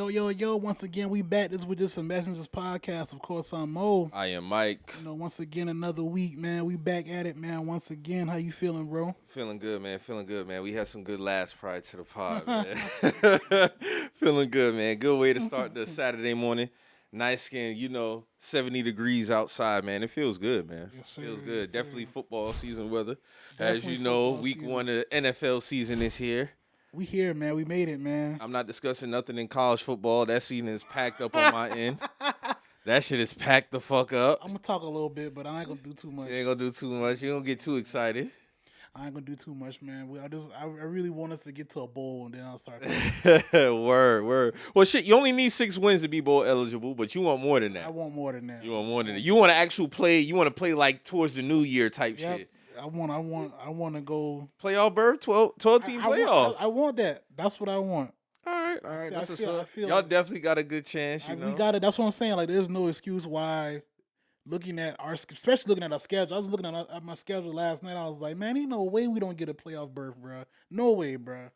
Yo, once again, we back. This with just a Messengers podcast. Of course, I'm Mo. I am Mike. Once again, another week, man. We back at it, man. Once again, how you feeling, bro? Feeling good, man. We had some good laughs prior to the pod, man. Feeling good, man. Good way to start the Saturday morning. Nice skin, 70 degrees outside, man. It feels good, man. Yes, sir. Feels good. Yes, sir. Definitely football season weather. Definitely As you know, football week season. one of the NFL season is here. We here, man. We made it, man. I'm not discussing nothing in college football. That season is packed up on my end. That shit is packed the fuck up. I'm gonna talk a little bit, but I ain't gonna do too much. You ain't gonna do too much. You don't get too excited. I ain't gonna do too much, man. I really want us to get to a bowl, and then I'll start. Word. Well, shit, you only need 6 wins to be bowl eligible, but you want more than that. I want more than that. You want more than that. You want to actually play. You want to play like towards the new year type Yep. shit. I want to go Playoff berth, 12 team playoff. I want that. That's what I want. All right. That's what's up. feel Y'all like- definitely got a good chance. We got it. That's what I'm saying. Like, there's no excuse why. Especially looking at our schedule. I was looking at my schedule last night. I was like, man, ain't no way we don't get a playoff berth, bro. No way, bro.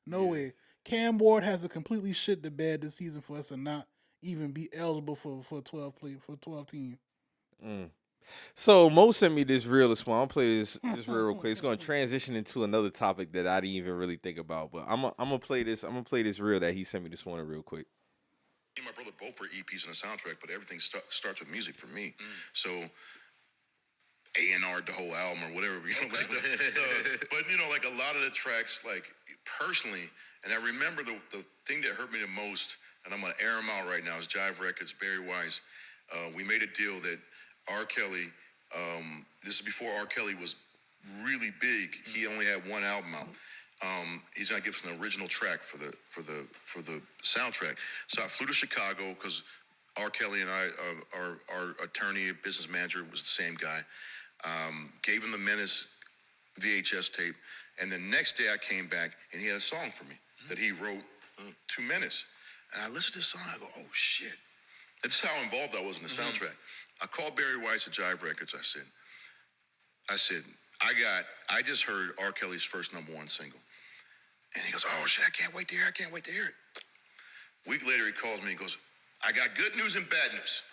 No way. Cam Ward has to completely shit the bed this season for us to not even be eligible for 12 team. So Mo sent me this reel this morning. I'll play this real quick. It's gonna transition into another topic that I didn't even really think about. But I'm gonna play this. I'm gonna play this reel that he sent me this morning real quick. Me and my brother both were EPs on the soundtrack, but everything starts with music for me. So A&R the whole album or whatever, like but like a lot of the tracks, like personally, and I remember the thing that hurt me the most, and I'm gonna air them out right now, is Jive Records, Barry Weiss. We made a deal that R. Kelly, this is before R. Kelly was really big. He only had one album out. He's gonna give us an original track for the soundtrack. So I flew to Chicago because R. Kelly and I, our attorney, business manager, was the same guy. Gave him the Menace VHS tape, and the next day I came back and he had a song for me that he wrote to Menace. And I listened to the song. I go, oh shit! That's how involved I was in the soundtrack. I called Barry Weiss at Jive Records. I said, I just heard R. Kelly's first #1 single. And he goes, oh shit, I can't wait to hear it. A week later, he calls me and goes, I got good news and bad news.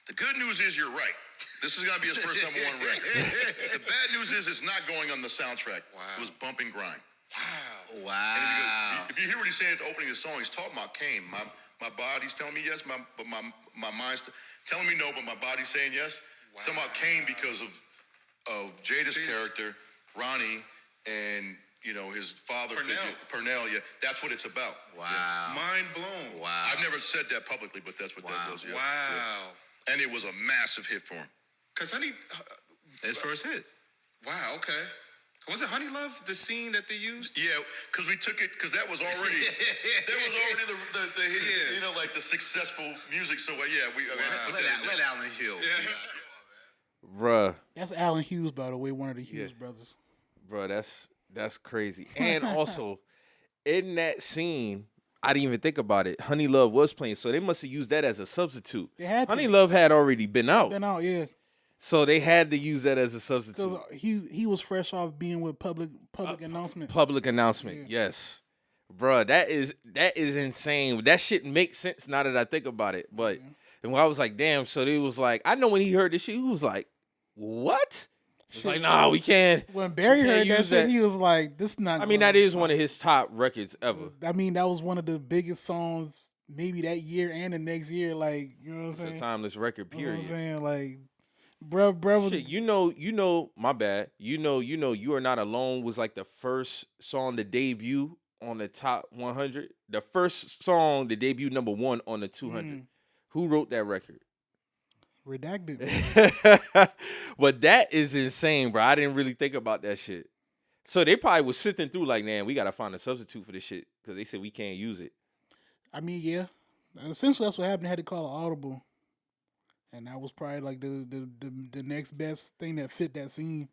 The good news is you're right. This is gonna be his first #1 record. The bad news is it's not going on the soundtrack. Wow. It was Bump and Grind. Wow. And if you hear what he's saying at the opening of the song, he's talking about Kane. My body's telling me yes, but my mind's telling me no, but my body's saying yes. Wow. It's about Kane because of Jada's character, Ronnie, and his father Purnell. Yeah, that's what it's about. Wow. Yeah. Mind blown. Wow. I've never said that publicly, but that's what that was. Yeah. Wow. Yeah. And it was a massive hit for him. Because his first hit. Wow, okay. Was it Honey Love, the scene that they used? Yeah, because we took it, because that was already, the hit, like the successful music. So, we Let Alan Hill. Yeah. Bruh. That's Alan Hughes, by the way, one of the Hughes brothers. Bruh, that's crazy. And also, in that scene, I didn't even think about it. Honey Love was playing, so they must have used that as a substitute. They had to. Honey Love had already been out. Yeah. So they had to use that as a substitute. Because he was fresh off being with public announcement. Public announcement, yes. Bruh, that is insane. That shit makes sense now that I think about it. But and when I was like, damn, so they was like, I know when he heard this shit, he was like, what? It's like, nah, we can't. When Barry heard that shit, he was like, this not. I mean, that is one of his top records ever. I mean, that was one of the biggest songs maybe that year and the next year. Like, you know what I'm saying? It's a timeless record, period. You know what I'm saying? Like, bruh. Shit, my bad. You Are Not Alone was like the first song to debut on the top 100. The first song to debut #1 on the 200. Who wrote that record? Redacted. But that is insane, bro. I didn't really think about that shit. So they probably was sifting through like, man, we got to find a substitute for this shit because they said we can't use it. I mean, yeah. Essentially, that's what happened. They had to call an audible. And that was probably like the next best thing that fit that scene.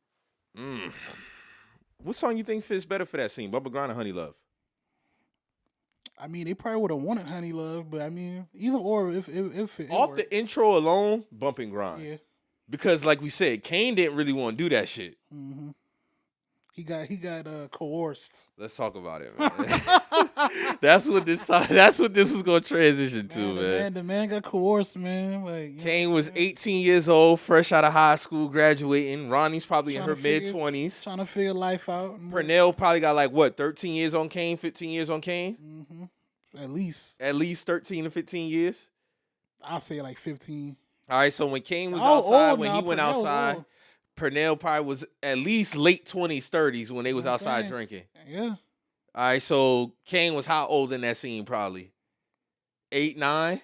What song you think fits better for that scene? Bump and Grind or Honey Love? I mean, they probably would have wanted Honey Love, but I mean, either or, if it Off worked. the intro alone, Bump and Grind. Yeah. Because like we said, Kane didn't really want to do that shit. Mm-hmm. He got coerced. Let's talk about it, man. That's what this was gonna transition to, man. The man got coerced, man. Like Kane was 18 years old, fresh out of high school, graduating. Ronnie's probably in her mid-20s. Trying to figure life out. Pernell probably got like what, 13 years on Kane, 15 years on Kane? At least 13 to 15 years. I'll say like 15. All right, so when Kane was Old outside, when now, he went Pernell's outside, old. Pernell probably was at least late 20s, 30s when they was outside drinking. Yeah. All right, so Kane was how old in that scene? Probably 8, 9.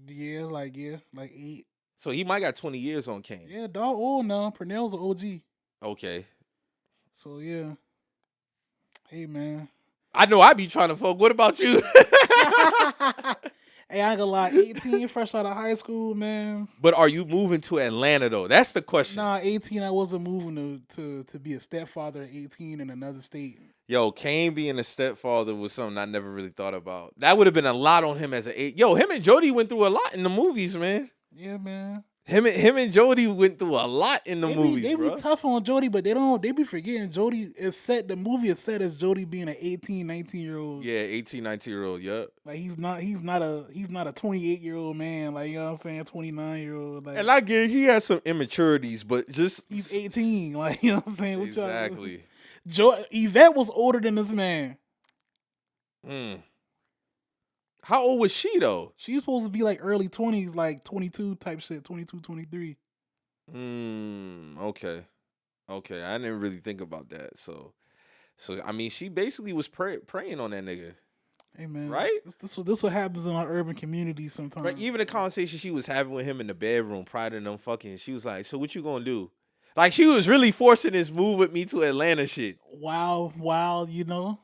Yeah, like 8. So he might got 20 years on Kane. Yeah, dog old now. Pernell's an OG. Okay. So yeah. Hey man. I know I be trying to fuck. What about you? Hey, I ain't gonna lie, 18, fresh out of high school, man. But are you moving to Atlanta though? That's the question. Nah, 18, I wasn't moving to be a stepfather at 18 in another state. Yo, Kane being a stepfather was something I never really thought about. That would have been a lot on him as an 8. Yo, him and Jody went through a lot in the movies, man. Yeah, man. Him and Jody went through a lot in the movies, They bro. be tough on Jody, but they be forgetting Jody is set. The movie is set as Jody being an 18, 19-year-old. Yeah, 18, 19-year-old, yup. Like he's not a 28-year-old man. Like, you know what I'm saying, 29-year-old. Like, And I get he has some immaturities, but just he's 18. Like, you know what I'm saying. exactly. Yvette was older than this man. How old was she though? She's supposed to be like early 20s, like 22 type shit, 22, 23. Okay. I didn't really think about that. So I mean, she basically was preying on that nigga. Hey man, right? This what happens in our urban communities sometimes. Right. Even the conversation she was having with him in the bedroom prior to them fucking, she was like, "So what you gonna do?" Like she was really forcing this move with me to Atlanta shit. Wow, you know.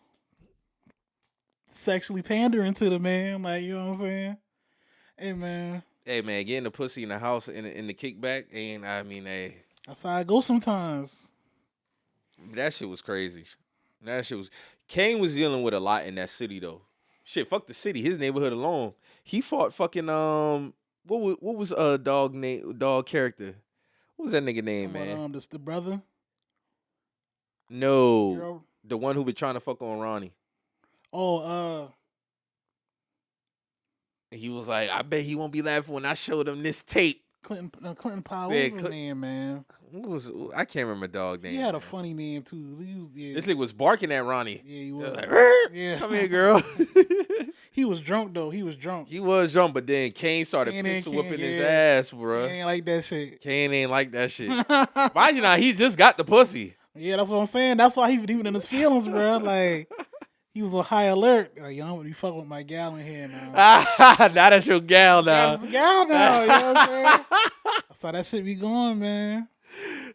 Sexually pandering to the man, like, you know what I'm saying? Hey man, getting the pussy in the house in the kickback, hey. That's how I go sometimes. That shit was crazy. Kane was dealing with a lot in that city though. Shit, fuck the city, his neighborhood alone. He fought fucking what was dog character? What was that nigga name, man? This the brother? No, Girl? the one who been trying to fuck on Ronnie. Oh, he was like, I bet he won't be laughing when I showed him this tape. Clinton Powell. Yeah, what was his name, man? I can't remember dog name. He had a funny name too. This nigga was barking at Ronnie. Yeah, he was. Like, yeah, come here, girl. He was drunk though. He was drunk, but then Kane started pistol whipping his ass, bro. He ain't like that shit. Kane ain't like that shit. Mind you, now he just got the pussy. Yeah, that's what I'm saying. That's why he was even in his feelings, bro. Like, he was on high alert. Like, yo, I'm gonna be fucking with my gal in here now. Now that's your gal now. That's his gal now. You know what I'm saying? That's how that shit be going, man.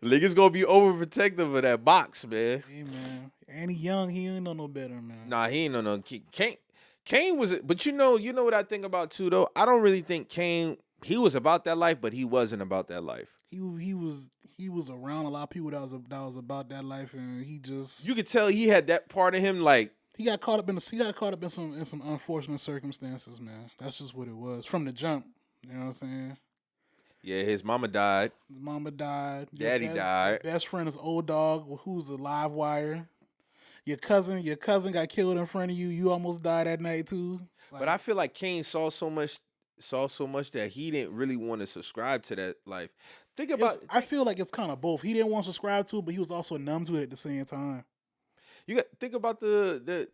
Niggas gonna be overprotective of that box, man. Hey, man. And he young. He ain't know no better, man. Nah, he ain't know no. Kane was, but you know what I think about too though. I don't really think Kane. He was about that life, but he wasn't about that life. He was around a lot of people that was about that life, and he just. You could tell he had that part of him, like. He got caught up in some unfortunate circumstances, man. That's just what it was from the jump. You know what I'm saying? Yeah, his mama died. His mama died. Daddy died. Your best friend is old dog, who's a live wire. Your cousin got killed in front of you. You almost died that night too. But I feel like Kane saw so much that he didn't really want to subscribe to that life. I feel like it's kind of both. He didn't want to subscribe to it, but he was also numb to it at the same time. Think about the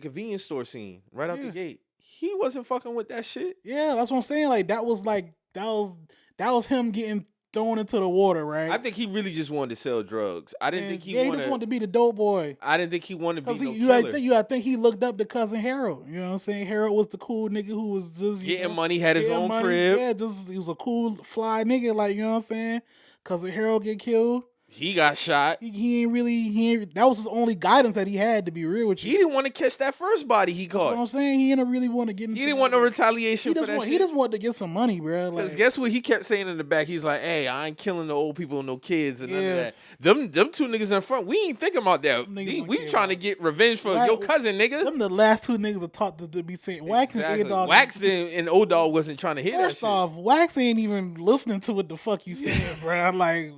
convenience store scene right out the gate. He wasn't fucking with that shit. Yeah, that's what I'm saying. Like that was him getting thrown into the water, right? I think he really just wanted to sell drugs. I didn't think he just wanted to be the dope boy. I didn't think he wanted to be no killer. I think he looked up to cousin Harold. You know what I'm saying? Harold was the cool nigga who was just getting money, had his own crib. Yeah, he was a cool fly nigga. Like, you know what I'm saying? Cousin Harold get killed. He got shot. That was his only guidance that he had, to be real with you. He didn't want to catch that first body he caught. That's what I'm saying. He didn't really want to get into He didn't want no retaliation for that shit. He just wanted to get some money, bro. Because guess what he kept saying in the back? He's like, hey, I ain't killing the old people and no kids and none of that. Them two niggas in front, we ain't thinking about that. We trying to get revenge for your cousin, nigga. Them the last two niggas are taught to be saying. Wax and A-Dog. Wax and O-Dog wasn't trying to hear that shit. First off, Wax ain't even listening to what the fuck you saying, bro. Like,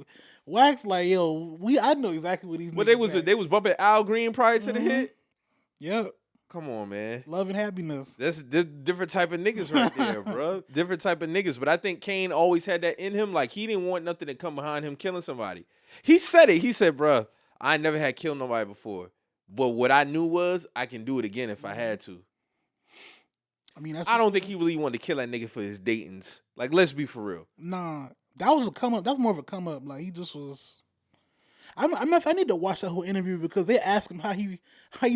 Wax like, yo, I know exactly what these. But niggas they was bumping Al Green prior to the hit. Yep. Come on, man. Love and happiness. That's different type of niggas right there, bro. Different type of niggas. But I think Kane always had that in him. Like, he didn't want nothing to come behind him killing somebody. He said it. He said, bro, I never had killed nobody before. But what I knew was I can do it again if I had to. I mean, I don't think he really wanted to kill that nigga for his datings. Like, let's be for real. Nah, that was a come up. That's more of a come up. Like, he just was. I need to watch that whole interview because they asked him how he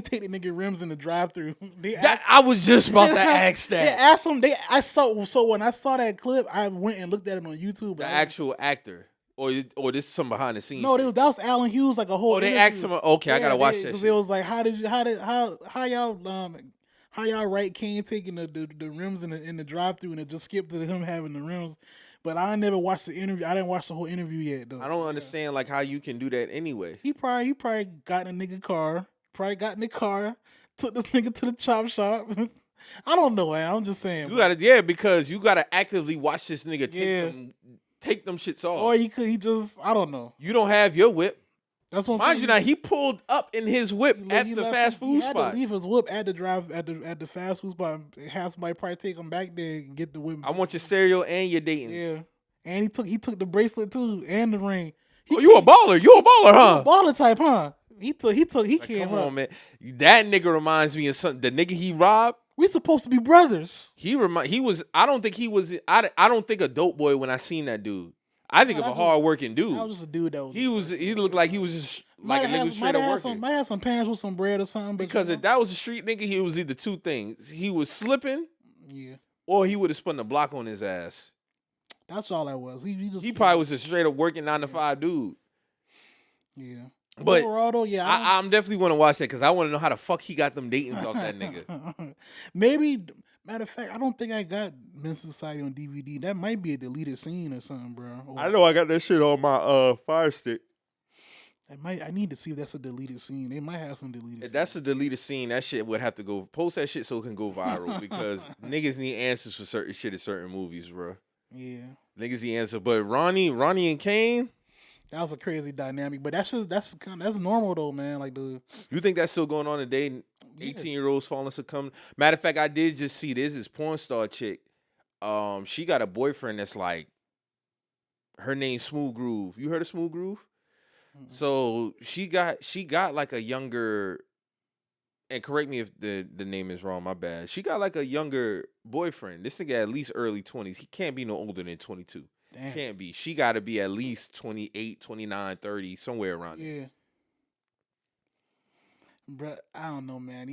take the nigga rims in the drive through. I was just about to ask that. They asked him. So when I saw that clip, I went and looked at it on YouTube. The actual actor, or this is some behind the scenes. No, shit? that was Alan Hughes. Like a whole. Oh, they interview. asked him. Okay, I gotta watch that. Because Shit. it was like, how y'all write Kane taking the rims in the drive through and it just skipped to him having the rims. But I never watched the interview. I didn't watch the whole interview yet, though. I don't understand like how you can do that anyway. He probably got in a nigga car. Probably got in the car. Took this nigga to the chop shop. I don't know, man. I'm just saying. You gotta, because you gotta actively watch this nigga take them shits off. Or he just, I don't know. You don't have your whip. That's what I'm Mind saying. you, now he pulled up in his whip at the fast food spot. He had to leave his whip at the fast food spot. Have somebody probably take him back there and get the whip. I want your stereo and your dating. Yeah, and he took the bracelet too and the ring. You a baller? You a baller, huh? Baller type, huh? He came come up. on, man. That nigga reminds me of something. The nigga he robbed. We supposed to be brothers. He was. I don't think he was. I don't think a dope boy when I seen that dude. I think of a hard working dude. That was just a dude that was. He looked like he was just like a nigga straight up working. Might have some parents with some bread or something. Because if that was a street nigga, he was either two things. He was slipping, or he would have spun the block on his ass. That's all that was. He probably was a straight up working 9 to 5 dude. Yeah. But overall, though, I'm definitely want to watch that because I want to know how the fuck he got them datings off that nigga. Maybe, matter of fact, I don't think I got Men's Society on DVD. That might be a deleted scene or something, bro. I know I got that shit on my Fire Stick. I need to see if that's a deleted scene. They might have some deleted. If that's a deleted scene, that shit would have to go post that shit so it can go viral because niggas need answers for certain shit in certain movies, bro. Yeah, niggas need answers. But Ronnie and Kane. That was a crazy dynamic, but that's normal though, man. Like you think that's still going on today? 18-year-olds falling succumb. Matter of fact, I did just see this porn star chick. She got a boyfriend that's like, her name's Smooth Groove. You heard of Smooth Groove? Mm-hmm. So she got like a younger, and correct me if the name is wrong. My bad. She got like a younger boyfriend. This nigga at least early 20s. He can't be no older than 22. Damn. Can't be. She got to be at least 28, 29, 30, somewhere around there. Yeah. Bruh, I don't know, man.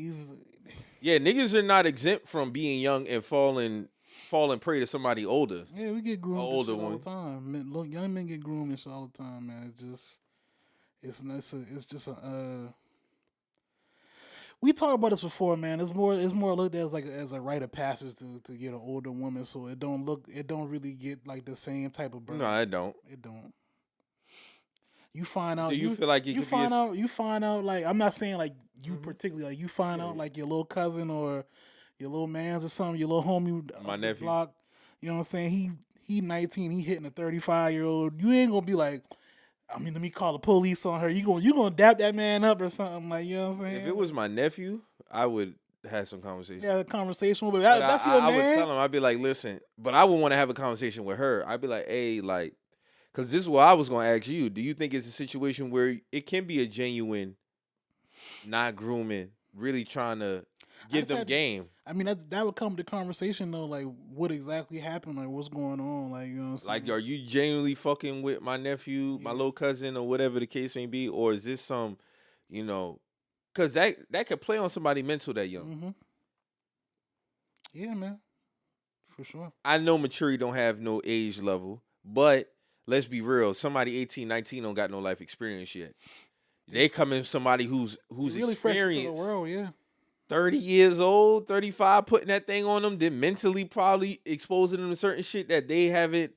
Yeah, niggas are not exempt from being young and falling prey to somebody older. Yeah, we get groomed older all the time. Young men get groomed and shit all the time, man. It's just a we talked about this before, man. It's more looked at as a rite of passage to get an older woman, so it don't really get like the same type of burden. No, it don't. It don't. You find out. Do you feel like you find out? You find out like I'm not saying like you particularly. Like you find out like your little cousin or your little man's or something. Your little homie, my nephew. Block, you know what I'm saying? He 19. He hitting a 35-year-old. You ain't gonna be like, I mean, let me call the police on her. You gonna dap that man up or something, like, you know what I'm saying? If it was my nephew, I would have some conversation. Yeah, a conversation, but that's your man. I would tell him, I'd be like, listen, but I would want to have a conversation with her. I'd be like, hey, like, because this is what I was gonna ask you. Do you think it's a situation where it can be a genuine, not grooming, really trying to give them game? I mean, that would come to conversation though, like what exactly happened, like what's going on, like, you know what I'm saying? Like, are you genuinely fucking with my nephew, my little cousin, or whatever the case may be, or is this some, you know, because that could play on somebody mental that young. Mm-hmm. Yeah, man, for sure. I know maturity don't have no age level, but let's be real, somebody 18, 19 don't got no life experience yet. They come in somebody who's really experienced. Fresh into the world, yeah. 30 years old, 35, putting that thing on them, then mentally probably exposing them to certain shit that they haven't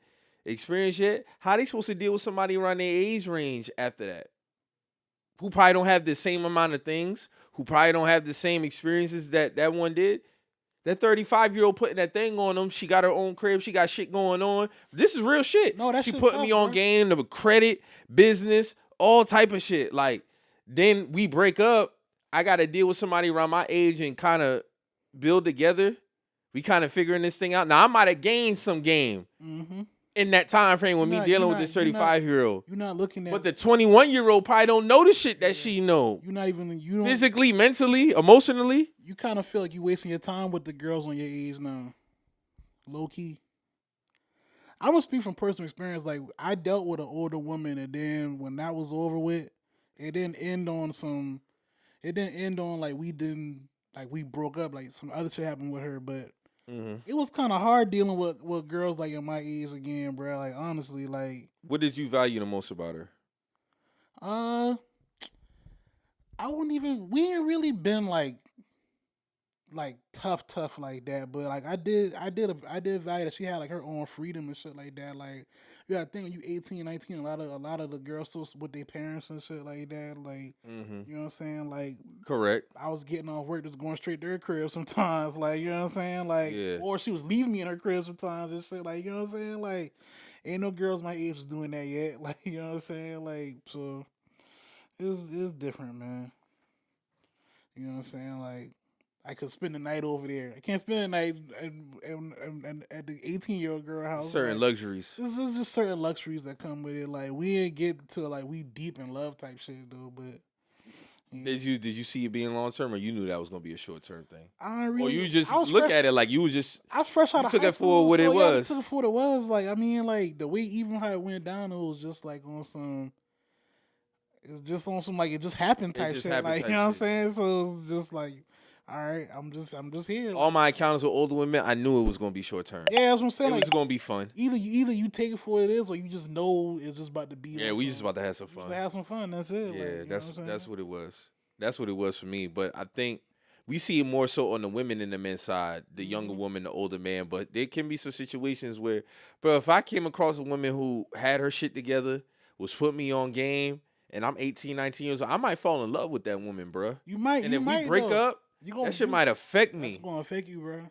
experienced yet. How they supposed to deal with somebody around their age range after that? Who probably don't have the same amount of things, who probably don't have the same experiences that one did. That 35-year-old putting that thing on them. She got her own crib. She got shit going on. This is real shit. No, that she shit putting tough, me on bro. game, the credit, business, all type of shit. Like, then we break up. I got to deal with somebody around my age and kind of build together. We kind of figuring this thing out. Now, I might have gained some game in that time frame with me dealing with this 35-year-old. You're not looking at. But the 21-year-old probably don't know the shit that she know. You're not even. You don't. Physically, mentally, emotionally. You kind of feel like you're wasting your time with the girls on your age now. Low key. I'm gonna speak from personal experience. Like, I dealt with an older woman, and then when that was over with, it didn't end on some. It didn't end on like we broke up. Like some other shit happened with her, but it was kind of hard dealing with girls like in my age again, bro. Like honestly, like. What did you value the most about her? I wouldn't even. We ain't really been like tough like that, but like I did value that she had like her own freedom and shit like that. Like you gotta think when you 18, 19, a lot of the girls still with their parents and shit like that. Like you know what I'm saying? Like correct. I was getting off work just going straight to her crib sometimes. Like you know what I'm saying? Like or she was leaving me in her crib sometimes and shit. Like you know what I'm saying? Like ain't no girls my age was doing that yet. Like you know what I'm saying? Like so it's different, man. You know what I'm saying? Like. I could spend the night over there. I can't spend the night at the 18-year-old girl house. Certain luxuries. This is just certain luxuries that come with it. Like we ain't get to like we deep in love type shit though. But yeah. Did you see it being long term, or you knew that was gonna be a short term thing? I don't really. Or you just look at it like you was just. I was fresh out of high school. Took it for what it was. I took it for what it was. Like I mean, like the way even how it went down, it was just like on some. It's just on some like it just happened type shit. Like you know what I'm saying? So it was just like. All right, I'm just here. All my encounters with older women, I knew it was gonna be short term. Yeah, that's what I'm saying. It like, was gonna be fun. Either you take it for what it is, or you just know it's just about to be. Yeah, we just about to have some fun. Just have some fun. That's it. Yeah, like, that's what it was. That's what it was for me. But I think we see it more so on the women and the men's side, the younger woman, the older man. But there can be some situations where, bro, if I came across a woman who had her shit together, was putting me on game, and I'm 18, 19 years old, I might fall in love with that woman, bro. You might. And if we break up. That shit might affect me. That's gonna affect you, bro.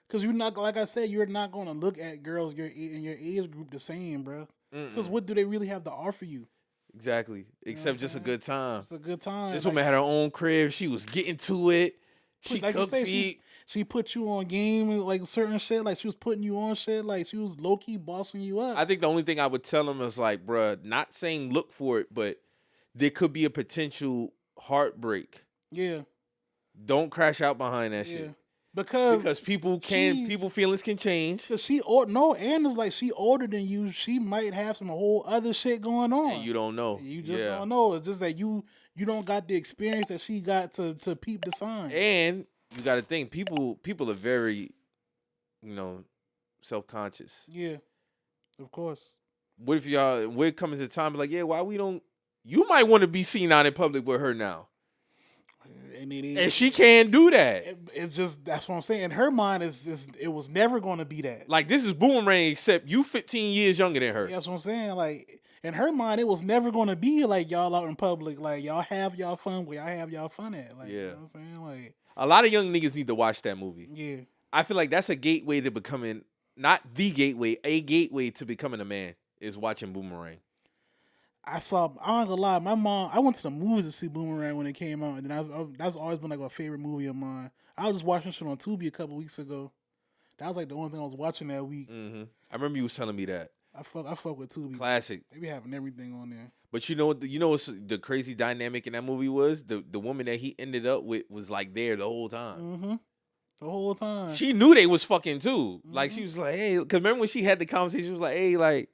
Cause you're not, like I said, you're not gonna look at girls in your age group the same, bro. Cause what do they really have to offer you? Exactly. Except just a good time. It's a good time. This woman had her own crib. She was getting to it. She like cooked feet. She put you on game and like certain shit. Like she was putting you on shit. Like she was low key bossing you up. I think the only thing I would tell them is like, bruh, not saying look for it, but there could be a potential heartbreak. Yeah. Don't crash out behind that shit. Because people feelings can change. Cause and it's like she older than you. She might have some whole other shit going on. And you don't know. You just don't know. It's just that you don't got the experience that she got to peep the sign. And you got to think people are very, self-conscious. Yeah, of course. What if we're coming to the time like, yeah, why we don't? You might want to be seen out in public with her now. And she can't do that. It's just that's what I'm saying. In her mind, it was never going to be that. Like this is Boomerang, except you 15 years younger than her. Yeah, that's what I'm saying. Like in her mind, it was never going to be like y'all out in public. Like y'all have y'all fun where y'all have y'all fun at. Like, you know what I'm saying? Like a lot of young niggas need to watch that movie. Yeah, I feel like that's a gateway to becoming not the gateway, a gateway to becoming a man is watching Boomerang. I'm not gonna lie, I went to the movies to see Boomerang when it came out, and that's always been like a favorite movie of mine. I was just watching shit on Tubi a couple weeks ago. That was like the only thing I was watching that week. Mm-hmm. I remember you was telling me that. I fuck with Tubi. Classic. They be having everything on there. But you know what the crazy dynamic in that movie was? The woman that he ended up with was like there the whole time. Mm-hmm. The whole time. She knew they was fucking too. Mm-hmm. Like she was like, hey, because remember when she had the conversation, she was like, hey, like,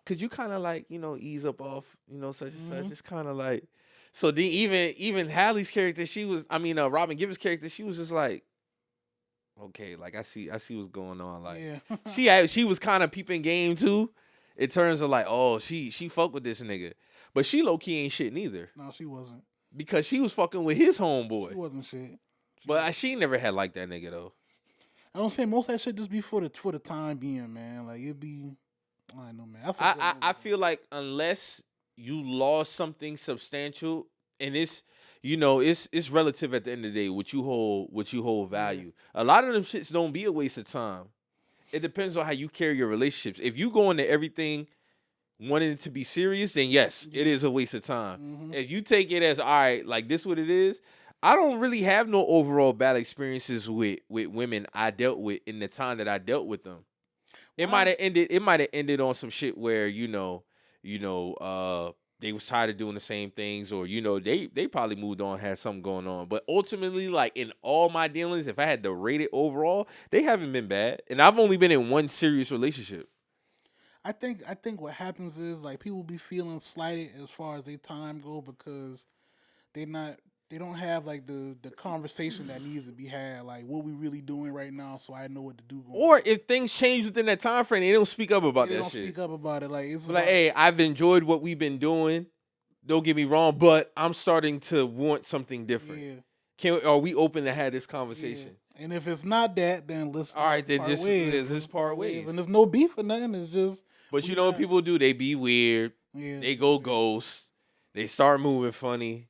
could you kind of like, ease up off, such and such? It's kind of like, so then even Hallie's character, Robin Givens' character, she was just like, okay, like I see what's going on. Like, she was kind of peeping game too. In terms of like, oh, she fuck with this nigga, but she low key ain't shit neither. No, she wasn't. Because she was fucking with his homeboy. She wasn't shit. She never had like that nigga though. I don't say most of that shit just be for the time being, man. Like it be. I don't know, man. I feel like unless you lost something substantial, and it's you know, it's relative at the end of the day what you hold value. A lot of them shits don't be a waste of time. It depends on how you carry your relationships. If you go into everything wanting it to be serious, then yes, it is a waste of time. If you take it as all right, like this what it is, I don't really have no overall bad experiences with women I dealt with in the time that I dealt with them. It might have ended on some shit where, they was tired of doing the same things, or they probably moved on, had something going on. But ultimately, like in all my dealings, if I had to rate it overall, they haven't been bad. And I've only been in one serious relationship. I think what happens is like people be feeling slighted as far as their time go because they don't have like the conversation that needs to be had, like what we really doing right now, so I know what to do. Or if things change within that time frame, they don't speak up about that shit. They don't speak up about it. Like it's like, hey, I've enjoyed what we've been doing. Don't get me wrong, but I'm starting to want something different. Yeah. Are we open to have this conversation? Yeah. And if it's not that, then let's all right. Then just part ways. And there's no beef or nothing. It's just. But you know what people do? They be weird. Yeah. They go ghost. They start moving funny.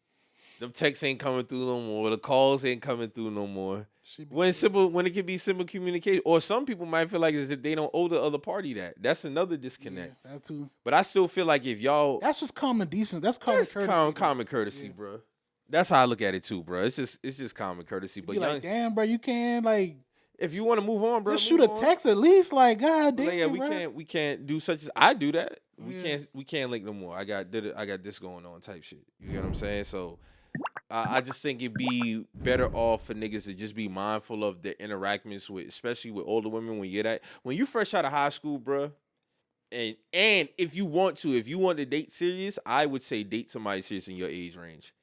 Them texts ain't coming through no more. The calls ain't coming through no more. When it can be simple communication, or some people might feel like as if they don't owe the other party that. That's another disconnect. Yeah, that too. But I still feel like if y'all, that's just common decent. That's common courtesy. Common courtesy, bro. That's how I look at it too, bro. It's just common courtesy. But like, damn, bro, you can't like. If you want to move on, bro, just shoot a text at least. Like, god damn, yeah, bro. we can't do such as I do that. We can't link no more. I got this going on type shit. You get what I'm saying? So. I just think it'd be better off for niggas to just be mindful of the interactions with, especially with older women when you fresh out of high school, bro. And if you want to date serious, I would say date somebody serious in your age range.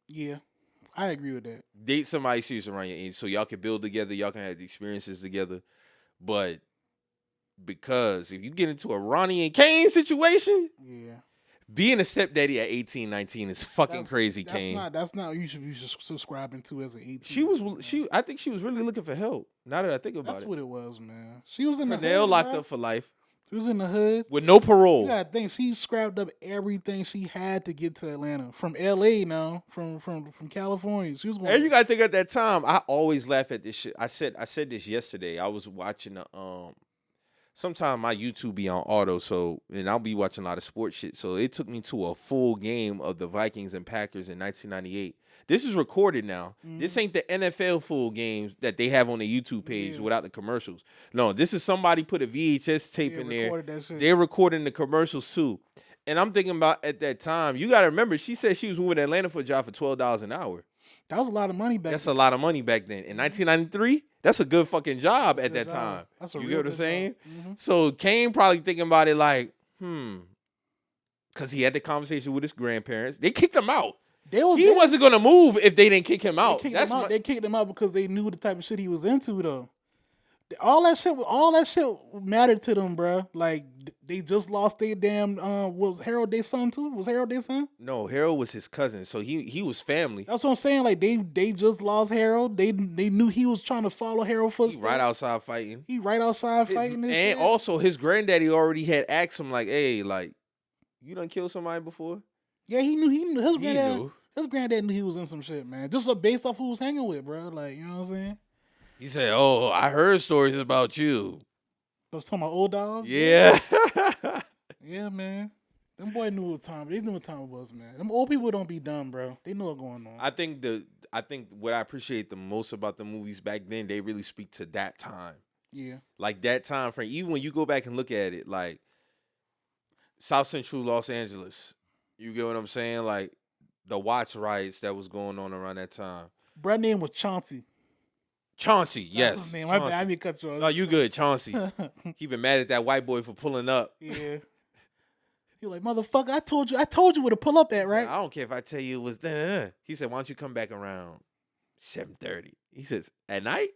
Yeah, I agree with that. Date somebody serious around your age so y'all can build together, y'all can have the experiences together. But because if you get into a Ronnie and Kane situation, yeah. Being a stepdaddy at 18, 19 is fucking crazy, Kane. That's not what you should be subscribing to as an 18. I think she was really looking for help. Now that I think about that's it. what it was, man. She was in the hood. Locked bro. up for life. She was in the hood. With no parole. You gotta think, she scrapped up everything she had to get to Atlanta. From LA now. From California. She was going. And you gotta think at that time, I always laugh at this shit. I said this yesterday. I was watching sometimes my YouTube be on auto, and I'll be watching a lot of sports shit. So it took me to a full game of the Vikings and Packers in 1998. This is recorded now. Mm-hmm. This ain't the NFL full games that they have on the YouTube page without the commercials. No, this is somebody put a VHS tape in there. They're recording the commercials too. And I'm thinking about at that time, you got to remember, she said she was moving to Atlanta for a job for $12 an hour. That was a lot of money back then. That's a lot of money back then. In 1993, that's a good fucking job at that time. That's a you get what I'm saying? Mm-hmm. So Kane probably thinking about it like, because he had the conversation with his grandparents. They kicked him out. He wasn't going to move if they didn't kick him out. They kicked him out because they knew the type of shit he was into, though. All that shit mattered to them, bro. Like, they just lost their damn, was Harold their son, too? Was Harold their son? No, Harold was his cousin, so he was family. That's what I'm saying. Like, they just lost Harold. They knew he was trying to follow Harold's footsteps. He right outside fighting. And shit. Also, his granddaddy already had asked him, like, hey, like, you done killed somebody before? Yeah, he knew. His granddad knew he was in some shit, man. Just based off who was hanging with, bro. Like, you know what I'm saying? He said, "Oh, I heard stories about you." I was talking about old dog. Yeah. Yeah, man. Them boy knew what time. They knew what time it was, man. Them old people don't be dumb, bro. They know what's going on. I think what I appreciate the most about the movies back then, they really speak to that time. Yeah. Like that time frame. Even when you go back and look at it, like South Central Los Angeles. You get what I'm saying? Like the Watts riots that was going on around that time. Bruh name was Chauncey. Chauncey, yes. His name. Chauncey. I mean, cut you off. No, you good, Chauncey. He been mad at that white boy for pulling up. Yeah. He like, motherfucker, I told you where to pull up at, right? I don't care if I tell you it was there. He said, why don't you come back around 7:30? He says, at night?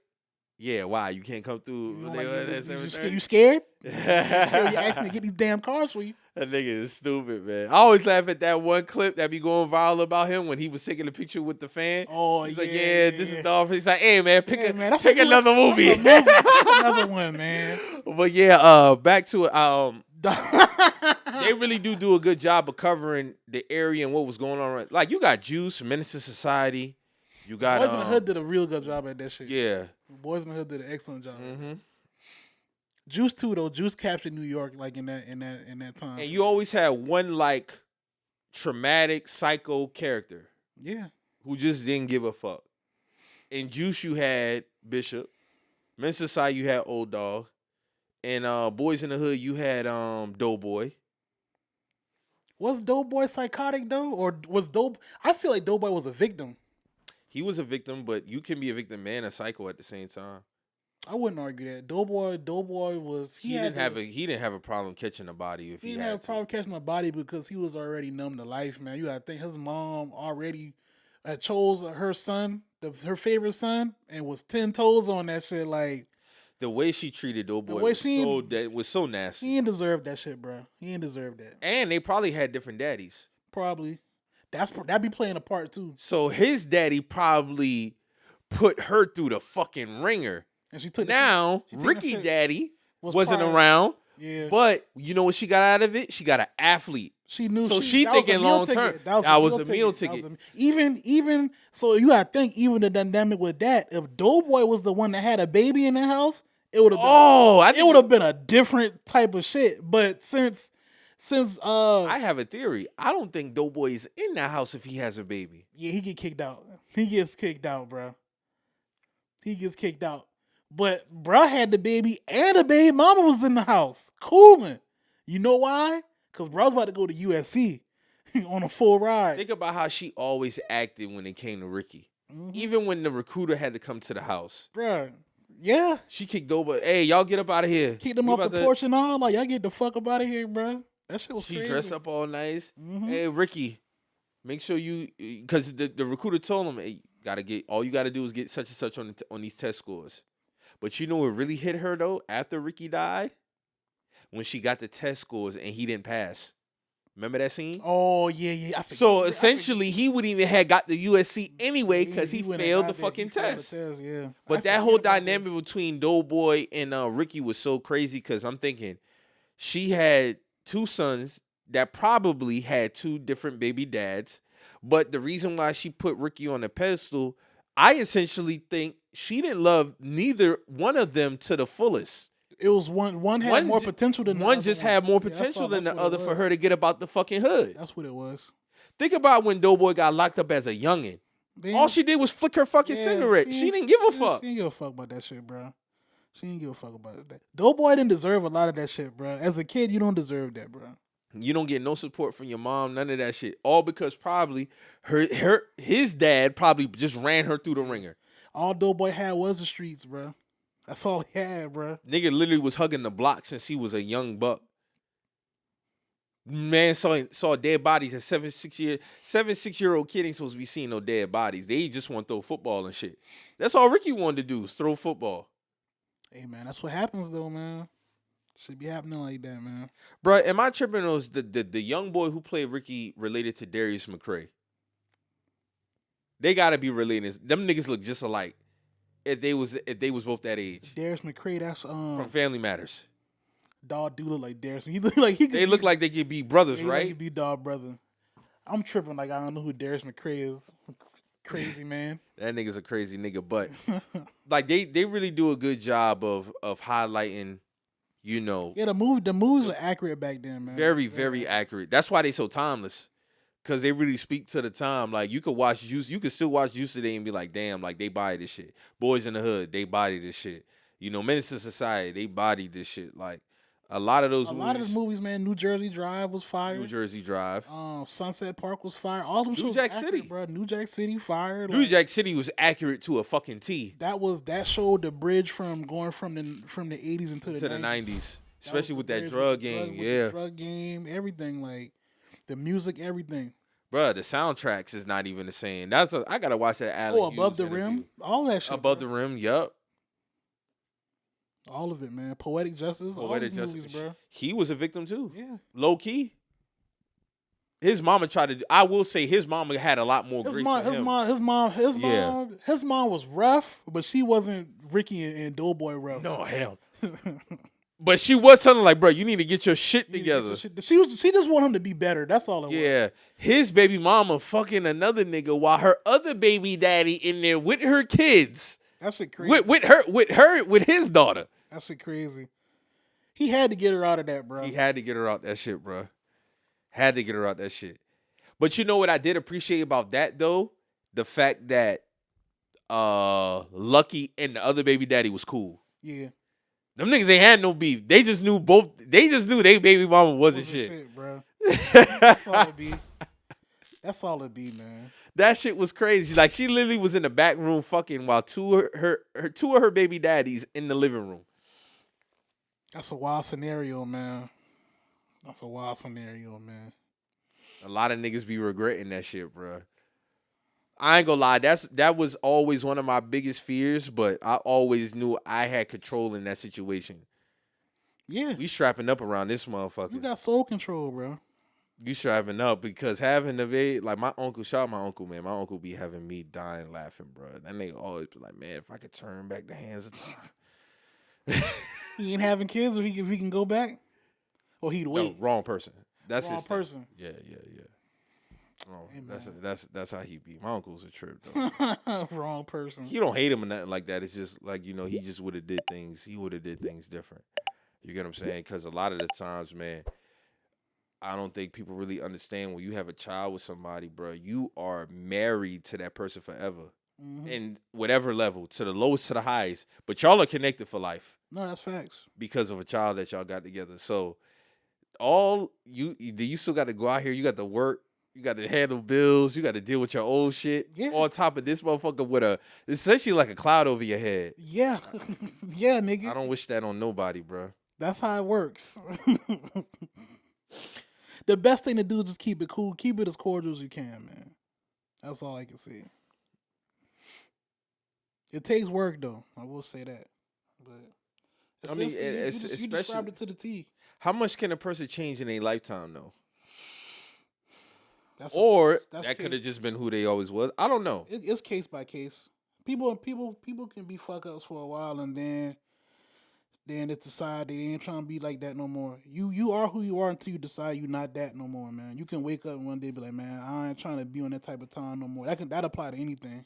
Yeah, why? You can't come through. You scared? You asked me to get these damn cars for you. That nigga is stupid, man. I always laugh at that one clip that be going viral about him when he was taking a picture with the fan. Oh, he's yeah. Like, this is the office. He's like, hey, man, pick another movie. Another one, man. But yeah, back to it. They really do a good job of covering the area and what was going on. Like you got Juice, Menace to Society. You got Boys in the Hood did a real good job at that shit. Yeah. Boys in the Hood did an excellent job. Mm-hmm. Juice too though. Juice captured New York like in that time. And you always had one like traumatic psycho character. Yeah. Who just didn't give a fuck. In Juice you had Bishop. Men's Society you had Old Dog. And Boys in the Hood you had Doughboy. Was Doughboy psychotic though? Or was I feel like Doughboy was a victim. He was a victim, but you can be a victim and a psycho at the same time. I wouldn't argue that. Doughboy was he didn't have a problem catching a body if he didn't had have a problem catching a body because he was already numb to life, man. You gotta think his mom already chose her son, her favorite son, and was 10 toes on that shit. Like the way she treated Doughboy was so nasty. He didn't deserve that shit, bro. He didn't deserve that. And they probably had different daddies. Probably. That'd be playing a part too. So his daddy probably put her through the fucking ringer. And she took Ricky daddy wasn't around. Yeah. But you know what she got out of it? She got an athlete. She knew. So she thinking long term. That was the meal ticket. Even so, you gotta think. Even the dynamic with that, if Doughboy was the one that had a baby in the house, it would have. It would have been a different type of shit. But since I have a theory. I don't think Doughboy is in that house if he has a baby. Yeah, he get kicked out. He gets kicked out, bro. He gets kicked out. But bro had the baby and the baby mama was in the house. Cooling. You know why? Because bro was about to go to USC on a full ride. Think about how she always acted when it came to Ricky. Mm-hmm. Even when the recruiter had to come to the house. Bro. Yeah. She kicked Doughboy. Hey, y'all get up out of here. Kicked them off the porch and all. Like, y'all get the fuck up out of here, bro. That shit was crazy. She dressed up all nice. Mm-hmm. Hey, Ricky, make sure you, because the recruiter told him, hey, all you got to do is get such and such on these test scores. But you know what really hit her, though, after Ricky died? When she got the test scores and he didn't pass. Remember that scene? Oh, yeah. So, essentially, he would even have got the USC anyway because he failed the fucking test. Yeah. But that whole dynamic between Doughboy and Ricky was so crazy because I'm thinking she had 2 sons that probably had 2 different baby dads. But the reason why she put Ricky on the pedestal, I essentially think she didn't love neither one of them to the fullest. It was one had more potential than the other. One just had more potential than the other for her to get about the fucking hood. That's what it was. Think about when Doughboy got locked up as a youngin'. All she did was flick her fucking cigarette. She didn't give a fuck. She didn't give a fuck about that shit, bro. She didn't give a fuck about that. Doughboy didn't deserve a lot of that shit, bro. As a kid, you don't deserve that, bro. You don't get no support from your mom, none of that shit. All because probably his dad probably just ran her through the ringer. All Doughboy had was the streets, bro. That's all he had, bro. Nigga literally was hugging the block since he was a young buck. Man saw dead bodies at 6-year-old kid ain't supposed to be seeing no dead bodies. They just want to throw football and shit. That's all Ricky wanted to do is throw football. Hey man, that's what happens though, man. Should be happening like that, man. Bro, am I tripping? Was the young boy who played Ricky related to Darius McCray? They gotta be related. Them niggas look just alike. If they was both that age. Darius McCray, that's from Family Matters. Dog do look like Darius. He look like they look like they could be brothers, right? Like he be dog brother. I'm tripping like I don't know who Darius McCray is. Crazy man. That nigga's a crazy nigga, but like they really do a good job of highlighting, you know. Yeah, the movies were accurate back then, man. Very, very accurate. That's why they so timeless. Cause they really speak to the time. Like you could watch Juice, you could still watch Juice today and be like, damn, like they body this shit. Boys in the Hood, they body this shit. You know, Menace to Society, they body this shit. Like a lot of those movies. A lot of those movies, man. New Jersey Drive was fire. New Jersey Drive. Sunset Park was fire. All them New shows Jack accurate, City, bro. New Jack City fire. New Jack City was accurate to a fucking T. That showed the bridge from going from the 80s into the 90s. Especially with that drug game. Yeah. Drug game, everything, like the music, everything. Bruh, the soundtracks is not even the same. I gotta watch that Allen Hughes Above the interview. Rim, all that shit. Above the Rim, yup. All of it, man. Poetic Justice, all these movies, bro. He was a victim too. Yeah, low key. His mama tried to. I will say his mama had a lot more grace than him. His mom was rough, but she wasn't Ricky and Doughboy rough. No, hell. But she was telling like, bro, you need to get your shit You need to get together. your shit- She just want him to be better. That's all it was. Yeah, his baby mama fucking another nigga while her other baby daddy in there with her kids, That shit crazy. with his daughter. That shit crazy. He had to get her out of that, bro. He had to get her out that shit, bro. Had to get her out that shit. But you know what I did appreciate about that though? The fact that Lucky and the other baby daddy was cool. Yeah. Them niggas ain't had no beef. They just knew they baby mama wasn't shit. bro. That's all it be. That's all it be, man. That shit was crazy. Like she literally was in the back room fucking while two of her baby daddies in the living room. That's a wild scenario, man. That's a wild scenario, man. A lot of niggas be regretting that shit, bro. I ain't gonna lie. That was always one of my biggest fears, but I always knew I had control in that situation. Yeah. We strapping up around this motherfucker. You got soul control, bro. You strapping up because having the baby, like my uncle, shout out my uncle, man. My uncle be having me dying laughing, bro. That nigga always be like, man, if I could turn back the hands of time. He ain't having kids if he can go back? Or he'd wait? No, wrong person. That's Wrong his thing. person. Yeah. Oh, Hey, that's how he be. My uncle's a trip though. Wrong person. He don't hate him or nothing like that. It's just like, you know, he just would have did things. He would have did things different. You get what I'm saying? Because a lot of the times, man, I don't think people really understand when you have a child with somebody, bro. You are married to that person forever, in whatever level, to the lowest to the highest. But y'all are connected for life No, that's facts. because of a child that y'all got together. So you still got to go out here. You got to work. You got to handle bills. You got to deal with your old shit. Yeah. On top of this motherfucker with essentially like a cloud over your head. Yeah. Yeah, nigga. I don't wish that on nobody, bro. That's how it works. The best thing to do is just keep it cool. Keep it as cordial as you can, man. That's all I can say. It takes work, though. I will say that. But I mean, you described it to the T. How much can a person change in a lifetime, though? That's That could have just been who they always was. I don't know. It's case by case. People can be fuck ups for a while and then they decide they ain't trying to be like that no more. You are who you are until you decide you're not that no more, man. You can wake up one day and be like, man, I ain't trying to be on that type of time no more. That apply to anything.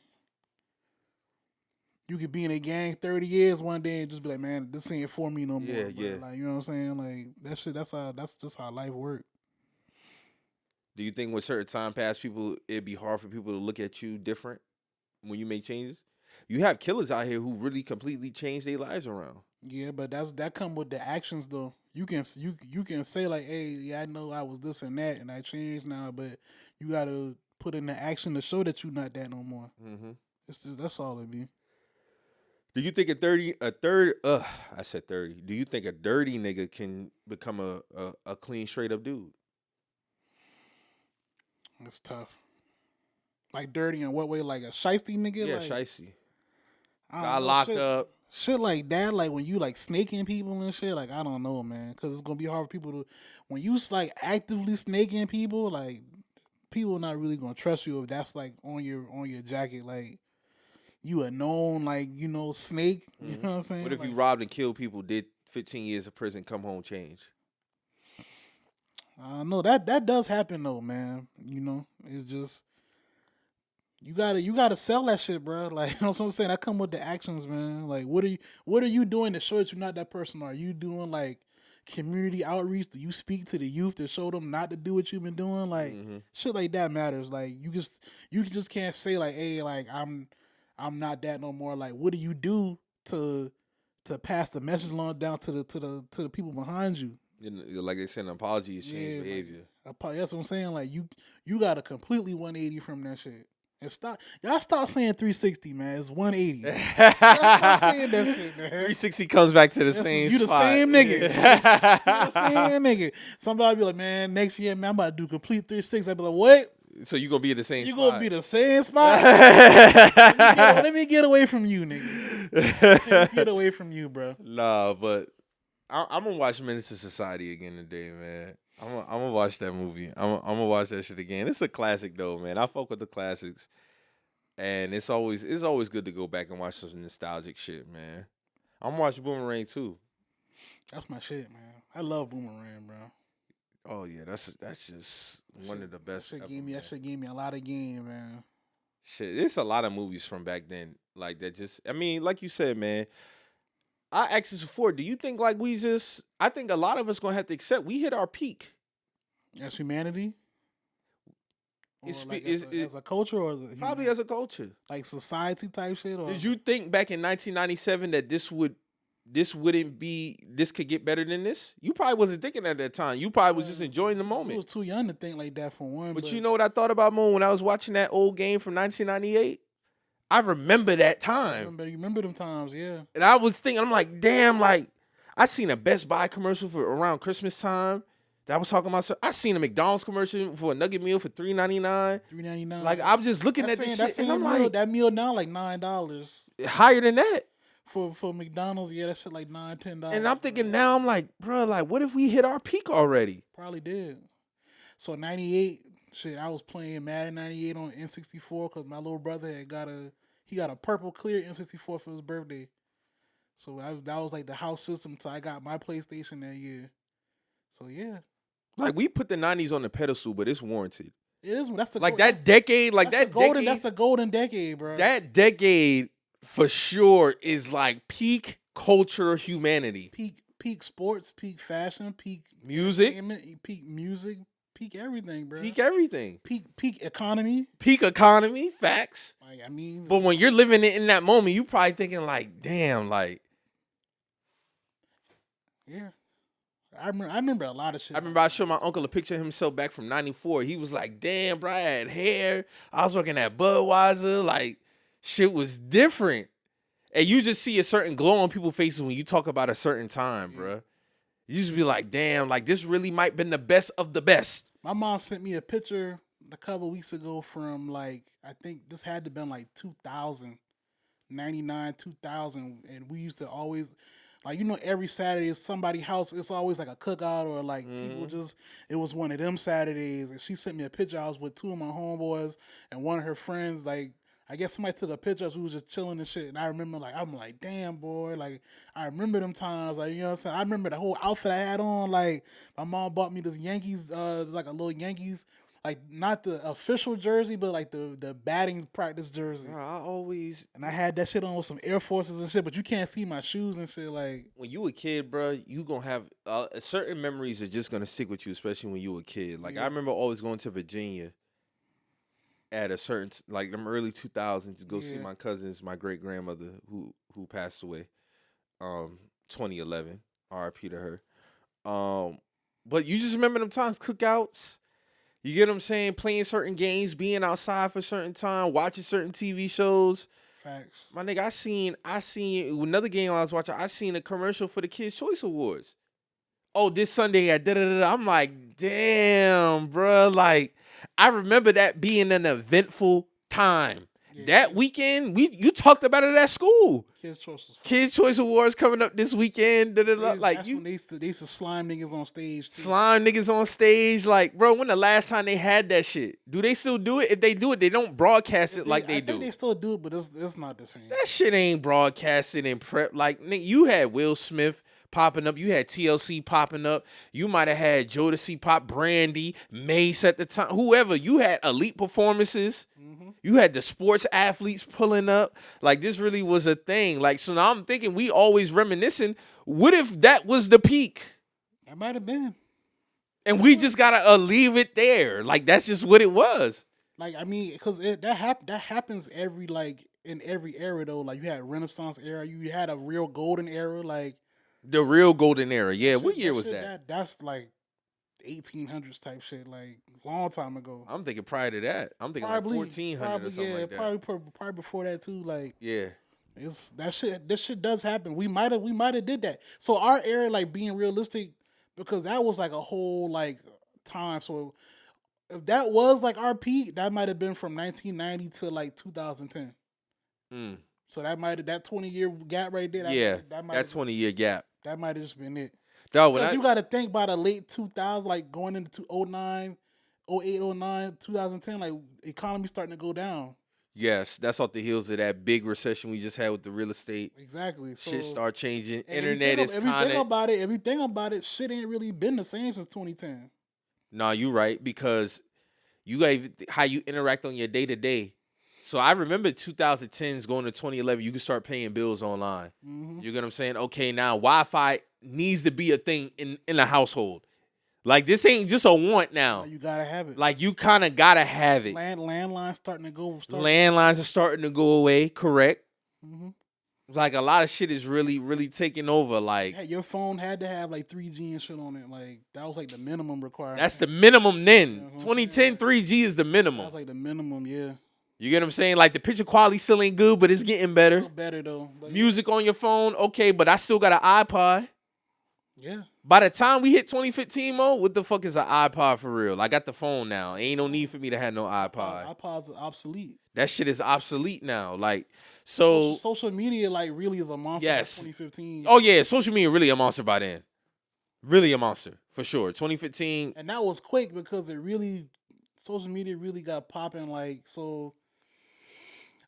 You could be in a gang 30 years one day and just be like, man, this ain't for me no more. Yeah, bro. yeah. Like, you know what I'm saying? Like that shit. That's just how life works. Do you think with certain time pass, it'd be hard for people to look at you different when you make changes? You have killers out here who really completely change their lives around. Yeah, but that come with the actions though. You can say like, hey, yeah, I know I was this and that, and I changed now, but you gotta put in the action to show that you're not that no more. Mm-hmm. It's just that's all it be. Do you think I said 30. Do you think a dirty nigga can become a clean, straight up dude? It's tough. Like dirty in what way? Like a shiesty nigga? Yeah, like, shiesty. I don't Got know, locked shit, up. Shit like that, like when you like snaking people and shit, like I don't know, man. Cause it's gonna be hard for people to when you like actively snaking people, like people not really gonna trust you if that's like on your jacket, like you a known like, you know, snake. You know what I'm saying? What if like, you robbed and killed people, did 15 years of prison, come home, change? no, that does happen though, man. You know, it's just you gotta sell that shit, bro. Like you know what I'm saying. That come with the actions, man. Like what are you doing to show that you're not that person? Are you doing like community outreach? Do you speak to the youth to show them not to do what you've been doing? Like shit like that matters. Like you just can't say like, hey, like I'm not that no more. Like what do you do to pass the message along down to the people behind you? You know, like they said, an apology is change behavior. That's what I'm saying. Like you got to completely 180 from that shit. And y'all stop saying 360, man. It's 180. Y'all stop saying that shit, man. 360 comes back to the same You the spot. same nigga. You the same nigga. Somebody be like, man, next year, man, I'm about to do complete 360. I be like, what? So you gonna be in the same You spot. gonna be the same spot? Let me get away from you, nigga. Let me get away from you, bro. Nah, but I'm gonna watch Menace to Society again today, man. I'm gonna watch that movie. I'm gonna watch that shit again. It's a classic though, man. I fuck with the classics, and it's always good to go back and watch some nostalgic shit, man. I'm watching Boomerang too. That's my shit, man. I love Boomerang, bro. Oh yeah, that's just one of the best. That shit Ever, gave me man. that shit gave me a lot of game, man. Shit, it's a lot of movies from back then, like that. Just, I mean, like you said, man. I asked this before. Do you think like we just? I think a lot of us gonna have to accept we hit our peak. As humanity, or It's, like it's, as a culture, or probably as a culture. like society type shit. Or Did you think back in 1997 that this could get better than this? You probably wasn't thinking at that time. You probably was just enjoying the I moment. was too young to think like that for one. But you know what I thought about, Mo, when I was watching that old game from 1998? I remember that time. you remember them times, yeah. And I was thinking, I'm like, damn, like, I seen a Best Buy commercial for around Christmas time that was talking about. I seen a McDonald's commercial for a nugget meal for $3.99. $3.99. Like, I'm just looking at this shit, and I'm like, that meal now like $9 higher than that. for McDonald's. Yeah, that shit like $9-10. And I'm thinking now, I'm like, bro, like, what if we hit our peak already? Probably did. So 98, shit, I was playing Madden 98 on N64 because my little brother had got a purple clear N64 for his birthday. So that was like the house system. So I got my PlayStation that year. So yeah, Like, we put the 90s on the pedestal, but it's warranted. it is. That's the Like, that decade, like, that's that the golden. decade, That's the golden decade, bro. that decade for sure is like peak culture humanity. Peak sports, peak fashion, peak Music, entertainment, peak music, peak everything, bro. peak everything. Peak economy. Peak economy, facts. Like, I mean, But when you're living it in that moment, you probably thinking like, damn, like, yeah. I remember a lot of shit. I remember I showed my uncle a picture of himself back from 94. He was like, damn, bro, I had hair. I was working at Budweiser. Like, shit was different. And you just see a certain glow on people's faces when you talk about a certain time, bro. You just be like, damn, like, this really might been the best of the best. My mom sent me a picture a couple weeks ago from like, I think this had to been like 2000, 99, 2000. And we used to always, like, you know, every Saturday is somebody's house. It's always like a cookout or like people just, it was one of them Saturdays. And she sent me a picture. I was with two of my homeboys and one of her friends. Like, I guess somebody took a picture of us. We was just chilling and shit. And I remember, like, I'm like, damn, boy. Like, I remember them times. Like, you know what I'm saying? I remember the whole outfit I had on. Like, my mom bought me this Yankees, like a little Yankees, like, not the official jersey, but like the batting practice jersey. Bro, I always, And I had that shit on with some Air Forces and shit, but you can't see my shoes and shit. Like, when you a kid, bro, you gonna have certain memories are just gonna stick with you, especially when you a kid. Like, I remember always going to Virginia at a certain, like, them early 2000s to go see my cousins, my great grandmother who passed away, 2011, R.I.P. to her. But you just remember them times, cookouts. You get what I'm saying? Playing certain games, being outside for a certain time, watching certain TV shows. facts. My nigga, I seen another game I was watching. I seen a commercial for the Kids Choice Awards. Oh, this Sunday at da-da-da-da. I'm like, damn, bro. Like, I remember that being an eventful time. That weekend, you talked about it at school. Kids' Choice was fun. Kids Choice Awards coming up this weekend. Da-da-da. Like, That's when they used to slime niggas on stage too. slime niggas on stage. Like, bro, when the last time they had that shit? Do they still do it? If they do it, they don't broadcast it like they I do. think they still do it, but it's not the same. That shit ain't broadcasted in prep. Like, nigga, you had Will Smith popping up. You had TLC popping up. You might have had Jodeci pop, Brandy, Mace at the time. Whoever. You had elite performances. You had the sports athletes pulling up. Like, this really was a thing. Like, so now I'm thinking we always reminiscing. What if that was the peak? That might have been. And we just gotta leave it there. Like, that's just what it was. Like, I mean, because that happens every, like, in every era, though. Like, you had Renaissance era. You had a real golden era. Like, The real golden era. Yeah, what shit- year was shit that? That's, like, 1800s type shit. Like, long time ago. I'm thinking prior to that. I'm thinking like 1400 or something like that. Probably before that, too. Like, Yeah. it's that shit. This shit does happen. We might have did that. So our era, like, being realistic, because that was like a whole like time. So if that was like our peak, that might have been from 1990 to like 2010. Mm. So that 20-year gap right there. That 20-year gap. That might have just been it. Dog, Because you got to think by the late 2000s, like going into 09, 08, 09, 2010, like economy starting to go down. Yes, that's off the heels of that big recession we just had with the real estate. Exactly. So, Shit start changing. and Internet is kind of. everything about it, shit ain't really been the same since 2010. Nah, you right, because you got how you interact on your day to day. So I remember 2010s going to 2011. You can start paying bills online. Mm-hmm. You get what I'm saying? Okay, now Wi-Fi needs to be a thing in a household. Like, this ain't just a want now. You gotta have it. Like, you kind of gotta have it. Landlines starting to go. Landlines are starting to go away. Correct. Mm-hmm. Like, a lot of shit is really, really taking over. Like, Yeah, your phone had to have like 3G and shit on it. Like, that was like the minimum requirement. that's the minimum then. Yeah, 2010 3G is the minimum. That's like the minimum, yeah. You get what I'm saying? Like, the picture quality still ain't good, but it's getting better. Better though. But Music on your phone, okay, but I still got an iPod. Yeah. By the time we hit 2015, Mo, what the fuck is an iPod for real? I got the phone now. Ain't no need for me to have no iPod. iPods are obsolete. That shit is obsolete now. Like, so. Social media, like, really is a monster. Yes. By 2015. Oh, yeah. Social media really a monster by then. Really a monster, for sure. 2015. And that was quick because social media really got popping. Like, so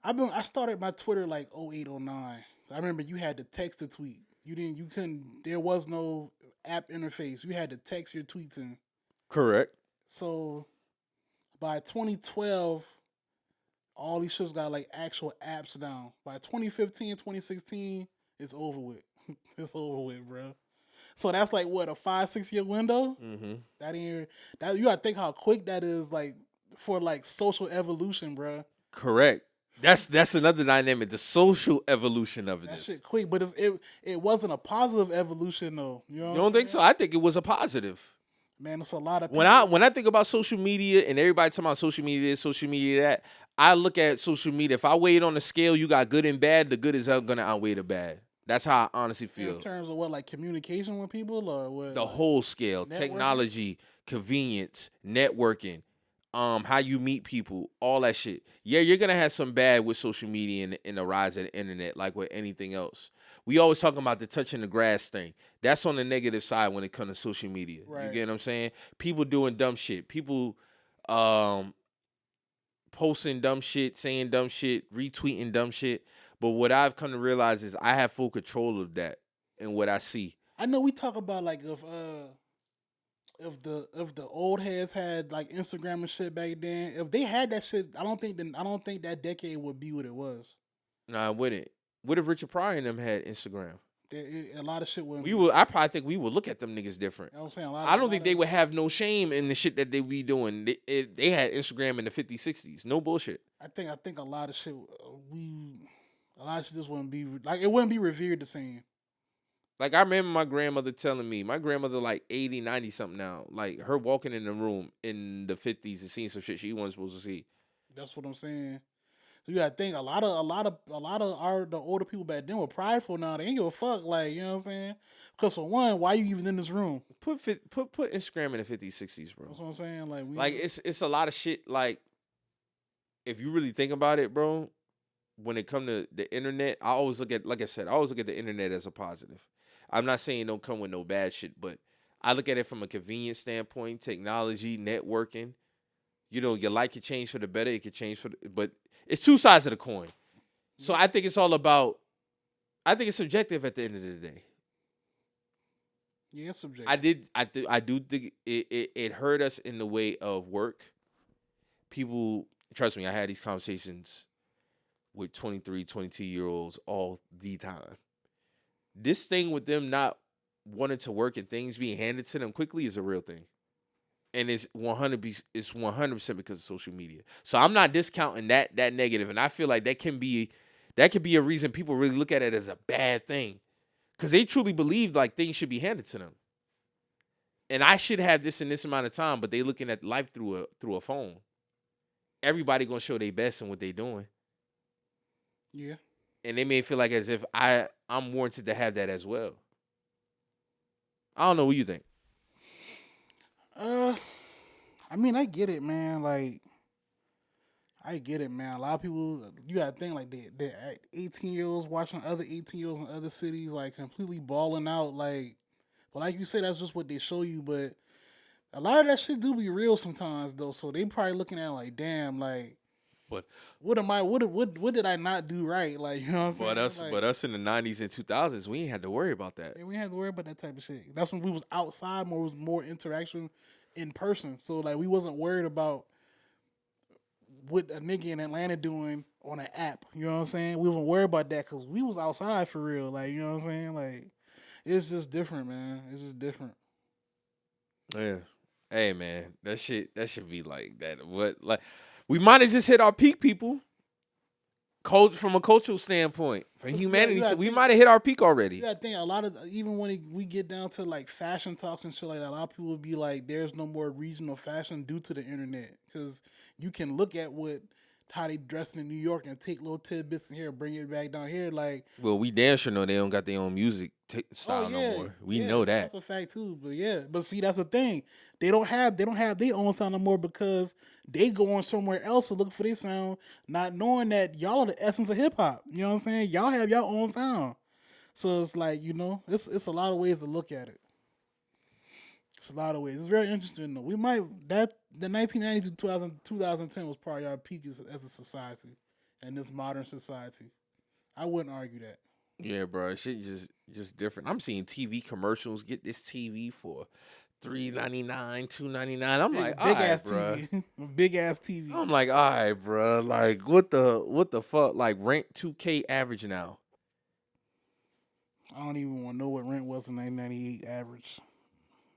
I started my Twitter like 08, 09. I remember you had to text to tweet. There was no app interface. You had to text your tweets in. Correct. So by 2012, all these shits got like actual apps now. By 2015, 2016, it's over with. It's over with, bro. So that's like what, a 5-6 year window? Mm-hmm. That you gotta think how quick that is, like, for like social evolution, bro. Correct. That's another dynamic, the social evolution of That this. shit quick, but it wasn't a positive evolution though. You know? You don't think so? I think it was a positive. Man, it's a lot of people. When I think about social media and everybody talking about social media this, social media that, I look at social media. If I weigh it on the scale, you got good and bad. The good is gonna outweigh the bad. That's how I honestly feel. In terms of what, like communication with people, or what? The whole scale, Networking? technology, convenience, networking, how you meet people, all that shit. Yeah, you're gonna have some bad with social media and the rise of the internet, like with anything else. We always talking about the touching the grass thing. That's on the negative side when it comes to social media. Right. You get what I'm saying? People doing dumb shit. People posting dumb shit, saying dumb shit, retweeting dumb shit. But what I've come to realize is I have full control of that and what I see. I know we talk about like if the old heads had like Instagram and shit back then, if they had that shit, I don't think that decade would be what it was. Nah, I wouldn't. What if Richard Pryor and them had Instagram? A lot of shit would. I probably think we would look at them niggas different. You know what I'm saying? I don't think they would have no shame in the shit that they be doing. They had Instagram in the 50s, 60s. No bullshit. I think a lot of shit just wouldn't be like, it wouldn't be revered the same. Like, I remember my grandmother telling me, my grandmother like 80, 90 something now, like her walking in the room in the 50s and seeing some shit she wasn't supposed to see. That's what I'm saying. You gotta think a lot of the older people back then were prideful. Now they ain't give a fuck. Like, you know what I'm saying? Because for one, why you even in this room? Put Instagram in the 50s, 60s, bro. That's what I'm saying. Like it's a lot of shit. Like, if you really think about it, bro, when it come to the internet, I always look at, like I said, I always look at the internet as a positive. I'm not saying it don't come with no bad shit, but I look at it from a convenience standpoint, technology, networking. You know, your life could change for the better. It could change but it's two sides of the coin. So I think it's all about, I think it's subjective at the end of the day. Yeah, it's subjective. I do think it hurt us in the way of work. People, trust me, I had these conversations with 23, 22-year-olds all the time. This thing with them not wanting to work and things being handed to them quickly is a real thing. And it's 100% because of social media. So I'm not discounting that negative, and I feel like that can be a reason people really look at it as a bad thing, because they truly believe like things should be handed to them, and I should have this in this amount of time, but they looking at life through a phone. Everybody gonna show their best in what they doing. Yeah, and they may feel like as if I'm warranted to have that as well. I don't know what you think. I mean, I get it, man. Like, I get it, man. A lot of people, you gotta think like they 18-year-olds watching other 18-year-olds in other cities, like completely balling out. Like, but like you said, that's just what they show you. But a lot of that shit do be real sometimes, though. So they probably looking at it like, damn, like But what did I not do right? Like, you know what I'm saying? but us in the 90s and 2000s, we ain't had to worry about that. And we didn't have to worry about that type of shit. That's when we was outside more, was more interaction in person. So like we wasn't worried about what a nigga in Atlanta doing on an app. You know what I'm saying? We wasn't worried about that because we was outside for real. Like, you know what I'm saying? Like, it's just different, man. It's just different. Yeah. Hey man, that should be like that. What like we might have just hit our peak, people. From a cultural standpoint, for humanity, so we might have hit our peak already. Yeah, I think a lot of even when we get down to like fashion talks and shit like that, a lot of people will be like, "There's no more regional fashion due to the internet," because you can look at how they dress in New York and take little tidbits in here, bring it back down here. Like, Well, we damn sure know they don't got their own music style no more. We know that. That's a fact too. But see, that's the thing. They don't have their own sound no more because they go on somewhere else to look for their sound, not knowing that y'all are the essence of hip hop. You know what I'm saying? Y'all have your own sound. So it's like, it's a lot of ways to look at it. It's a lot of ways. It's very interesting though. The 1990 to 2010 was probably our peak as a society and this modern society. I wouldn't argue that. Yeah, bro, shit just different. I'm seeing TV commercials. Get this TV for $3.99, $2.99. I'm like, all right, bro. TV, big ass TV. I'm like, all right, bro. Like, what the fuck? Like, rent 2K average now. I don't even want to know what rent was in 1998 average.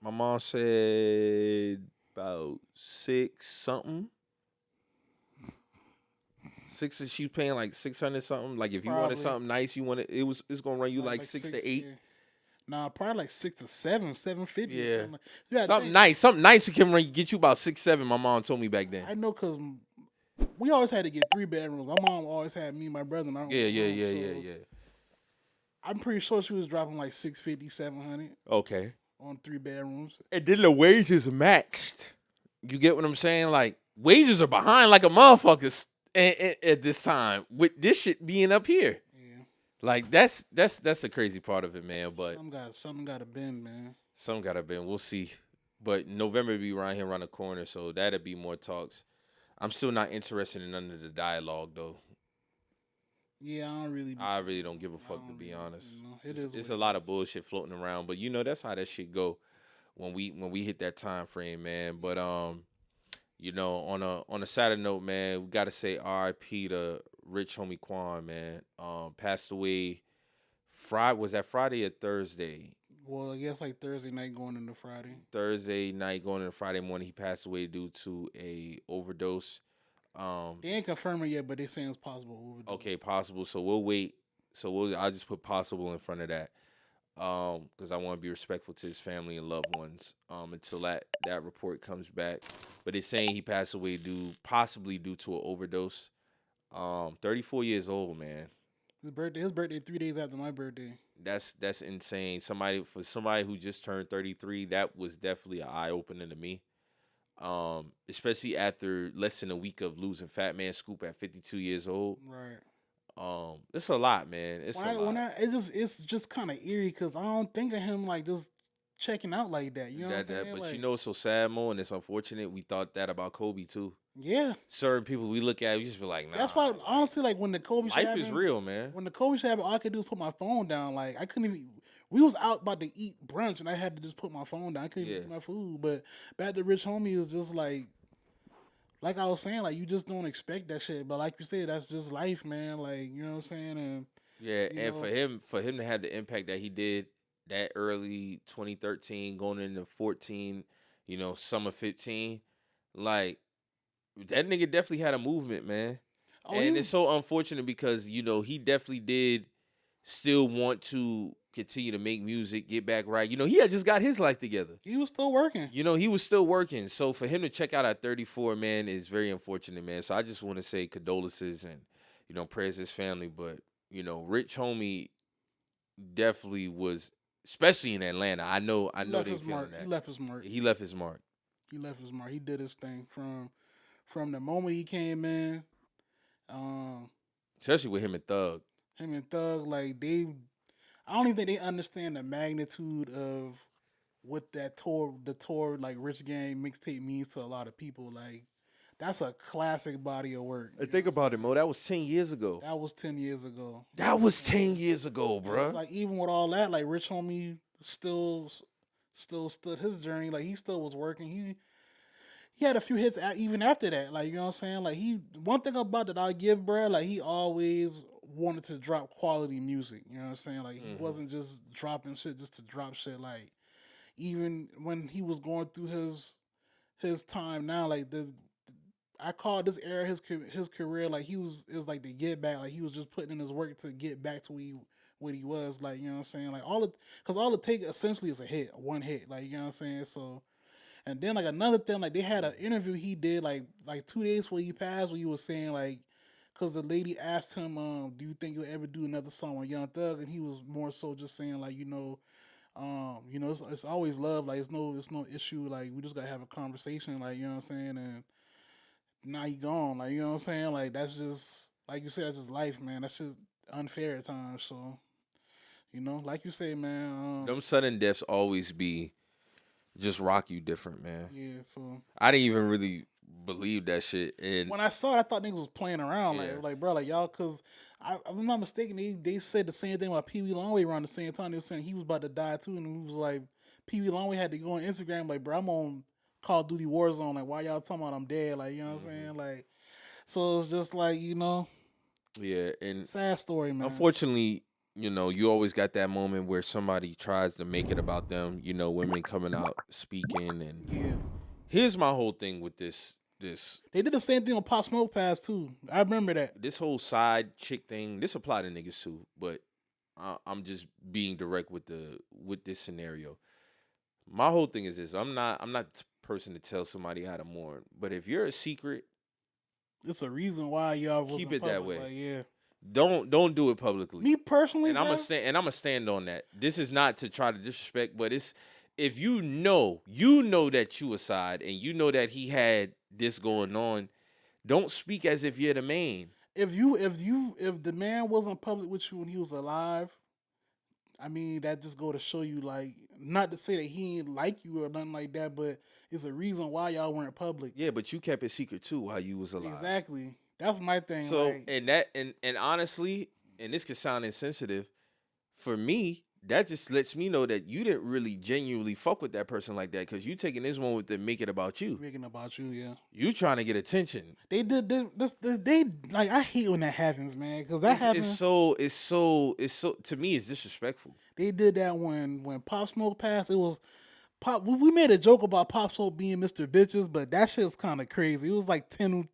My mom said about 6 something. She was paying like 600 something. Like if you wanted something nice, it's gonna run you like 6 to 8. Yeah. Nah, probably like 6 to 7, 750. Yeah, something nice can get you about 6, 7. My mom told me back then. I know because we always had to get 3 bedrooms. My mom always had me and my brother. And Yeah. I'm pretty sure she was dropping like 650, 700. Okay. On 3 bedrooms. And then the wages matched. You get what I'm saying? Like wages are behind like a motherfucker at this time with this shit being up here. Yeah. Like that's the crazy part of it, man. But something gotta bend, man. Something gotta bend. We'll see. But November be around here around the corner, so that'll be more talks. I'm still not interested in none of the dialogue though. Yeah, I really don't give a fuck to be honest. It's a lot of bullshit floating around, but that's how that shit go when we hit that time frame, man. But on a sadder note, man, we gotta say R.I.P. to Rich Homie Quan, man. Passed away was that Friday or Thursday? Well, I guess like Thursday night going into Friday. Thursday night going into Friday morning, he passed away due to a overdose. They ain't confirming yet, but they saying it's possible overdose. Okay, possible. So we'll wait. I'll just put possible in front of that. Because I want to be respectful to his family and loved ones. Until that report comes back. But it's saying he passed away possibly due to an overdose. 34 years old, man. His birthday 3 days after my birthday. That's insane. Somebody who just turned 33, that was definitely an eye opener to me. Especially after less than a week of losing Fat Man Scoop at 52 years old. Right. It's a lot, man. It's just kind of eerie because I don't think of him like just checking out like that. You know what I'm saying? But it's so sad, Mo, and it's unfortunate. We thought that about Kobe too. Yeah. Certain people we look at, we just be like, nah. That's why, honestly, like when the Kobe shit happened, life is real, man. When the Kobe shit happened, all I could do was put my phone down. Like I couldn't even. We was out about to eat brunch, and I had to just put my phone down. I couldn't eat my food. But back to Rich Homie is just like I was saying, like you just don't expect that shit. But like you said, that's just life, man. Like you know what I'm saying? And for him to have the impact that he did that early 2013, going into 14, summer 15, like that nigga definitely had a movement, man. And it's so unfortunate because he definitely did still want to continue to make music, get back right. He had just got his life together. He was still working. He was still working. So for him to check out at 34, man, is very unfortunate, man. So I just want to say condolences and, prayers to his family. But, Rich Homie definitely was, especially in Atlanta. I know they feeling that. He left his mark. He left his mark. He did his thing from the moment he came in. Especially with him and Thug. Like I don't even think they understand the magnitude of what the tour like Rich Gang mixtape means to a lot of people. Like That's a classic body of work. Think about it, Mo. That was 10 years ago. That was 10 years ago. That was 10 years ago, bro. It's like even with all that, like Rich Homie still stood his journey. Like he still was working. He had a few hits even after that. Like you know what I'm saying. Like one thing about that I give, bro. Like he always wanted to drop quality music. You know what I'm saying. Like he wasn't just dropping shit just to drop shit. Like even when he was going through his time now, like I call this era his career like it was like the get back, like he was just putting in his work to get back to what he was, like you know what I'm saying, like because all it take essentially is one hit, like you know what I'm saying. So and then like another thing, like they had an interview he did like 2 days before he passed, where he was saying like, because the lady asked him, do you think you'll ever do another song with Young Thug, and he was more so just saying like it's always love, like it's no issue, like we just gotta have a conversation, like you know what I'm saying. And now he gone, like you know what I'm saying, like that's just like you said, that's just life, man. That's just unfair at times. So like you say, man, them sudden deaths always be just rock you different, man. yeah. So I didn't even really believe that shit, and when I saw it, I thought niggas was playing around, Yeah. like bro, like y'all, because I'm not mistaken, they said the same thing about Pee Wee Longway around the same time. They were saying he was about to die too, and he was like, Pee Wee Longway had to go on Instagram like, bro, I'm on Call of Duty Warzone, like why y'all talking about I'm dead, like you know what I'm saying, like so it's just like yeah, and sad story, man. unfortunately, you always got that moment where somebody tries to make it about them. Women coming out speaking, and Yeah, here's my whole thing with this they did the same thing on Pop Smoke Pass too. I remember that. this whole side chick thing. This apply to niggas too, but I'm just being direct with this scenario. My whole thing is this: I'm not the person to tell somebody how to mourn, but if you're a secret, It's a reason why y'all wasn't keep it that public, way. like, yeah, Don't do it publicly. me personally, And I'm bro, gonna stand on that. This is not to try to disrespect, but it's if you know that you aside and you know that he had this going on, don't speak as if you're the main. if the man wasn't public with you when he was alive, I mean that just go to show you, like, not to say that he ain't like you or nothing like that, but it's a reason why y'all weren't public. Yeah, but you kept it secret too while you was alive. Exactly. That's my thing. So like, and honestly, and this could sound insensitive, for me, that just lets me know that you didn't really genuinely fuck with that person like that, because you taking this moment to make it about you. Making about you, yeah. You trying to get attention. They did this. They like, I hate when that happens, man, because that happens. It's so to me it's disrespectful. They did that when Pop Smoke passed. It was Pop. We made a joke about Pop Smoke being Mr. Bitches, but that shit's kind of crazy. It was like 10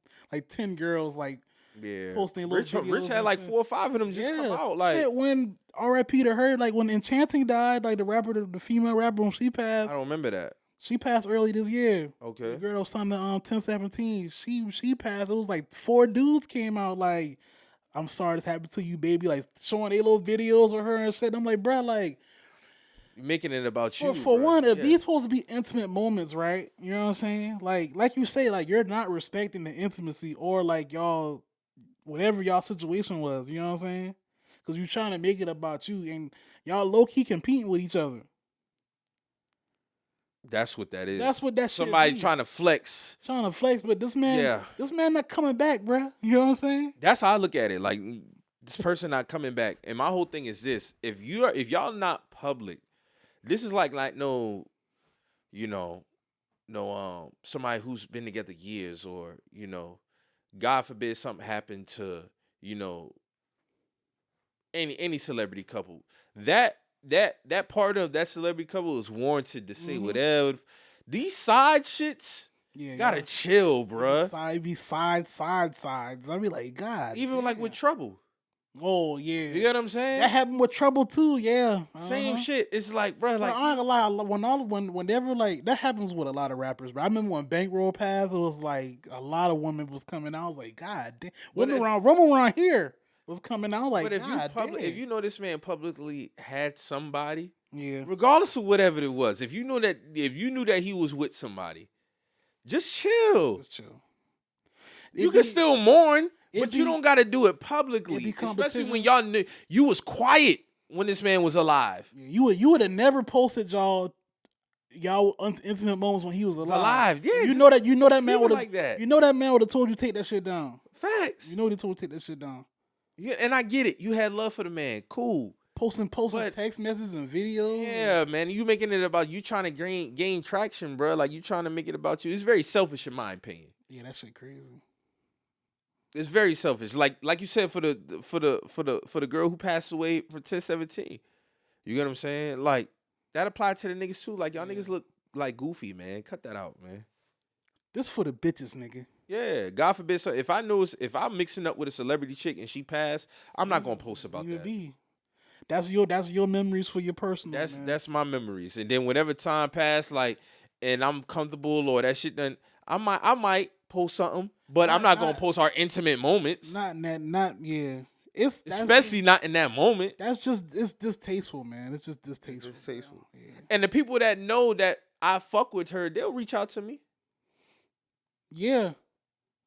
girls like Yeah, posting little videos Rich had and like shit. 4 or 5 of them just come out. Like shit, when R.I.P. to her, like when Enchanting died, like the female rapper, when she I passed, don't remember that. she passed early this year. Okay. The girl that was signed to 1017, she passed. It was like 4 dudes came out like, I'm sorry this happened to you, baby, like showing their little videos of her and shit. I'm like, bruh, like, Making it about you. for bruh. one, if Yeah. these supposed to be intimate moments, right? You know what I'm saying? Like you say, like you're not respecting the intimacy, or like y'all, whatever y'all situation was, you know what I'm saying? Because you're trying to make it about you, and y'all low key competing with each other. That's what that is. That's what that shit Somebody be. trying to flex. Trying to flex, but this man, Yeah. this man not coming back, bruh. You know what I'm saying? That's how I look at it. Like, this person not coming back. And my whole thing is this: if y'all not public, this is like no, somebody who's been together years, or God forbid something happened to any celebrity couple. That part of that celebrity couple is warranted to say whatever. These side shits Yeah, gotta chill, bruh. sides. I be like, God. Even like with Trouble. Oh yeah, You get what I'm saying? that happened with Trouble too. Yeah, Same shit. It's like, bruh, But like I ain't gonna lie, whenever like that happens with a lot of rappers, bro. I remember when Bankroll passed, it was like a lot of women was coming out. I was like, God damn, women around here was coming out. Like, but if God damn. if you know this man publicly had somebody, Yeah, regardless of whatever it was, if you knew that he was with somebody, just chill. it's chill. You can still mourn, it but you be- don't got to do it publicly. it be Especially when competition. y'all knew you was quiet when this man was alive. You would have never posted y'all y'all intimate moments when he was alive. Yeah, you know that man keep it would like that. You know that man would have told you to take that shit down. Facts. You know they told you to take that shit down. Yeah, and I get it. You had love for the man. Cool. Posting But- text messages and videos. Yeah, man. You making it about you trying to gain traction, bro. Like you trying to make it about you. It's very selfish in my opinion. Yeah, that shit crazy. It's very selfish. Like you said for the girl who passed away for 1017. You get what I'm saying? Like that applied to the niggas too. Like y'all niggas look like goofy, man. Cut that out, man. This for the bitches, nigga. Yeah, God forbid. So if I'm mixing up with a celebrity chick and she passed, I'm not gonna post about You that. be. That's your memories for your personal. Man. That's my memories. And then whenever time passed, like, and I'm comfortable or that shit done, I might post something, but I'm not gonna post our intimate moments. Yeah. Especially not in that moment. It's distasteful, man. It's just distasteful. Yeah. And the people that know that I fuck with her, they'll reach out to me. Yeah.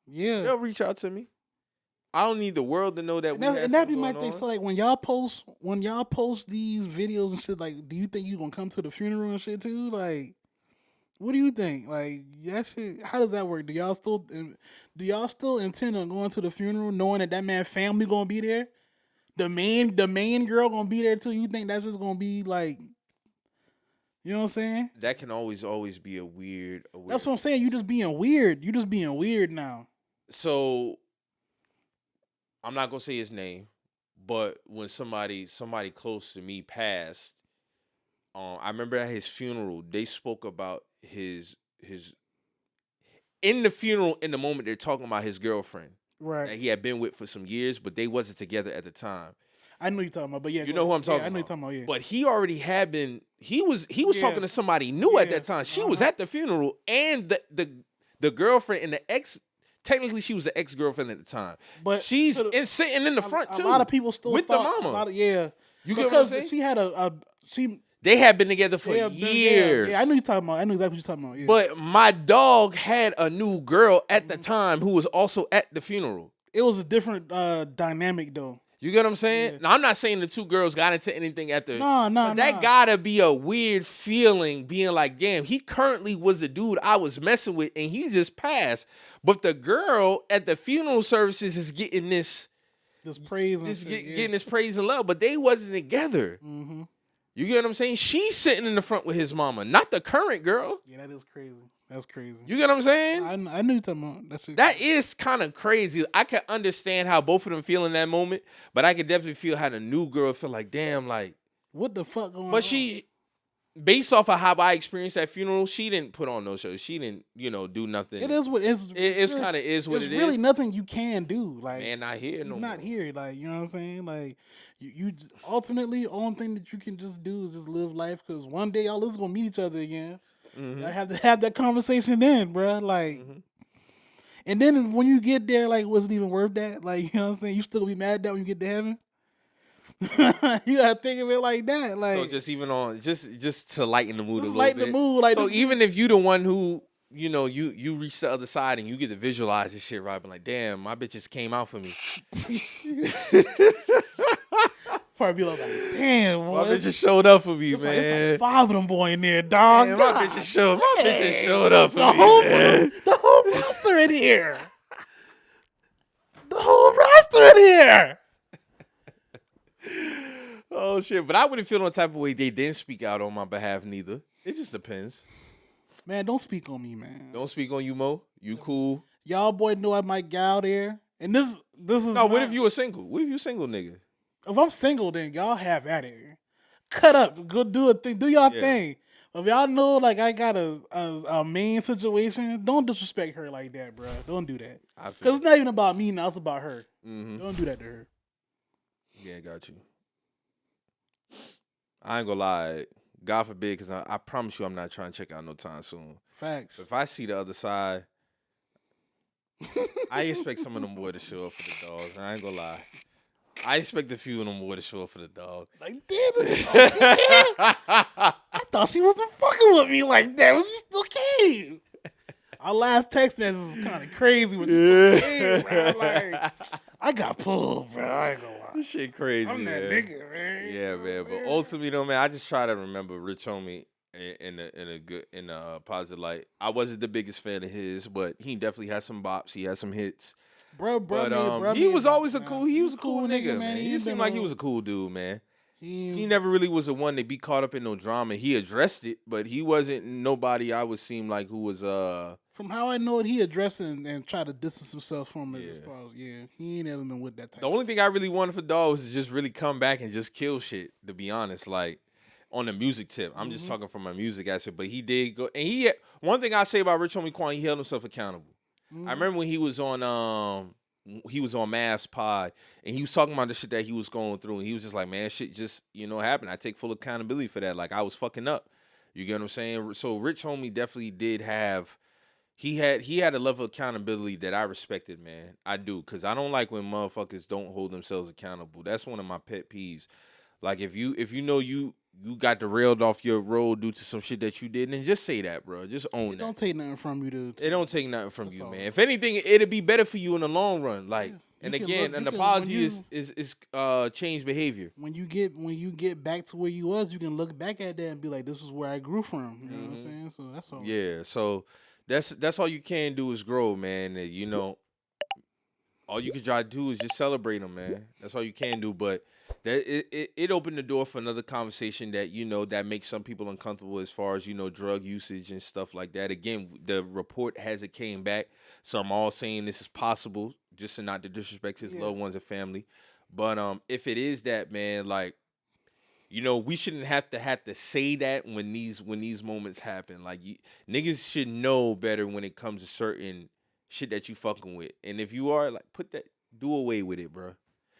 They'll reach out to me. I don't need the world to know that. And that be my thing. So like when y'all post these videos and shit, like, do you think you gonna come to the funeral and shit too? Like, what do you think? Like, that shit. How does that work? Do y'all still intend on going to the funeral, knowing that man family gonna be there? The main girl gonna be there too. You think that's just gonna be like, you know what I'm saying? That can always be a weird. That's what I'm saying. You just being weird now. So I'm not gonna say his name, but when somebody close to me passed, I remember at his funeral they spoke about his in the funeral. In the moment they're talking about his girlfriend, right? That he had been with for some years, but they wasn't together at the time. I know you're talking about, but yeah, you know who I'm talking about. I know you're talking about, yeah. But he already had been. He was talking to somebody new at that time. She was at the funeral, and the girlfriend and the ex. Technically, she was the ex-girlfriend at the time, but she's sitting in the front too. A lot of people still with thought, the mama. You get what I'm saying? She had They had been together for years. Yeah, I know you're talking about. I know exactly what you're talking about. Yeah. But my dog had a new girl at the time who was also at the funeral. It was a different dynamic though. You get what I'm saying? Yeah. Now, I'm not saying the two girls got into anything at the... No. That gotta be a weird feeling, being like, damn, he currently was the dude I was messing with, and he just passed. But the girl at the funeral services is getting this praise and getting this praise and love, but they wasn't together. Mm-hmm. You get what I'm saying? She's sitting in the front with his mama, not the current girl. Yeah, that is crazy. That's crazy. You get what I'm saying? I knew you talking about that is kind of crazy. I can understand how both of them feel in that moment, but I could definitely feel how the new girl feel like, damn, like, what the fuck going on? But she, based off of how I experienced that funeral, she didn't put on no show. She didn't, do nothing. It is what it's kind of is what it is. There's really nothing you can do. Like, man, not here. You're not here. Like, you know what I'm saying? Like, you ultimately, only thing that you can just do is just live life, because one day y'all is gonna meet each other again. Mm-hmm. I have to have that conversation then, bro. Like, and then when you get there, like, was it even worth that? Like, you know what I'm saying? You still be mad at that when you get to heaven? You gotta think of it like that. Like, so just even on just to lighten the mood a little lighten bit. The mood, like, so even if you the one who you reach the other side and you get to visualize this shit, right? But like, damn, my bitch just came out for me. Probably be like, damn, boy. My bitch just showed up for me, it's man. It's like 5 of them boy in there, dog. Man, my bitch just showed up for me, man. The whole roster in here. The whole roster in here. Oh shit! But I wouldn't feel no type of way they didn't speak out on my behalf neither. It just depends. Man, don't speak on me, man. Don't speak on you, Mo. You cool? Y'all boy know I might get out there. And this is no. What if you were single? What if you single, nigga? If I'm single, then y'all have at it. Cut up. Go do a thing. Do y'all thing. If y'all know, like, I got a main situation, don't disrespect her like that, bro. Don't do that. Because it's not even about me now. It's about her. Mm-hmm. Don't do that to her. Yeah, got you. I ain't gonna lie. God forbid, because I promise you I'm not trying to check out no time soon. Facts. If I see the other side, I expect some of them boys to show up for the dogs. I ain't gonna lie. I expect a few of them boys to show up for the dog. Like, damn it. I thought she wasn't fucking with me like that. Was she still came? Our last text message is kind of crazy, but she still came, bro. Like, I got pulled, bro. I ain't gonna lie. This shit crazy, I'm that man. nigga, man. Yeah, man. But ultimately, though, man, I just try to remember Rich Homie in a positive light. I wasn't the biggest fan of his, but he definitely had some bops. He had some hits. Bro, But made, he was always he was a a cool nigga, man. He ain't seemed been like he no- was a cool dude, man. He, He never really was the one to be caught up in no drama. He addressed it, but he wasn't nobody I would seem like who was from how I know it, he addressed it and tried to distance himself from it. Yeah. As far as, he ain't ever been with that type. The only thing I really wanted for Dog was to just really come back and just kill shit, to be honest. Like, on the music tip. I'm just talking from my music aspect. But he did go, and one thing I say about Rich Homie Quan, he held himself accountable. I remember when he was on Mass Pod, and he was talking about the shit that he was going through, and he was just like, man, shit just, happened. I take full accountability for that. Like, I was fucking up. You get what I'm saying? So Rich Homie definitely did have, he had a level of accountability that I respected, man. I do, because I don't like when motherfuckers don't hold themselves accountable. That's one of my pet peeves. Like, if you know you got derailed off your road due to some shit that you did, then just say that, bro. Just own It that. don't take nothing from you to. It don't take nothing from That's you, all. man. If anything, it'll be better for you in the long run. Like, Yeah. and You can again, look- an you can- apology when is change behavior. When you get back to where you was, you can look back at that and be like, "This is where I grew from." You know what I'm saying? So that's all. Yeah. So that's all you can do is grow, man. And, all you can try to do is just celebrate them, man. That's all you can do. But it opened the door for another conversation that that makes some people uncomfortable as far as drug usage and stuff like that. Again, the report hasn't came back, so I'm all saying this is possible, just to not to disrespect his loved ones and family. But if it is that, man, like, we shouldn't have to say that when these moments happen. Like, niggas should know better when it comes to certain shit that you fucking with. And if you are, like, do away with it, bro.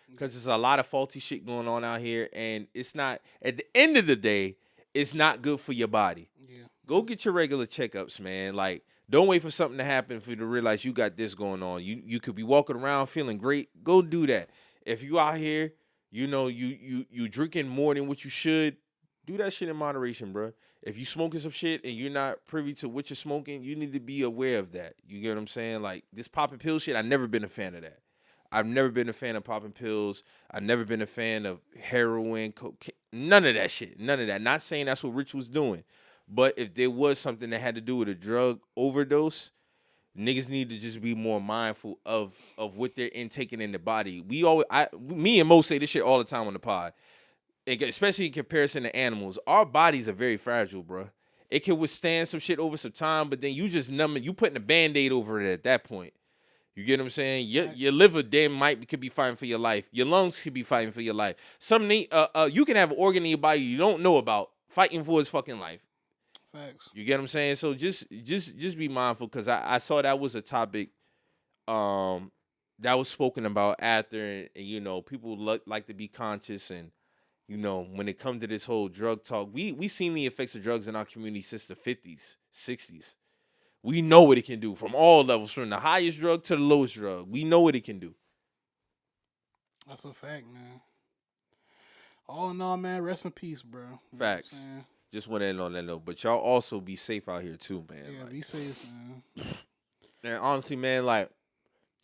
Because there's a lot of faulty shit going on out here, and it's not, at the end of the day, it's not good for your body. Yeah. Go get your regular checkups, man. Like, don't wait for something to happen for you to realize you got this going on. You could be walking around feeling great. Go do that. If you out here, you drinking more than what you should, do that shit in moderation, bro. If you smoking some shit and you're not privy to what you're smoking, you need to be aware of that. You get what I'm saying? Like, this popping pill shit, I've never been a fan of that. I've never been a fan of popping pills. I've never been a fan of heroin, cocaine, none of that shit. None of that. Not saying that's what Rich was doing. But if there was something that had to do with a drug overdose, niggas need to just be more mindful of what they're intaking in the body. Me and Mo say this shit all the time on the pod, especially in comparison to animals. Our bodies are very fragile, bro. It can withstand some shit over some time, but then you just numb it. You putting a Band-Aid over it at that point. You get what I'm saying? Your liver could be fighting for your life. Your lungs could be fighting for your life. You can have an organ in your body you don't know about fighting for his fucking life. Facts. You get what I'm saying? So just be mindful, because I saw that was a topic that was spoken about after, and people like to be conscious, and when it comes to this whole drug talk, we seen the effects of drugs in our community since the 50s, 60s. We know what it can do from all levels, from the highest drug to the lowest drug. We know what it can do. That's a fact, man. All in all, man, rest in peace, bro. You know what I'm Facts. saying? Just went in on that note. But y'all also be safe out here too, man. Yeah, Like, be safe, man. and honestly, man, like,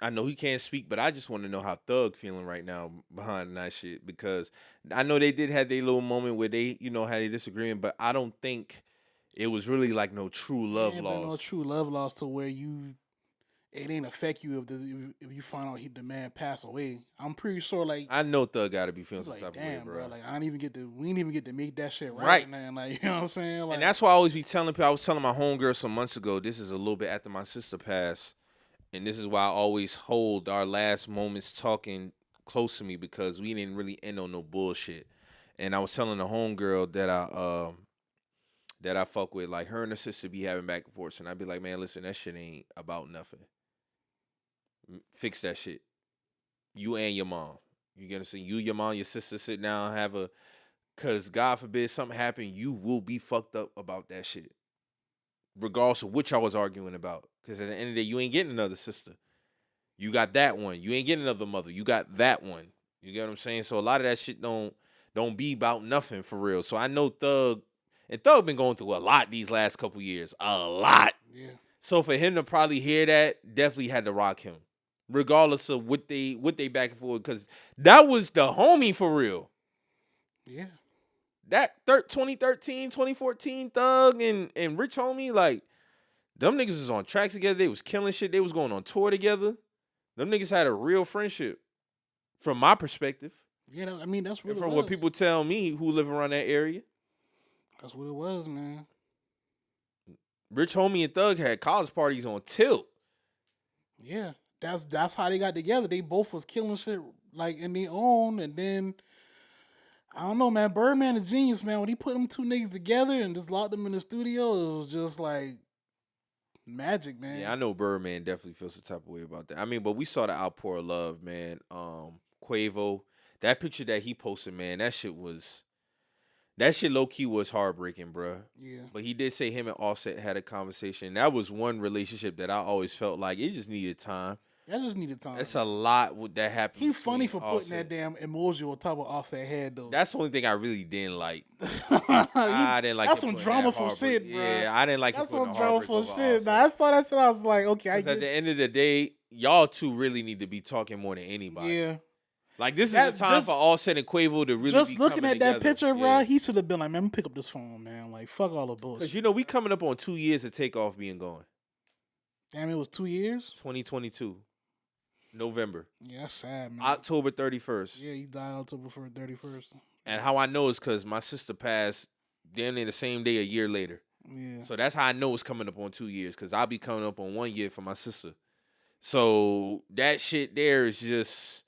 I know he can't speak, but I just want to know how Thug feeling right now behind that shit, because I know they did have their little moment where they, had a disagreement, but I don't think it was really like no true love Ain't loss. been no true love loss to where it ain't affect you if you find out the man passed away. I'm pretty sure, like, I know Thug got to be feeling some like, type of damn, way, bro. Like, we didn't even get to make that shit right. Right. Man. Like, you know what I'm saying? Like, And that's why I always be telling people. I was telling my homegirl some months ago, this is a little bit after my sister passed, and this is why I always hold our last moments talking close to me, because we didn't really end on no bullshit. And I was telling the homegirl that I fuck with, like, her and her sister be having back and forth, and I'd be like, man, listen, that shit ain't about nothing. Fix that shit. You and your mom. You get what I'm saying? You, your mom, your sister sit down, because God forbid something happen, you will be fucked up about that shit, regardless of what y'all was arguing about. Because at the end of the day, you ain't getting another sister. You got that one. You ain't getting another mother. You got that one. You get what I'm saying? So a lot of that shit don't be about nothing for real. So I know Thug been going through a lot these last couple years. A lot. yeah, So for him to probably hear that, definitely had to rock him, regardless of what they back and forth, because that was the homie for real. yeah. that 2013, 2014 Thug and Rich Homie, like, them niggas was on tracks together. They was killing shit. They was going on tour together. Them niggas had a real friendship, from my perspective. Yeah, I mean, that's what And it from was. what people tell me who live around that area. That's what it was, man. Rich Homie and Thug had college parties on tilt. Yeah, that's how they got together. They both was killing shit like in their own, and then I don't know, man. Birdman a genius, man. When he put them two niggas together and just locked them in the studio, it was just like magic, man. Yeah, I know Birdman definitely feels some type of way about that. I mean, but we saw the outpour of love, man. Quavo, that picture that he posted, man, that shit low key was heartbreaking, bruh. Yeah, But he did say him and Offset had a conversation. That was one relationship that I always felt like it just needed time. that just needed time. That's a lot that happened. He funny between for putting Offset. that damn emoji on top of Offset head though. That's the only thing I really didn't like. I didn't like. That's him some putting drama that for heartbreak. shit, bro. Yeah, I didn't like. That's him putting some drama for heartbreak over shit. Nah, I saw that shit. I was like, okay, I Offset. At get. the end of the day, y'all two really need to be talking more than anybody. Yeah, Like, this is That- the time just- for Offset and Quavo to really just be looking coming at that together. picture, bro, he should have been like, man, let me pick up this phone, man. Like, fuck all the bullshit. Because, you know, we coming up on 2 years of Takeoff being gone. Damn, it was 2 years. 2022. November. Yeah, that's sad, man. October 31st. Yeah, he died October 31st. And how I know is because my sister passed damn near the same day a year later. Yeah, So that's how I know it's coming up on 2 years, because I'll be coming up on 1 year for my sister. So that shit there is just,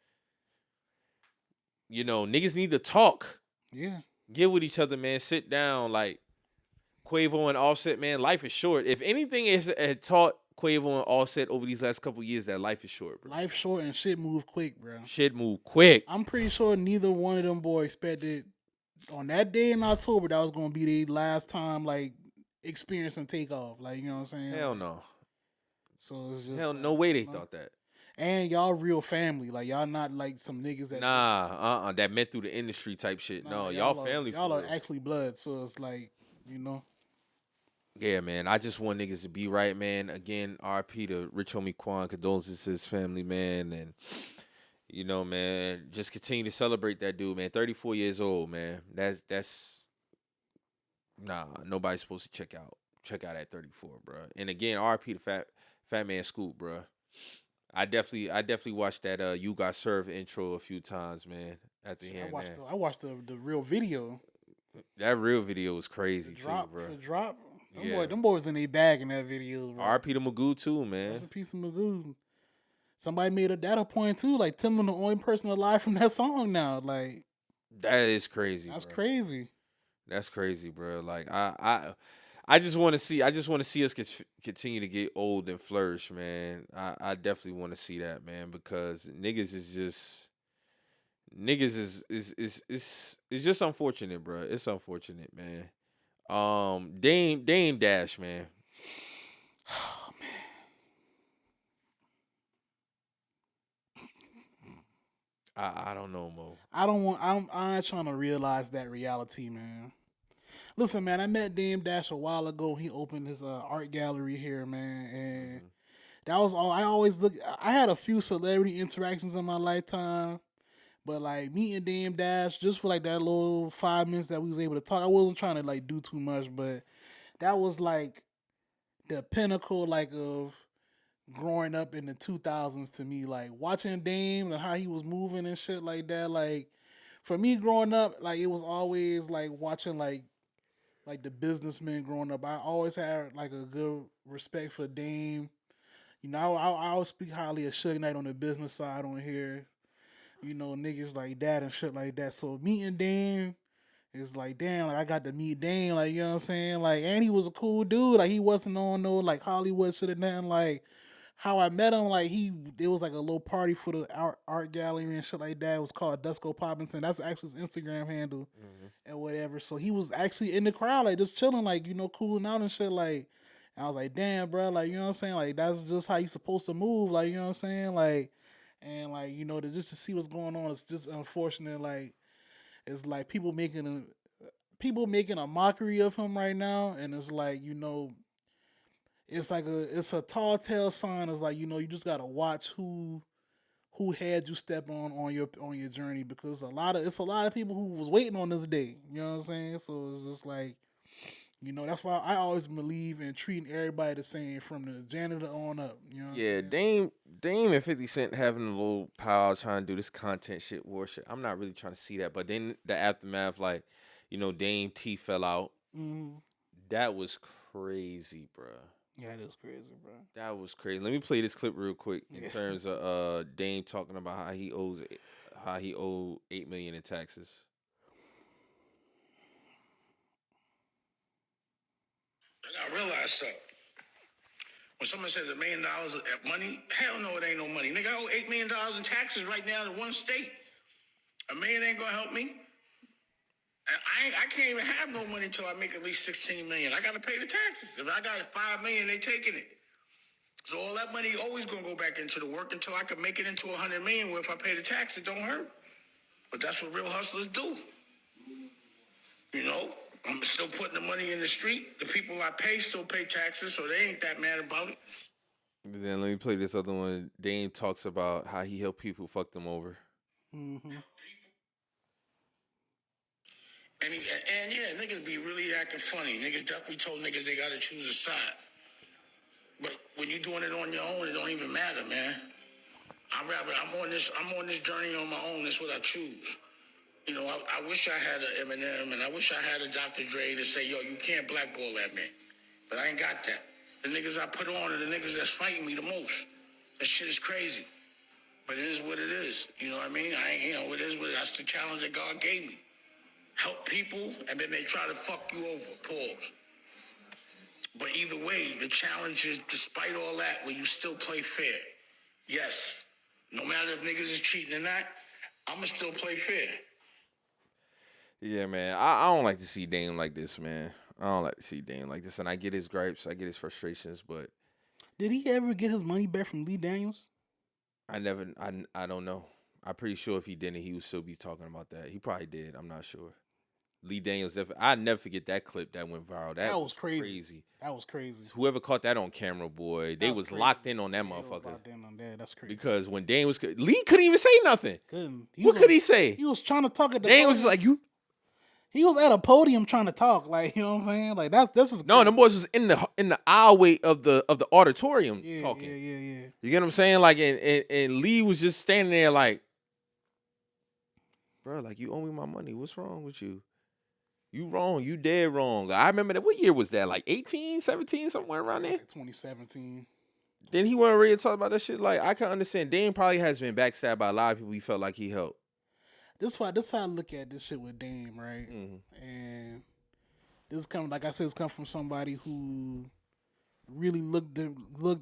you know, niggas need to talk. yeah, Get with each other, man. Sit down. Like, Quavo and Offset, man, life is short. If anything has taught Quavo and Offset over these last couple years, that life is short, bro. life short and shit move quick, bro. Shit move quick. I'm pretty sure neither one of them boys expected on that day in October that was gonna be their last time like experiencing Takeoff. Like, you know what I'm saying? Hell no. So it's just Hell, like, no way they you know? thought that. And y'all real family. Like, y'all not like some niggas that That met through the industry type shit. Nah, No, y'all are- family. Y'all for are real. actually blood. So it's like, you know. Yeah, man. I just want niggas to be right, man. Again, RP to Rich Homie Quan, condolences to his family, man. And, you know, man, just continue to celebrate that dude, man. 34 years old, man. That's nobody's supposed to check out at 34, bro. And again, RP to Fat Man Scoop, bro. I definitely watched that You Got Served intro a few times, man. After hearing that. I watched the real video. That real video was The crazy drop, too, bro. the drop. Yeah. Them boys in their bag in that video. Bro. RP to Magoo too, That's man. a piece of Magoo. Somebody made a data point too. Like, Timbaland the only person alive from that song now. Like, That is crazy. that's bro. crazy. That's crazy, bro. Like I just want to see us continue to get old and flourish, man. I definitely want to see that, man, because niggas is just unfortunate, bro. It's unfortunate, man. Dame Dash, man. Oh man. I don't know, Mo. I'm not trying to realize that reality, man. Listen, man, I met Dame Dash a while ago. He opened his art gallery here, man, and that was all. I had a few celebrity interactions in my lifetime, but like meeting Dame Dash just for like that little 5 minutes that we was able to talk. I wasn't trying to like do too much, but that was like the pinnacle, like, of growing up in the 2000s to me. Like, watching Dame and how he was moving and shit like that. Like, for me growing up, like, it was always like watching like the businessmen growing up. I always had like a good respect for Dame. You know, I always speak highly of Suge Knight on the business side on here. You know, niggas like that and shit like that. So meeting Dame is like, damn, like I got to meet Dame, like, you know what I'm saying? Like, and he was a cool dude. Like, he wasn't on no like Hollywood shit or nothing. Like, how I met him, like, it was like a little party for the art gallery and shit like that. It was called Dusko Poppington. That's actually his Instagram handle and whatever. So he was actually in the crowd, like, just chilling, like, you know, cooling out and shit. Like, and I was like, damn, bro, like, you know what I'm saying? Like, that's just how you supposed to move, like, you know what I'm saying? Like, and like, you know, just to see what's going on, it's just unfortunate. Like, it's like people making a mockery of him right now, and it's like, you know, it's a tall tale sign. It's like, you know, you just gotta watch who who had you step on your journey, because it's a lot of people who was waiting on this day. You know what I'm saying? So it's just like, that's why I always believe in treating everybody the same from the janitor on up. You know what I'm Yeah, saying? Dame and 50 Cent having a little power trying to do this content shit, war shit. I'm not really trying to see that. But then the aftermath, like, Dame T fell out. Mm-hmm. That was crazy, bro. Yeah, it is crazy, bro. That was crazy. Let me play this clip real quick in Yeah. terms of Dame talking about how he owed $8 million in taxes. I realize something. When someone says $1 million of money, hell no, it ain't no money. Nigga, I owe $8 million in taxes right now to one state. $1 million ain't gonna help me. I can't even have no money until I make at least $16 million. I gotta pay the taxes. If I got $5 million, they taking it. So all that money always gonna go back into the work until I can make it into $100 million. Where if I pay the tax, it don't hurt. But that's what real hustlers do. I'm still putting the money in the street. The people I pay still pay taxes, so they ain't that mad about it. Then let me play this other one. Dame talks about how he helped people fuck them over. Mm-hmm. And yeah, niggas be really acting funny. Niggas definitely told niggas they gotta choose a side. But when you doing it on your own, it don't even matter, man. I'm on this journey on my own. That's what I choose. I wish I had an Eminem and I wish I had a Dr. Dre to say, yo, you can't blackball that man. But I ain't got that. The niggas I put on are the niggas that's fighting me the most. That shit is crazy. But it is what it is. You know what I mean? It is what that's the challenge that God gave me. Help people, and then they try to fuck you over. Pause. But either way, the challenge is, despite all that, will you still play fair? Yes. No matter if niggas is cheating or not, I'ma still play fair. Yeah, man. I don't like to see Dame like this, man. I don't like to see Dame like this. And I get his gripes. I get his frustrations, but Did he ever get his money back from Lee Daniels? I don't know. I'm pretty sure if he didn't, he would still be talking about that. He probably did. I'm not sure. Lee Daniels, I never forget that clip that went viral. That was crazy. That was crazy. Whoever caught that on camera, boy, they was locked in on that motherfucker. Locked in on that. That's crazy. Because when Dame was, Lee couldn't even say nothing. What could he say? He was trying to talk at the Dame podium. was like, you. He was at a podium trying to talk, like, you know what I'm saying? Like this is No, them boys was in the aisleway of the auditorium talking. Yeah. You get what I'm saying? Like, and Lee was just standing there like, bro, like, you owe me my money. What's wrong with you? You wrong. You dead wrong. I remember that. What year was that? Like 18, 17, somewhere around there? Like 2017. Then he went ready to talk about that shit. Like, I can understand. Dame probably has been backstabbed by a lot of people he felt like he helped. This how I look at this shit with Dame, right? Mm-hmm. And this coming, like I said, it's come from somebody who really looked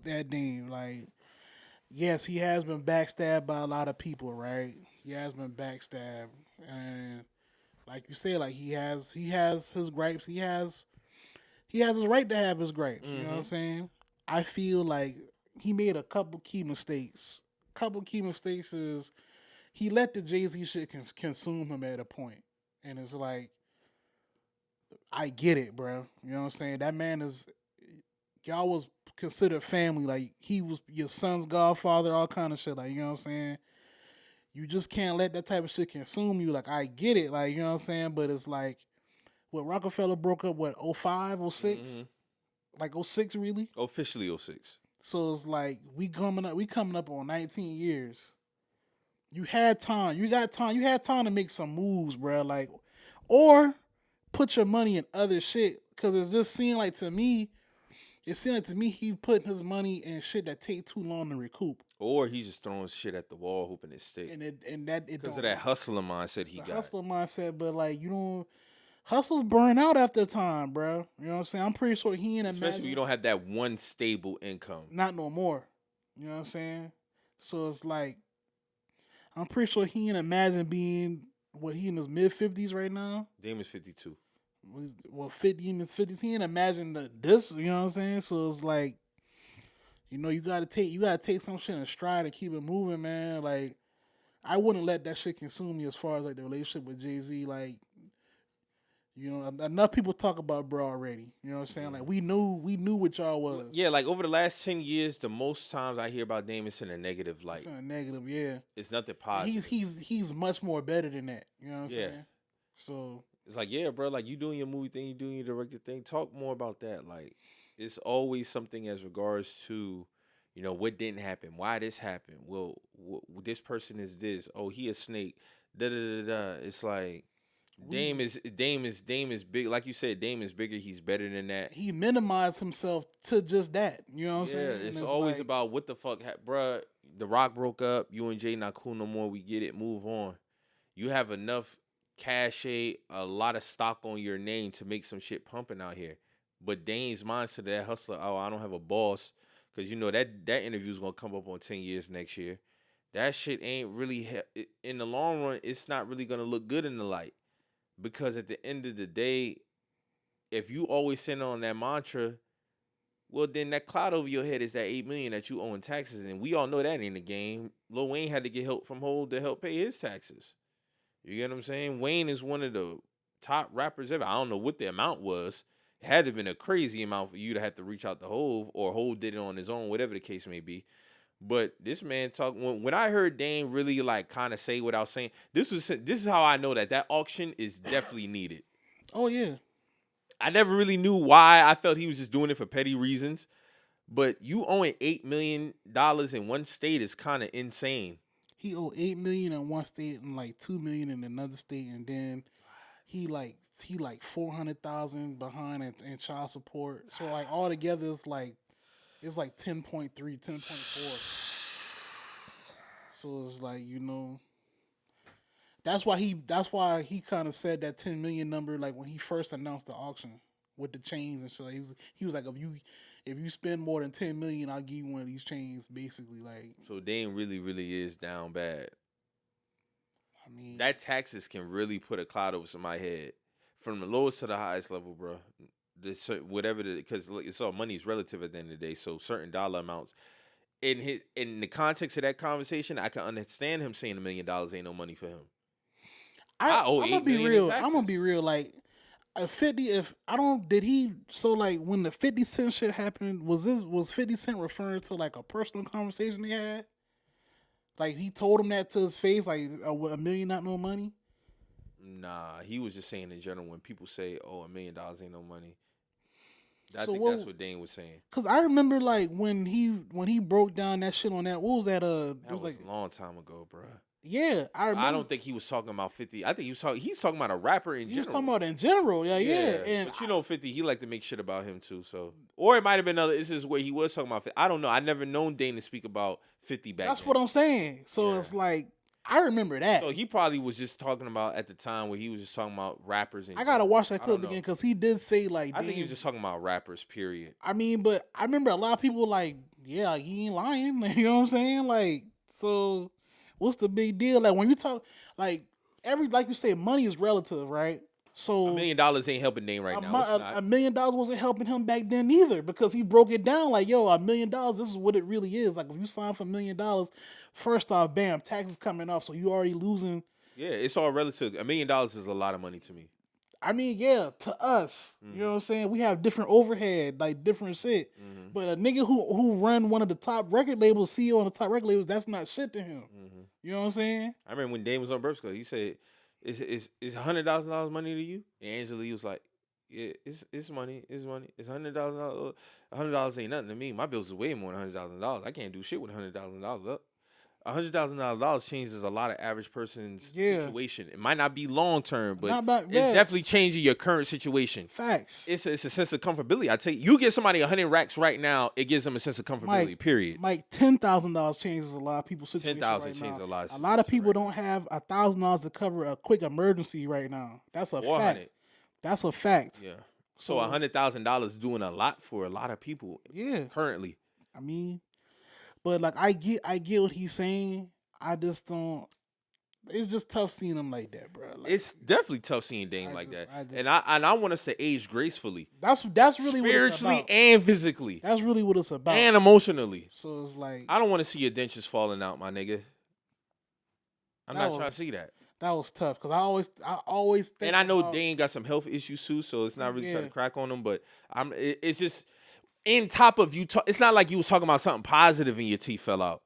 at Dame. Like, yes, he has been backstabbed by a lot of people, right? He has been backstabbed, and like you said, like he has his gripes. He has his right to have his gripes. You know what I'm saying? I feel like he made a couple key mistakes. Is he let the Jay-Z shit consume him at a point. And it's like, I get it, bro. You know what I'm saying? That man y'all was considered family. Like, he was your son's godfather, all kind of shit. Like, you know what I'm saying? You just can't let that type of shit consume you. Like, I get it. Like, you know what I'm saying? But it's like, Rockefeller broke up, 05, 06? Mm-hmm. Like 06, really? Officially 06. So it's like, we coming up on 19 years. You had time. You got time. You had time to make some moves, bro. Like, or put your money in other shit. Because it just seemed like to me, he putting his money in shit that take too long to recoup. Or he's just throwing shit at the wall, hoping it sticks. Because of that hustler mindset he got. Hustler mindset, but like, hustlers burn out after time, bro. You know what I'm saying? I'm pretty sure he ain't Especially if you don't have that one stable income. Not no more. You know what I'm saying? So it's like, I'm pretty sure he ain't imagine being, he in his mid-50s right now? Dame is 52. 50 in his 50s. He ain't imagine this, you know what I'm saying? So it's like, you gotta take some shit in stride and keep it moving, man. Like, I wouldn't let that shit consume me as far as like the relationship with Jay-Z. Like, You know, enough people talk about bro already. You know what I'm saying? Like we knew what y'all was. Yeah, like over the last 10 years, the most times I hear about Dame is in a negative light. It's not negative, yeah. It's nothing And positive. he's much more better than that. You know what I'm saying? So it's like, yeah, bro, like you doing your movie thing, you doing your director thing. Talk more about that. Like, it's always something as regards to, you know, what didn't happen, why this happened. Well, this person is this. Oh, he a snake. Da da da da. It's like Dame is big. Like you said, Dame is bigger. He's better than that. he minimized himself to just that. You know what I'm saying? Yeah, And it's always like, about what the fuck, bruh. The Rock broke up. You and Jay not cool no more. We get it. Move on. You have enough cachet, a lot of stock on your name to make some shit pumping out here. But Dame's mindset of that hustler, oh, I don't have a boss, because you know that interview is gonna come up on 10 years next year. That shit ain't really in the long run. It's not really gonna look good in the light, because at the end of the day, if you always send on that mantra, well, then that cloud over your head is that $8 million that you owe in taxes, and we all know that ain't the game. Lil Wayne had to get help from Hov to help pay his taxes. You get what I'm saying? Wayne is one of the top rappers ever. I don't know what the amount was. It had to have been a crazy amount for you to have to reach out to Hov, or Hov did it on his own, whatever the case may be. But this man when I heard Dame really like kind of say what I was saying, this is how I know that auction is definitely needed. oh yeah. I never really knew why. I felt he was just doing it for petty reasons. But you owing $8 million in one state is kind of insane. He owed $8 million in one state and like $2 million in another state, and then he like $400,000 behind in child support. So like all together it's like 10.3, 10.4. So it's like, you know, that's why he kind of said that 10 million number like when he first announced the auction with the chains and shit. He was like, if you spend more than 10 million, I'll give you one of these chains, basically. Like, so Dame really is down bad. I mean, that taxes can really put a cloud over somebody's head, from the lowest to the highest level, bro. Because it's all money is relative at the end of the day. So certain dollar amounts, in the context of that conversation, I can understand him saying $1 million ain't no money for him. I owe I'm gonna $8 be million real. in taxes. I'm gonna be real. Like, a 50. If I don't, did he? So like when the 50 Cent shit happened, was 50 Cent referring to like a personal conversation they had? Like he told him that to his face, like $1 million not no money. Nah, he was just saying in general when people say, "Oh, $1 million ain't no money." I think that's what Dane was saying. Cause I remember like when he broke down that shit on that. What was that? That was like a long time ago, bro. Yeah, I remember. I don't think he was talking about 50. I think he's talking about a rapper in general. He was talking about in general, yeah. And but you know 50, he like to make shit about him too. So, or it might have been other. This is where he was talking about 50. I don't know. I never known Dane to speak about 50 back that's then. what I'm saying. So it's like I remember that. So he probably was just talking about at the time where he was just talking about rappers. I gotta watch that clip again because he did say like. I think he was just talking about rappers. Period. I mean, but I remember a lot of people like, yeah, he ain't lying. You know what I'm saying? Like, so what's the big deal? Like when you talk, like like you say, money is relative, right? So $1 million ain't helping Dame right now. $1 million wasn't helping him back then either because he broke it down like, yo, $1 million, this is what it really is. Like if you sign for $1 million, first off, bam, taxes coming off, so you already losing. Yeah, it's all relative. $1 million is a lot of money to me. I mean, yeah, to us, you know what I'm saying? We have different overhead, like different shit. Mm-hmm. But a nigga who run one of the top record labels, CEO on the top record labels, that's not shit to him. Mm-hmm. You know what I'm saying? I remember when Dame was on Burps Club, he said, "Is $100,000 money to you?" And Angela Lee was like, "Yeah, it's money. It's money. It's $100,000. $100 ain't nothing to me. My bills is way more than $100,000. I can't do shit with $100,000 $100,000 changes a lot of average person's situation. It might not be long term, but it's definitely changing your current situation. Facts. It's a sense of comfortability. I tell you, you get somebody 100 racks right now, it gives them a sense of comfortability. Period. Like $10,000 changes a lot of people's situation. 10,000 changes a lot. A lot of people don't have $1,000 to cover a quick emergency right now. That's a fact. That's a fact. Yeah. So $100,000 doing a lot for a lot of people. Yeah. Currently. I mean. But like I get what he's saying. I just don't. It's just tough seeing him like that, bro. Like, it's definitely tough seeing Dame like that. And I want us to age gracefully. That's really spiritually what it's about. And physically. That's really what it's about. And emotionally. So it's like I don't want to see your dentures falling out, my nigga. I'm not trying to see that. That was tough because I always think. And I know about, Dane got some health issues too, so it's not really trying Yeah. to crack on him. But it's just in top of you. It's not like you was talking about something positive and your teeth fell out.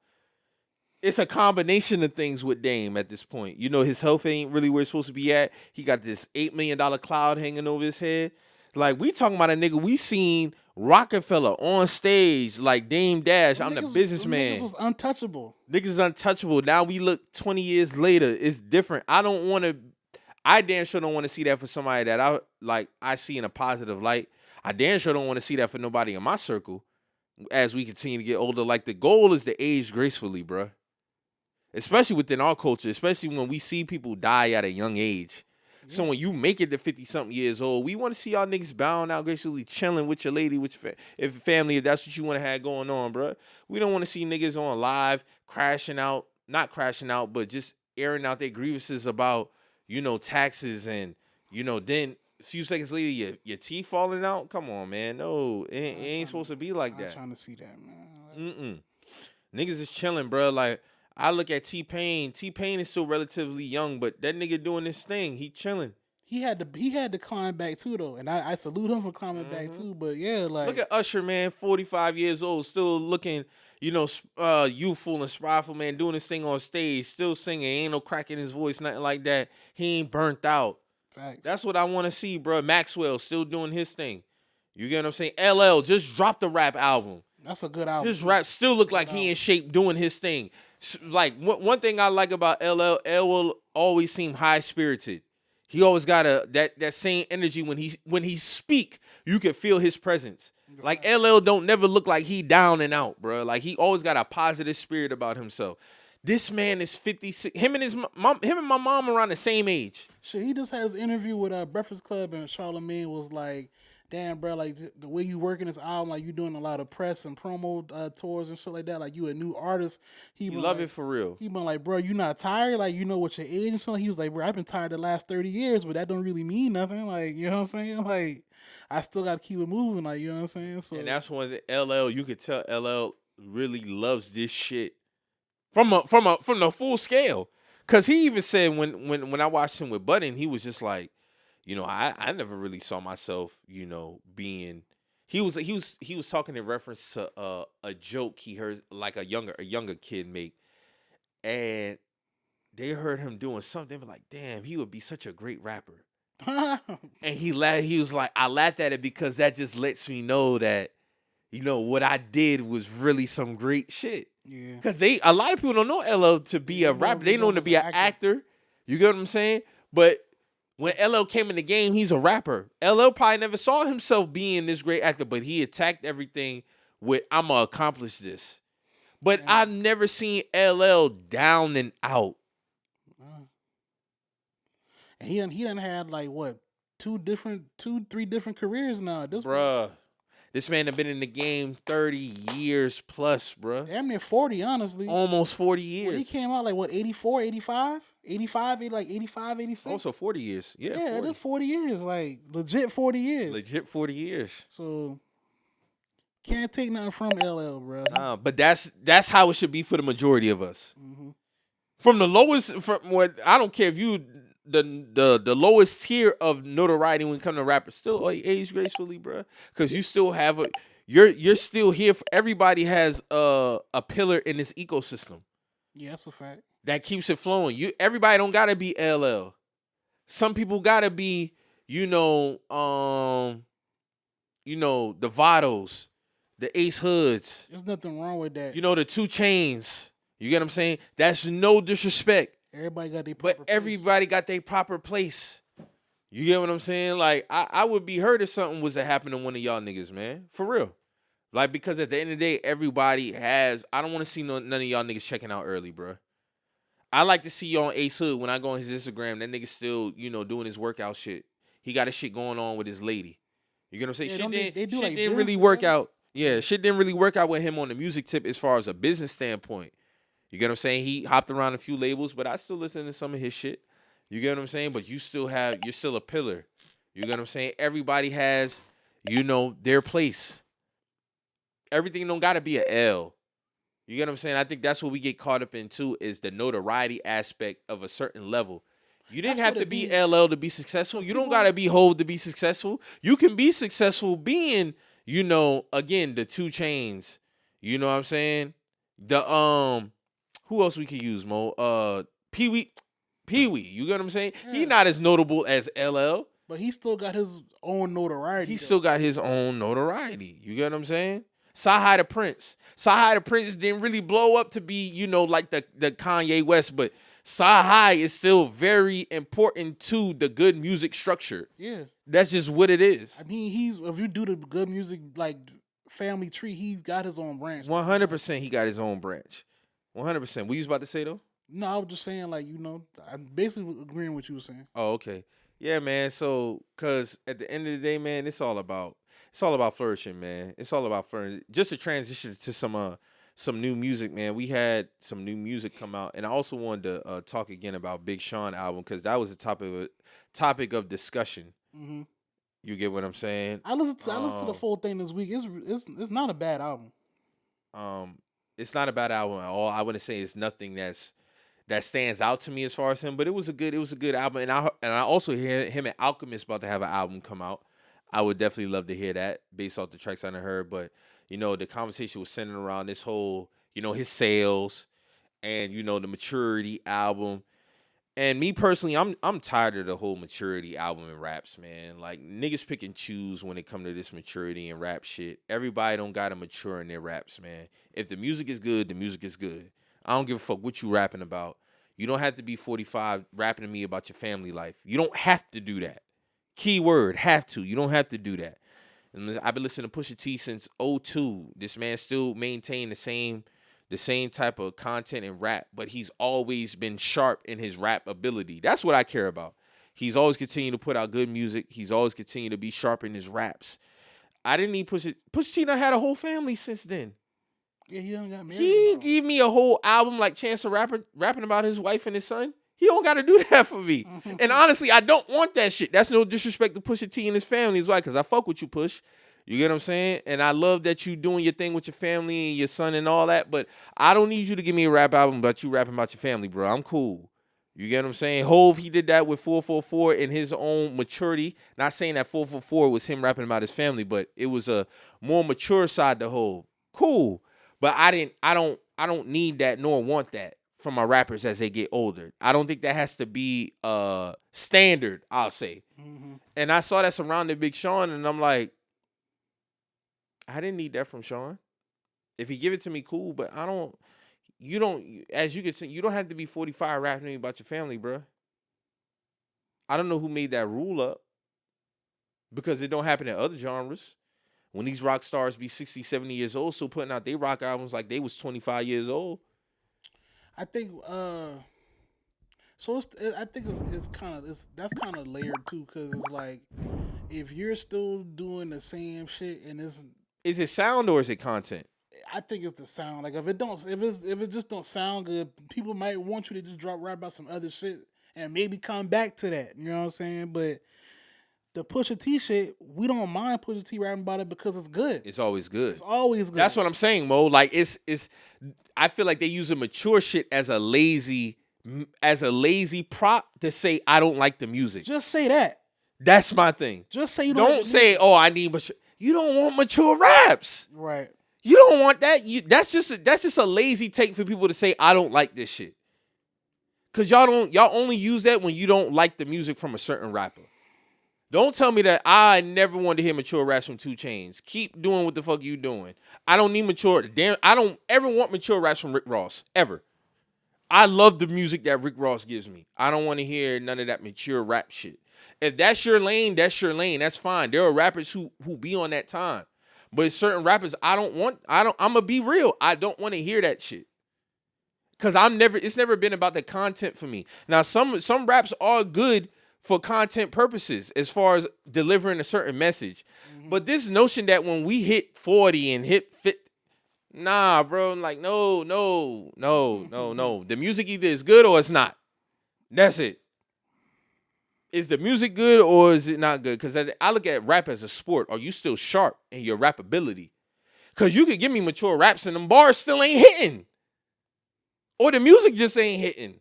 It's a combination of things with Dame at this point. You know, his health ain't really where it's supposed to be at. He got this $8 million cloud hanging over his head. Like, we talking about a nigga we seen Rockefeller on stage, like Dame Dash. I'm the businessman. Niggas was untouchable. Niggas is untouchable. Now we look 20 years later. It's different. I damn sure don't want to see that for somebody that I see in a positive light. I damn sure don't want to see that for nobody in my circle as we continue to get older. Like, the goal is to age gracefully, bruh. Especially within our culture, especially when we see people die at a young age. Yeah. So when you make it to 50-something years old, we want to see y'all niggas bowing out gracefully, chilling with your lady, with your family, if that's what you want to have going on, bruh. We don't want to see niggas on live not crashing out, but just airing out their grievances about, taxes and, then a few seconds later, your teeth falling out. Come on, man. No, it ain't supposed to be like that. I'm trying to see that, man. Niggas is chilling, bro. Like, I look at T-Pain. T-Pain is still relatively young, but that nigga doing this thing. He chilling. He had to climb back too, though, and I salute him for climbing back too. But yeah, like, look at Usher, man, 45 years old, still looking, youthful and sprightful, man, doing this thing on stage, still singing, ain't no crack in his voice, nothing like that. He ain't burnt out. Facts. That's what I want to see, bro. Maxwell still doing his thing. You get what I'm saying? LL just dropped the rap album. That's a good album. Just rap still look like he in shape doing his thing. Like, one thing I like about LL will always seem high spirited. He always got that same energy when he speak. You can feel his presence. Like, LL don't never look like he down and out, bro. Like, he always got a positive spirit about himself. This man is 56. Him and my mom around the same age. Shit, he just had his interview with Breakfast Club, and Charlamagne was like, damn, bro, like, the way you working this album, like, you doing a lot of press and promo tours and shit like that, like, you a new artist. He love it for real. He been like, bro, you not tired? Like, you know what your age and something? He was like, bro, I've been tired the last 30 years, but that don't really mean nothing. Like, you know what I'm saying? Like, I still got to keep it moving, like, you know what I'm saying? So, and that's when LL, you could tell LL really loves this shit from the full scale. Cause he even said when I watched him with Budden, he was just like, I never really saw myself, being. He was talking in reference to a joke he heard like a younger kid make, and they heard him doing something. They were like, damn, he would be such a great rapper. And he was like, I laughed at it because that just lets me know that, what I did was really some great shit. Yeah. Because a lot of people don't know LL to be a rapper. They know him to be an actor. You get what I'm saying? But when LL came in the game, he's a rapper. LL probably never saw himself being this great actor, but he attacked everything with, I'm going to accomplish this. But I've never seen LL down and out. And he done had like what, 3 different careers now. This man have been in the game 30 years plus, bruh. Damn near 40, honestly. Almost 40 years. When he came out, like, what, 84, 85? 85, like 85, 86? Also 40 years. Yeah, yeah, 40. it is 40 years. Like, legit 40 years. Legit 40 years. So, can't take nothing from LL, bro. But that's how it should be for the majority of us. Mm-hmm. From the lowest, I don't care if you the lowest tier of notoriety when it comes to rappers, still age gracefully, bro. Because you still have you're still here. Everybody has a pillar in this ecosystem. Yeah, that's a fact. That keeps it flowing. Everybody don't gotta be LL. Some people gotta be, the Vados, the Ace Hoods. There's nothing wrong with that. The 2 Chainz. You get what I'm saying? That's no disrespect. Everybody got their proper place. Everybody got their proper place. You get what I'm saying? Like, I would be hurt if something was to happen to one of y'all niggas, man. For real. Like, because at the end of the day, everybody has. I don't want to see none of y'all niggas checking out early, bro. I like to see you on Ace Hood when I go on his Instagram. That nigga still, doing his workout shit. He got his shit going on with his lady. You get what I'm saying? Yeah, shit like didn't really work out. Yeah, shit didn't really work out with him on the music tip as far as a business standpoint. You get what I'm saying? He hopped around a few labels, but I still listen to some of his shit. You get what I'm saying? But you're still a pillar. You get what I'm saying? Everybody has, their place. Everything don't gotta be a L. You get what I'm saying? I think that's what we get caught up in too, is the notoriety aspect of a certain level. You didn't That's have what to it be be. LL to be successful. You don't people- gotta be Hov to be successful. You can be successful being, you know, again, the 2 Chainz. You know what I'm saying? The who else we could use, Mo? Pee Wee. You get what I'm saying? Yeah. He not as notable as LL. But he still got his own notoriety. He though. still got his own notoriety. You get what I'm saying? Sci-Hi the Prince. Sci-Hi the Prince didn't really blow up to be, you know, like the Kanye West, but Sci-Hi is still very important to the good music structure. Yeah. That's just what it is. I mean, if you do the good music like family tree, he's got his own branch. 100% he got his own branch. 100%. What you was about to say though? No, I was just saying, like, you know, I'm basically agreeing with what you were saying. Oh, okay. Yeah, man. So, cause at the end of the day, man, it's all about flourishing, man. It's all about flourishing. Just to transition to some new music, man. We had some new music come out, and I also wanted to talk again about Big Sean album because that was a topic of discussion. Hmm. You get what I'm saying? I listened to the full thing this week. It's not a bad album. It's not a bad album at all. I wouldn't say it's nothing that stands out to me as far as him, but it was a good album. And I also hear him and Alchemist about to have an album come out. I would definitely love to hear that based off the tracks I heard. But you know, the conversation was centered around this whole, you know, his sales and you know the Maturity album. And me personally, I'm tired of the whole Maturity album and raps, man. Like niggas pick and choose when it come to this Maturity and rap shit. Everybody don't gotta mature in their raps, man. If the music is good, the music is good. I don't give a fuck what you rapping about. You don't have to be 45 rapping to me about your family life. You don't have to do that. Keyword, have to. You don't have to do that. And I've been listening to Pusha T since '02. This man still maintained the same type of content and rap, but he's always been sharp in his rap ability. That's what I care about. He's always continued to put out good music. He's always continued to be sharp in his raps. I didn't need Pusha T done had a whole family since then. Yeah, he done got married. He now. gave me a whole album like Chance the Rapper rapping about his wife and his son. He don't got to do that for me. And honestly, I don't want that shit. That's no disrespect to Pusha T and his family as well, because I fuck with you, Push. You get what I'm saying? And I love that you doing your thing with your family and your son and all that, but I don't need you to give me a rap album about you rapping about your family, bro. I'm cool. You get what I'm saying? Hove, he did that with 444 in his own maturity. Not saying that 444 was him rapping about his family, but it was a more mature side to Hove. Cool. But I don't need that nor want that from my rappers as they get older. I don't think that has to be standard, I'll say. Mm-hmm. And I saw that surrounding Big Sean, and I'm like, I didn't need that from Sean. If he give it to me, cool, but as you can see, you don't have to be 45 rapping to me about your family, bro. I don't know who made that rule up because it don't happen in other genres. When these rock stars be 60, 70 years old, still putting out their rock albums like they was 25 years old. I think I think that's kind of layered too, because it's like if you're still doing the same shit and it's, Is it sound or is it content? I think it's the sound. Like if it just don't sound good, people might want you to just rap about some other shit and maybe come back to that. You know what I'm saying? But the Pusha T shit, we don't mind Pusha T rapping about it because it's good. It's always good. It's always good. That's what I'm saying, Mo. Like it's. I feel like they use a mature shit as a lazy prop to say I don't like the music. Just say that. That's my thing. Just say you Don't say, oh, I need mature. You don't want mature raps. Right. You don't want that. That's just a lazy take for people to say I don't like this shit. Cause y'all only use that when you don't like the music from a certain rapper. Don't tell me that I never wanted to hear mature raps from 2 Chainz. Keep doing what the fuck you doing. I don't need mature. Damn, I don't ever want mature raps from Rick Ross ever. I love the music that Rick Ross gives me. I don't want to hear none of that mature rap shit. If that's your lane, that's your lane. That's fine. There are rappers who be on that time. But certain rappers, I'm gonna be real. I don't want to hear that shit. Cause it's never been about the content for me. Now some raps are good for content purposes as far as delivering a certain message. Mm-hmm. But this notion that when we hit 40 and hit 50, nah, bro, like no. The music either is good or it's not. That's it. Is the music good or is it not good? Because I look at rap as a sport. Are you still sharp in your rap ability? Because you could give me mature raps and them bars still ain't hitting. Or the music just ain't hitting.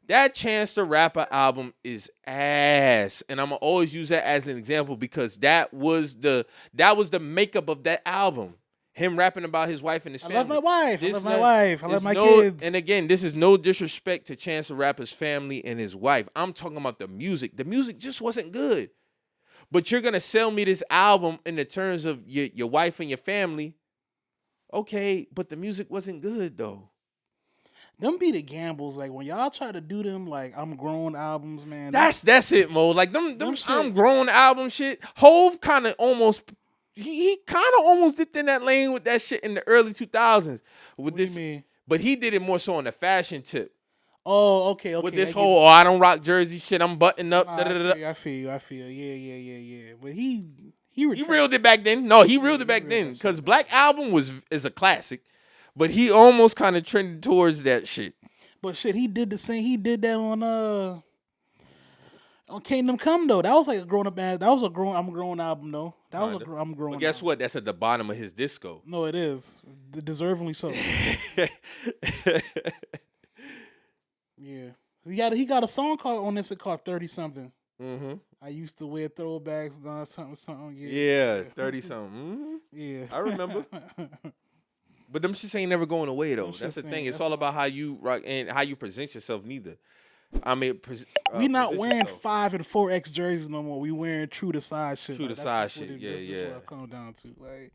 That Chance the Rapper album is ass, and I'm gonna always use that as an example because that was the makeup of that album. Him rapping about his wife and his I family. love my wife. I This love my not- wife. I love it's my no- kids. And again, this is no disrespect to Chance the Rapper's family and his wife. I'm talking about the music. The music just wasn't good. But you're gonna sell me this album in the terms of your wife and your family. Okay, but the music wasn't good though. Them be the gambles. Like when y'all try to do them, like I'm grown albums, man. That's it, Mo. Like them shit- I'm grown album shit. Hove kind of almost he kind of almost dipped in that lane with that shit in the early 2000s. With What do you this, mean? but he did it more so on the fashion tip. Oh, okay. With I this get whole, it. I don't rock jersey shit. I'm buttoned up. Nah, da, da, da, da. I feel you. Yeah. But he He retracted. reeled it back then. No, he reeled it back then because Black Album is a classic, but he almost kind of trended towards that shit. But shit, he did the same. He did that on Kingdom Come though. That was like a grown up band. That was I'm a grown album though. That was Kinda. I'm grown. But guess album. what? That's at the bottom of his disco. No, it is deservingly so. Yeah, he got a song called 30 something. Mm-hmm. I used to wear throwbacks, something. Yeah, 30 something. Yeah, I remember. But them shits ain't never going away though. Them That's the shits thing. ain't- It's that's all about how you rock and how you present yourself. Neither. I mean, we not present wearing yourself. 5 and 4X jerseys no more. We wearing true to size shit. True to that's size just what shit. it- Yeah, that's just yeah. what I come down to. Like,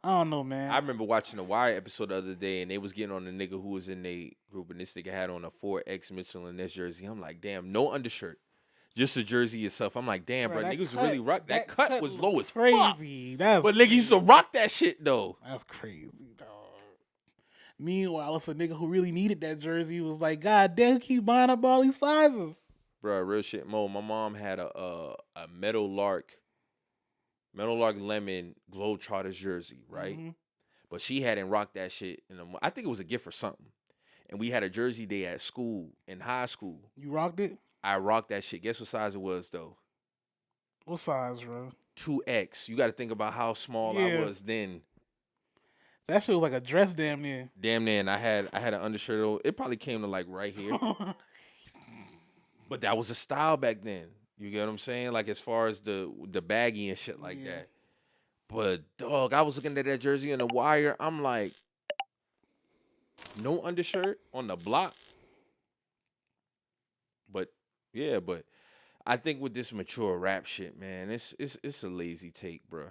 I don't know, man. I remember watching the Wire episode the other day, and they was getting on the nigga who was in the group, and this nigga had on a 4X Mitchell and Ness jersey. I'm like, damn, no undershirt, just the jersey itself. I'm like, damn, bro, that niggas cut- really rock. That cut was low as fuck. crazy. That's But nigga used to rock that shit though. That's crazy, dog. Meanwhile, it's a nigga who really needed that jersey. Was like, God damn, who keep buying up all these sizes. Bro, real shit, Mo. My mom had a Meadow Lark Lemon Globetrotters jersey, right? Mhm. But she hadn't rocked that shit I think it was a gift or something. And we had a jersey day at school, in high school. You rocked it? I rocked that shit. Guess what size it was though? What size, bro? 2X. You got to think about how small I Yeah. was then. That shit was like a dress damn near. Damn near, and I had an undershirt on. It probably came to like right here. But that was a style back then. You get what I'm saying? Like as far as the baggy and shit like Yeah. that. But dog, I was looking at that jersey in the Wire. I'm like, no undershirt on the block. But yeah, but I think with this mature rap shit, man, it's a lazy take, bro.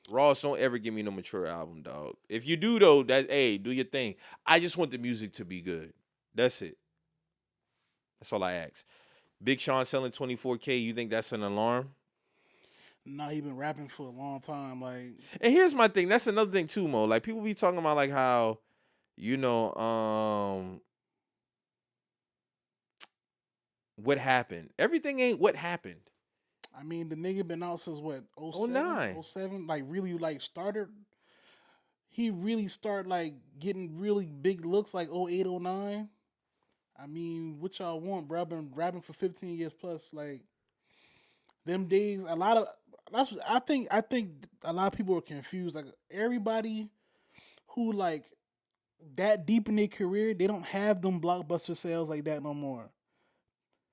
Ross, don't ever give me no mature album, dog. If you do though, that's hey, do your thing. I just want the music to be good. That's it. That's all I ask. Big Sean selling 24K. You think that's an alarm? Nah, he been rapping for a long time. Like, And here's my thing. That's another thing too, Mo. Like people be talking about like how, you know, what happened. Everything ain't what happened. I mean, the nigga been out since what, 09. 07? Like, really, like, started. He really started, like, getting really big looks, like, 08, 09. I mean, what y'all want, bro? I've been rapping for 15 years plus. Like, them days, I think a lot of people are confused. Like, everybody who, like, that deep in their career, they don't have them blockbuster sales like that no more.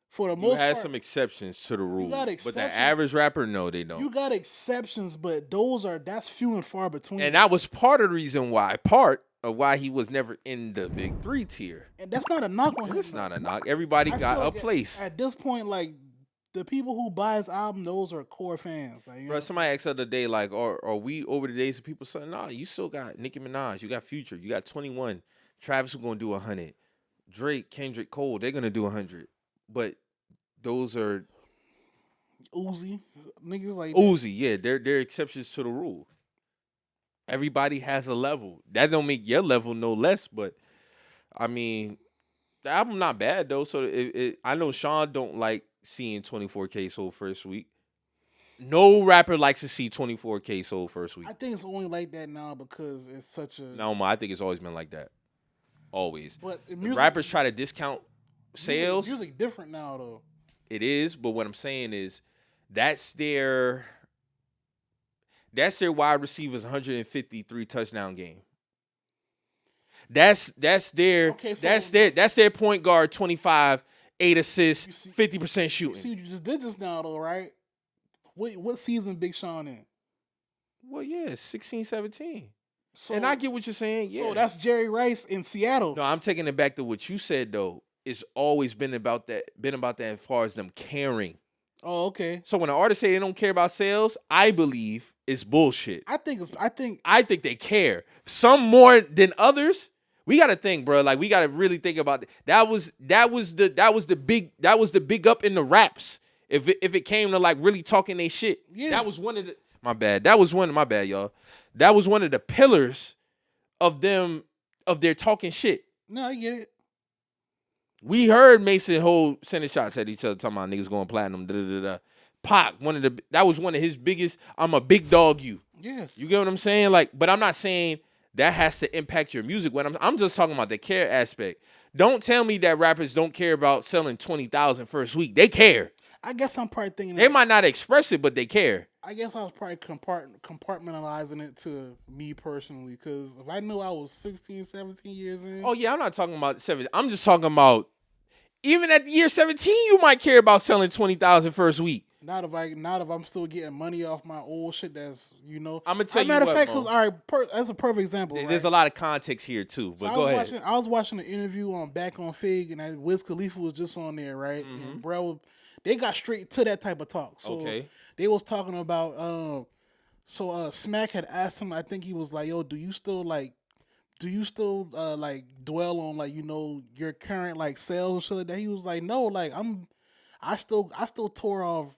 For the You most had part, some exceptions to the rule. got But the exceptions. average rapper, no, they don't. you got exceptions, but that's few and far between. And that was part of the reason why, part of why he was never in the big 3 tier. And that's not a knock on him. It's not a knock. Everybody I got feel a like place. At this point, like, the people who buy his album, those are core fans. Like, you Bro, know? somebody asked the other day, like, are we over the days of people saying, nah, you still got Nicki Minaj, you got Future, you got 21, Travis who's gonna do 100, Drake, Kendrick, Cole, they're gonna do 100. But those are Uzi, niggas like Uzi, yeah, they're exceptions to the rule. Everybody has a level. That don't make your level no less, but I mean, the album not bad though. So I know Sean don't like seeing 24K sold first week. No rapper likes to see 24K sold first week. I think it's only like that now because it's such a. No, I think it's always been like that. Always. But the The music, rappers try to discount sales. Music different now though. It is, but what I'm saying is that's their wide receivers 153 touchdown game. That's their Okay, so- that's their point guard, 25, 8 assists, 50% You shooting. see, you just did this now, though, right? What season Big Sean in? Well, yeah, 16, 17. So, And I get what you're saying. Yeah. So that's Jerry Rice in Seattle. No, I'm taking it back to what you said though. It's always been about that as far as them caring. Oh, okay. So when an artist say they don't care about sales, I believe it's bullshit. I think they care. Some more than others. We gotta think, bro. Like we gotta really think about it. That was the big up in the raps. If it came to like really talking they shit. Yeah. That was one of the my bad, y'all. That was one of the pillars of their talking shit. No, I get it. We heard Mason hold sending shots at each other, talking about niggas going platinum. Pac, that was one of his biggest. I'm a big dog. You get what I'm saying? Like, but I'm not saying that has to impact your music. When I'm just talking about the care aspect. Don't tell me that rappers don't care about selling 20,000 first week. They care. I guess I'm probably thinking They might not express it, but they care. I guess I was probably compartmentalizing it to me personally, because if I knew I was 16, 17 years in. Oh yeah, I'm not talking about 7. I'm just talking about even at the year 17, you might care about selling 20,000 first week. Not if I'm still getting money off my old shit. That's I'm gonna tell you matter of what, fact, Mo. because all right, that's a perfect example. There's right? a lot of context here too, but So go ahead. I was watching an interview on Back on Fig, and Wiz Khalifa was just on there, right? And bro, they got straight to that type of talk. So Okay. they was talking about Smack had asked him, I think he was like, yo, do you still like dwell on like, you know, your current like sales and shit like that? He was like, no, like I still tore off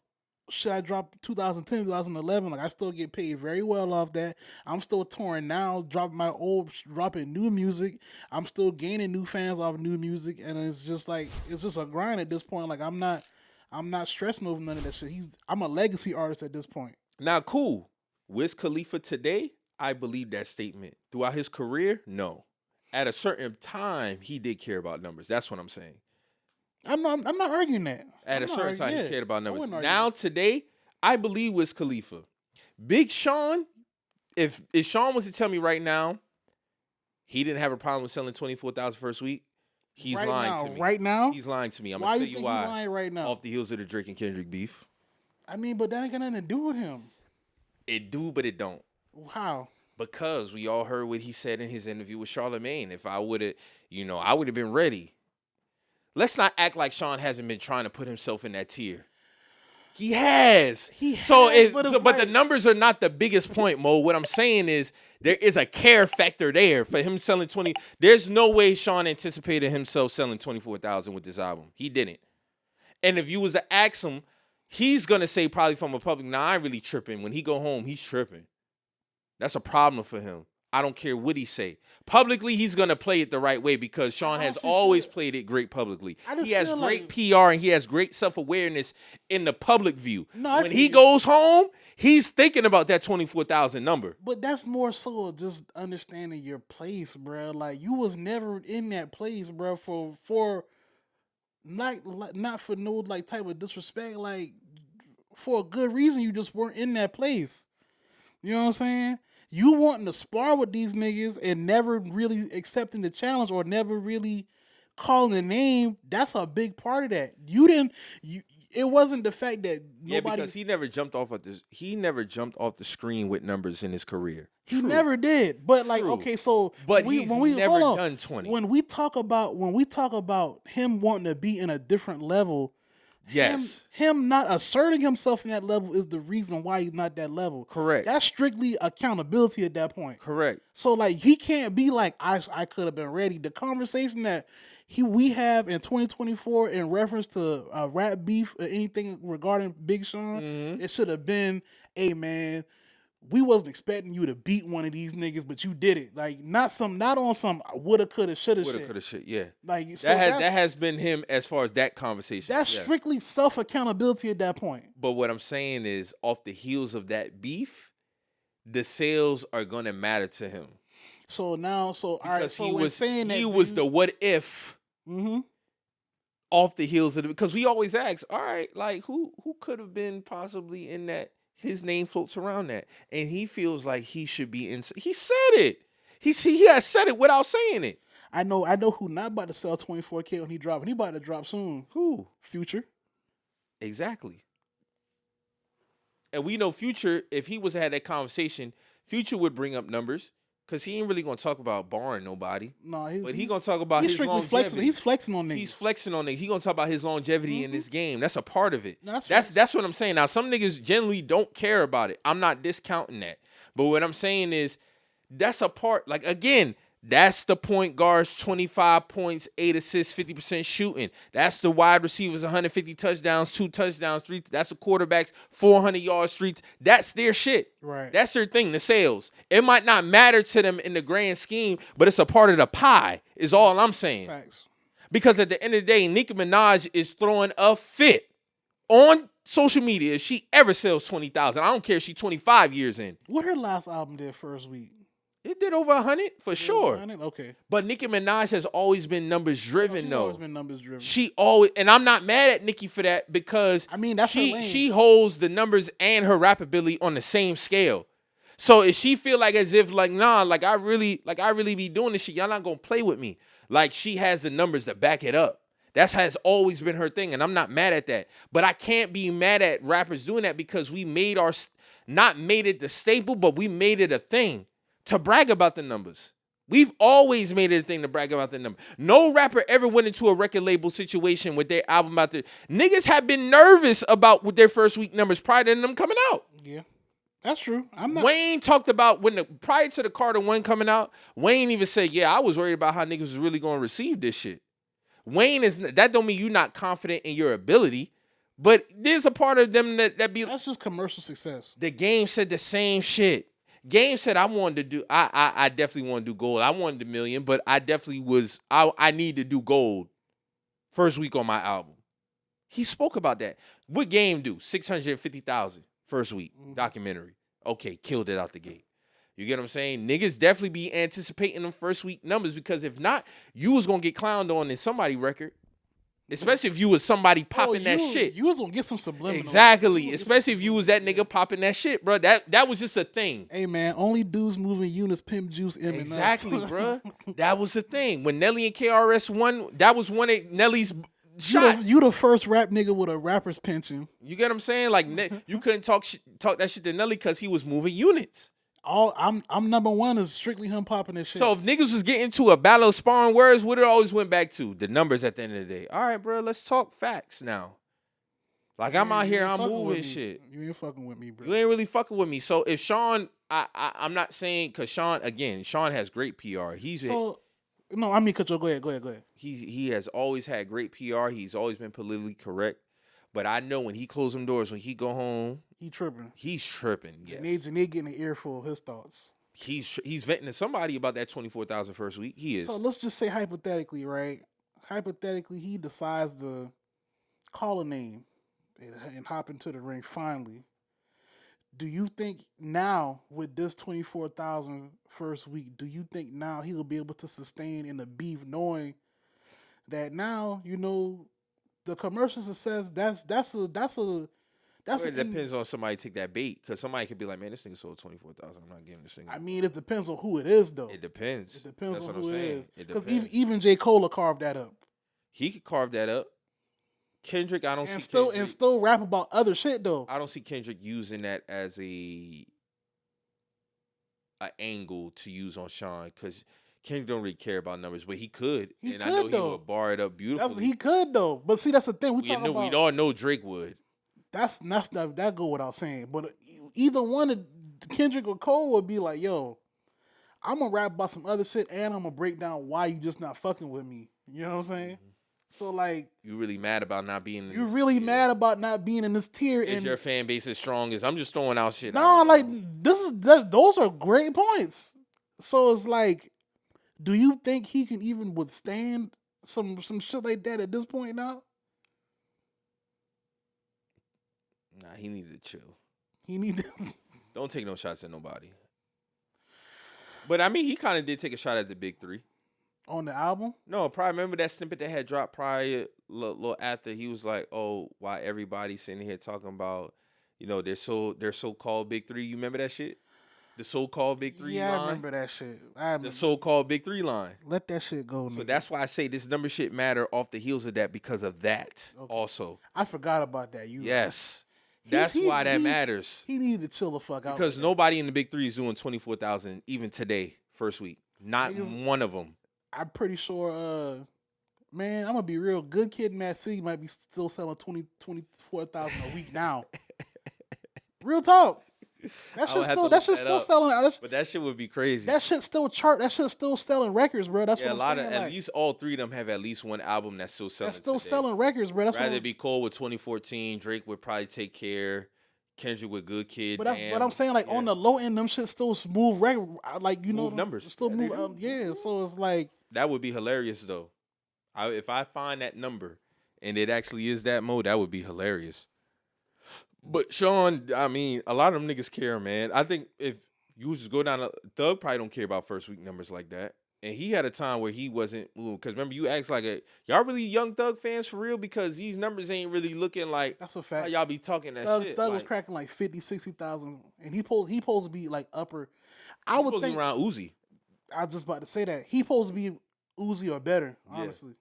shit I dropped 2010, 2011. Like I still get paid very well off that. I'm still touring now, dropping new music. I'm still gaining new fans off new music, and it's just a grind at this point. Like I'm not stressing over none of that shit. I'm a legacy artist at this point. Now, cool. Wiz Khalifa today, I believe that statement. Throughout his career, no. At a certain time, he did care about numbers. That's what I'm saying. I'm not arguing that. At a certain time, he cared about numbers. wouldn't argue Now, that. today, I believe Wiz Khalifa. Big Sean, if Sean was to tell me right now, he didn't have a problem with selling 24,000 first week, he's Right lying now, to me. Right now? He's lying to me. I'm Why going to you tell you think why. he's lying right now? Off the heels of the Drake and Kendrick beef. I mean, but that ain't got nothing to do with him. It do, but it don't. How? Because we all heard what he said in his interview with Charlamagne. If I would have, I would have been ready. Let's not act like Sean hasn't been trying to put himself in that tier. He has. But the numbers are not the biggest point, Mo. What I'm saying is there is a care factor there for him selling 20. There's no way Sean anticipated himself selling 24,000 with this album. He didn't. And if you was to ask him, he's gonna say probably from a public, nah, I ain't really tripping. When he go home, he's tripping. That's a problem for him. I don't care what he say. Publicly, he's gonna play it the right way because Sean has always played it great publicly. He has great PR and he has great self-awareness in the public view. When he goes home, he's thinking about that 24,000 number. But that's more so just understanding your place, bro. Like you was never in that place, bro, for not for no like type of disrespect, like for a good reason. You just weren't in that place. You know what I'm saying? You wanting to spar with these niggas and never really accepting the challenge or never really calling the name, that's a big part of that. It wasn't the fact that nobody... Yeah, because he never jumped off the screen with numbers in his career. He never did. But like, True. Okay, so but he's never done 20. When we talk about him wanting to be in a different level, yes, him not asserting himself in that level is the reason why he's not that level. Correct. That's strictly accountability at that point. Correct. So like he can't be like I could have been ready. The conversation that we have in 2024 in reference to rap beef or anything regarding Big Sean, it should have been, hey man, we wasn't expecting you to beat one of these niggas, but you did it. Like not on some woulda, coulda, shoulda shit. Woulda, coulda, shit. Yeah. Like so that has been him as far as that conversation. That's strictly self accountability at that point. But what I'm saying is, off the heels of that beef, the sales are gonna matter to him. So now, all right. So he was the what if. Off the heels of because we always ask, all right, like who could have been possibly in that? His name floats around that, and he feels like he should be in. He said it. He has said it without saying it. I know who not about to sell 24K when he drop. And he about to drop soon. Who? Future. Exactly. And we know Future, if he was to have that conversation, Future would bring up numbers because he ain't really gonna talk about barring nobody. No, but he's gonna talk about he's his strictly longevity. flexing. He's flexing on niggas. He's flexing on niggas. He's gonna talk about his longevity in this game. That's a part of it. No, that's what I'm saying. Now, some niggas generally don't care about it. I'm not discounting that. But what I'm saying is that's a part. Like, again, that's the point guard's 25 points, 8 assists, 50% shooting. That's the wide receivers, 150 touchdowns, 2 touchdowns, 3. That's the quarterbacks, 400 yards, 3. That's their shit. Right. That's their thing, the sales. It might not matter to them in the grand scheme, but it's a part of the pie, is all I'm saying. Facts. Because at the end of the day, Nicki Minaj is throwing a fit on social media if she ever sells 20,000. I don't care if she's 25 years in. What her last album did first week? It did over 100 for sure. 100? Okay. But Nicki Minaj has always been numbers driven, She's though. always been numbers driven. She always, and I'm not mad at Nicki for that because I mean, that's her lane. she holds the numbers and her rap ability on the same scale. So if she feel like as if like, nah, like I really be doing this shit, y'all not gonna play with me. Like, she has the numbers to back it up. That has always been her thing, and I'm not mad at that. But I can't be mad at rappers doing that because we made not made it the staple, but we made it a thing to brag about the numbers. We've always made it a thing to brag about the number. No rapper ever went into a record label situation with their album out there. Niggas have been nervous about with their first week numbers prior to them coming out. Yeah. That's true. I'm not. Wayne talked about prior to the Carter 1 coming out, Wayne even said, yeah, I was worried about how niggas was really going to receive this shit. That don't mean you're not confident in your ability, but there's a part of them that be. That's just commercial success. The Game said the same shit. Game said I wanted to do, I definitely want to do gold. I wanted the million, but I definitely I need to do gold first week on my album. He spoke about that. What Game do? 650,000 first week, documentary. Okay, killed it out the gate. You get what I'm saying? Niggas definitely be anticipating them first week numbers because if not, you was going to get clowned on in somebody record. Especially if you was somebody popping that shit. You was gonna get some subliminal. Exactly. Especially if you was that nigga popping that shit, bro. That was just a thing. Hey man, only dudes moving units, pimp juice, M and Exactly, bro. That was the thing. When Nelly and KRS won, that was one of Nelly's shots. You the first rap nigga with a rapper's pension. You get what I'm saying? Like you couldn't talk that shit to Nelly because he was moving units. I'm number one is strictly him popping this shit. So if niggas was getting to a battle of sparring words, what it always went back to? The numbers at the end of the day. All right, bro, let's talk facts now. Like, I'm out here, I'm moving shit. You ain't fucking with me, bro. You ain't really fucking with me. So if Sean, I'm not saying, because Sean has great PR. No, I mean, go ahead. He has always had great PR. He's always been politically correct. But I know when he close them doors, when he go home, He's tripping. Yes. Janae getting an earful of his thoughts. He's venting to somebody about that 24,000 first week. He is. So let's just say hypothetically, right? Hypothetically, he decides to call a name and hop into the ring finally. Do you think now with this 24,000 first week, do you think now he'll be able to sustain in the beef, knowing that now the commercial success It depends on somebody take that bait, because somebody could be like, man, this nigga sold 24,000. I'm not giving this thing. I mean, it depends on who it is, though. It depends. It depends That's on what who I'm it saying. is. It Because depends. even J. Cole carved that up. He could carve that up. Kendrick, I don't see Kendrick. And still rap about other shit, though. I don't see Kendrick using that as a angle to use on Sean, because Kendrick don't really care about numbers, but he could. I know he would bar it up beautifully. He could, though. But see, that's the thing. We all know Drake would. That go without saying. But either one of Kendrick or Cole would be like, yo, I'm going to rap about some other shit and I'm going to break down why you just not fucking with me. You know what I'm saying? Mm-hmm. So, like... You really mad about not being in You're really mad about not being in this tier. Is your fan base as strong as... I'm just throwing out shit. Those are great points. So, it's like, do you think he can even withstand some shit like that at this point now? Nah, he needed to chill. He needed... Don't take no shots at nobody. But, I mean, he kind of did take a shot at the big three. On the album? No, probably remember that snippet that had dropped prior, little after. He was like, "Oh, why everybody sitting here talking about, they're so-called big three." You remember that shit? The so-called Big Three Yeah, line. I remember that shit. I remember. The so-called Big Three line. Let that shit go, nigga. So that's why I say this number shit matter off the heels of that because of that Okay. also. I forgot about that. Yes. That's why that matters. He needed to chill the fuck out. Because nobody in the Big Three is doing 24,000 even today, first week. Not one of them. I'm pretty sure, man, I'm going to be real. Good Kid, Mad City might be still selling 24,000 a week now. Real talk. That shit's still selling. But that shit would be crazy. That shit's still still selling records, bro. That's what I'm saying. At least all three of them have at least one album that's still selling. That's still today. selling records, bro. That's Rather be Cole with 2014. Drake would probably Take Care. Kendrick with Good Kid. But I'm saying, like, on the low end, them shit still move record, like, you know, numbers. Still move. Yeah, so it's like that would be hilarious though. If I find that number and it actually is that mode, that would be hilarious. But Sean, I mean, a lot of them niggas care, man. I think if you just go down, Thug probably don't care about first week numbers like that. And he had a time where he wasn't, because remember you asked like, y'all really Young Thug fans for real? Because these numbers ain't really looking like that's a fact. How y'all be talking that shit. Thug was cracking like 50, 60,000, and he supposed to be like upper. I would think around Uzi. I was just about to say that he supposed to be Uzi or better, honestly. Yeah.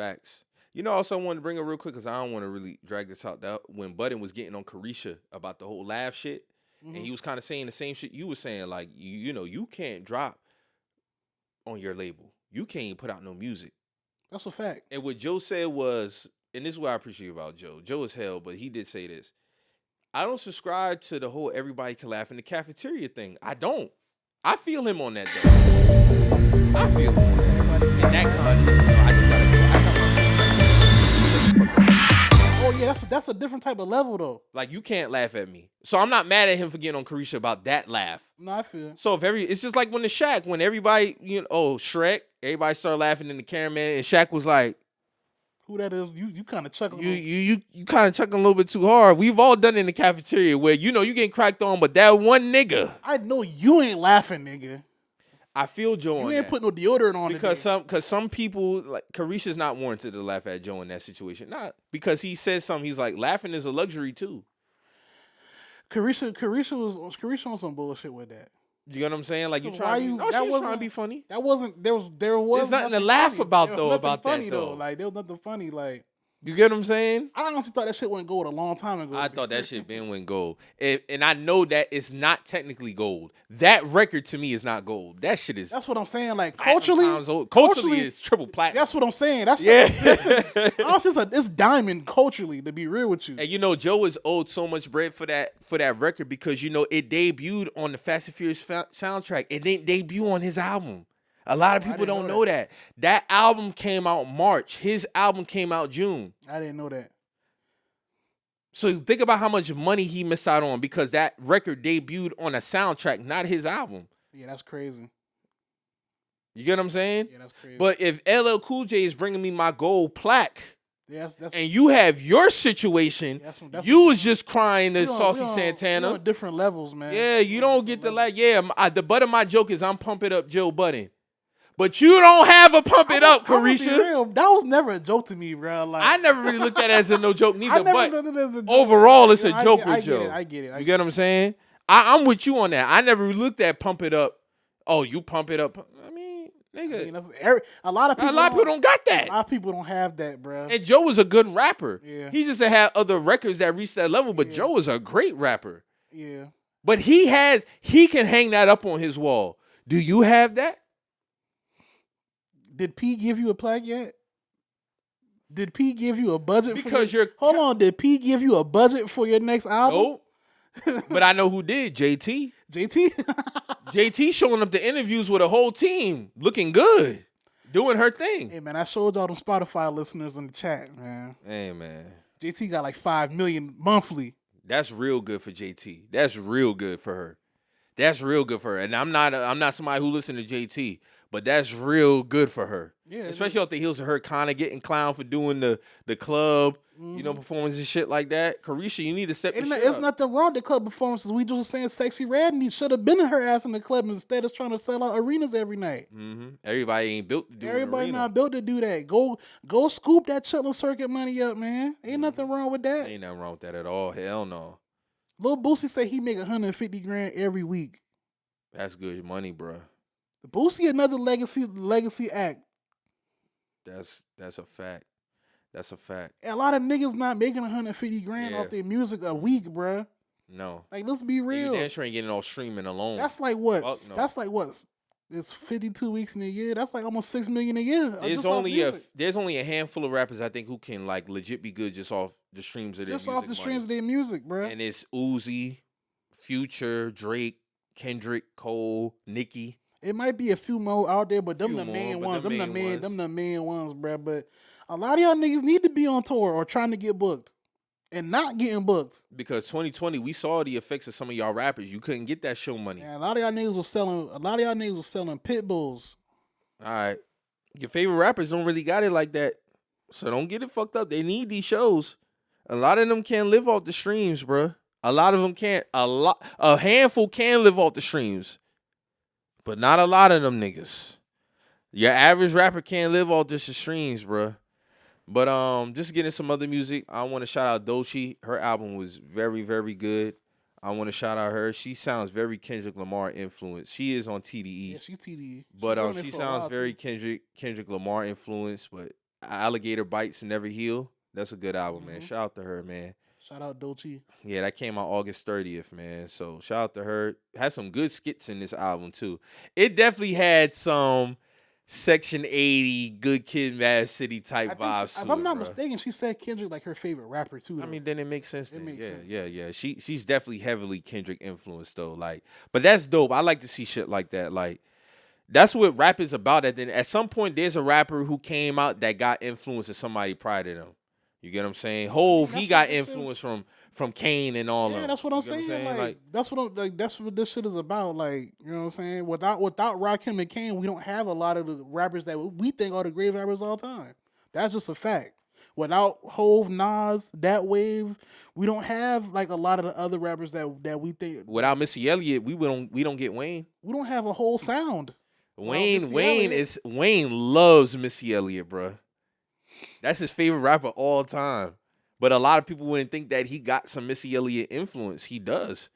Facts. You know, also I wanted to bring it real quick because I don't want to really drag this out. That when Budden was getting on Carisha about the whole laugh shit, and he was kind of saying the same shit you was saying, like you know, you can't drop on your label. You can't even put out no music. That's a fact. And what Joe said was, and this is what I appreciate about Joe. Joe is hell, but he did say this. I don't subscribe to the whole everybody can laugh in the cafeteria thing. I don't. I feel him on that though. I feel him in that context. So I just gotta Oh yeah, that's a different type of level though. Like you can't laugh at me. So I'm not mad at him for getting on Carisha about that laugh. No, I feel. So it's just like when the Shaq, when everybody, Shrek, everybody started laughing in the cameraman, and Shaq was like, who that is? You kind of chuckling. You kind of chuckling a little bit too hard. We've all done it in the cafeteria where you getting cracked on, but that one nigga. I know you ain't laughing, nigga. I feel Joe on that. You ain't put no deodorant on because some people like Carisha's not warranted to laugh at Joe in that situation. Not because he says something. He's like laughing is a luxury too. Carisha was on some bullshit with that. You know what I'm saying? Like you she trying was trying to be funny. That wasn't there was There's nothing to laugh funny. about There though was about funny, that though. Like there was nothing funny. Like you get what I'm saying? I honestly thought that shit wouldn't gold a long time ago. I thought that shit been went gold. And I know that it's not technically gold. That record to me is not gold. That shit is. That's what I'm saying. Like culturally is triple platinum. That's what I'm saying. Honestly, it's diamond culturally. To be real with you. And Joe is owed so much bread for that record because it debuted on the Fast and Furious soundtrack. It didn't debut on his album. A lot of people don't know that. That album came out March. His album came out June. I didn't know that. So think about how much money he missed out on because that record debuted on a soundtrack, not his album. Yeah, that's crazy. You get what I'm saying? Yeah, that's crazy. But if LL Cool J is bringing me my gold plaque, that's and you have your situation, you was just crying to Saucy Santana. We're on different levels, man. Yeah, you don't get the the butt of my joke is I'm Pump It Up Joe Budden. But you don't have a Pump It Up, Carisha. That was never a joke to me, bro. Like, I never really looked at it as a no joke neither. But joke. overall, it's a joke with Joe. I get it. You get what I'm saying? I'm with you on that. I never really looked at Pump It Up. Oh, you Pump It Up. I mean, nigga. A lot of people don't got that. A lot of people don't have that, bro. And Joe was a good rapper. Yeah. He just had other records that reached that level, but Joe is a great rapper. Yeah. But he can hang that up on his wall. Do you have that? Did P give you a plaque yet? Did P give you a budget? Hold on. Did P give you a budget for your next album? Nope. But I know who did. JT. JT showing up to interviews with a whole team, looking good, doing her thing. Hey man, I showed y'all them Spotify listeners in the chat, man. Hey man, JT got like 5 million monthly. That's real good for JT. That's real good for her. That's real good for her. And I'm not somebody who listens to JT. But that's real good for her. Yeah, especially off the heels of her kind of getting clowned for doing the club, performances and shit like that. Carisha, you need to step your shit There's up. nothing wrong with the club performances. We just saying Sexy Red should have been in her ass in the club instead of trying to sell out arenas every night. Mm-hmm. Everybody ain't built to do that. Everybody not built to do that. Go scoop that Chitlin Circuit money up, man. Ain't nothing wrong with that. Ain't nothing wrong with that at all. Hell no. Lil Boosie say he make 150 grand every week. That's good money, bro. Boosie another legacy act. That's a fact. That's a fact. And a lot of niggas not making 150 grand off their music a week, bruh. No. Like, let's be real. You damn sure ain't getting all streaming alone. That's like what? Fuck no. That's like what? It's 52 weeks in a year. That's like almost $6 million a year. There's only a handful of rappers I think who can like legit be good just off the streams of their music. Just off the streams of their music, bro. And it's Uzi, Future, Drake, Kendrick, Cole, Nicki. It might be a few more out there, but them the main ones. Them the main ones, bro. But a lot of y'all niggas need to be on tour or trying to get booked. And not getting booked. Because 2020, we saw the effects of some of y'all rappers. You couldn't get that show money. Yeah, a lot of y'all niggas was selling pit bulls. All right. Your favorite rappers don't really got it like that. So don't get it fucked up. They need these shows. A lot of them can't live off the streams, bro. A lot of them can't. A handful can live off the streams. But not a lot of them niggas. Your average rapper can't live off the streams, bro. But just getting some other music. I want to shout out Doechii. Her album was very, very good. I want to shout out her. She sounds very Kendrick Lamar influenced. She is on TDE. Yeah, she's TDE. But she sounds very Kendrick Lamar influenced. But Alligator Bites and Never Heal. That's a good album, man. Shout out to her, man. Shout out Doechii. Yeah, that came out August 30th, man. So shout out to her. Had some good skits in this album too. It definitely had some Section 80, Good Kid, Mad City type vibes. If I'm not mistaken, she said Kendrick like her favorite rapper too. Though. I mean, then it makes sense. It makes sense. Yeah. She's definitely heavily Kendrick influenced though. Like, but that's dope. I like to see shit like that. Like, that's what rap is about. At some point, there's a rapper who came out that got influence of somebody prior to them. You get what I'm saying? Hove, he got influence from Kane and all that. Yeah, that's what I'm saying. Like, that's what this shit is about. Like, you know what I'm saying? Without Rakim and Kane, we don't have a lot of the rappers that we think are the great rappers all time. That's just a fact. Without Hove, Nas, that wave, we don't have like a lot of the other rappers that we think. Without Missy Elliott, we don't get Wayne. We don't have a whole sound. Wayne loves Missy Elliott, bro. That's his favorite rapper all time. But a lot of people wouldn't think that he got some Missy Elliott influence. He does.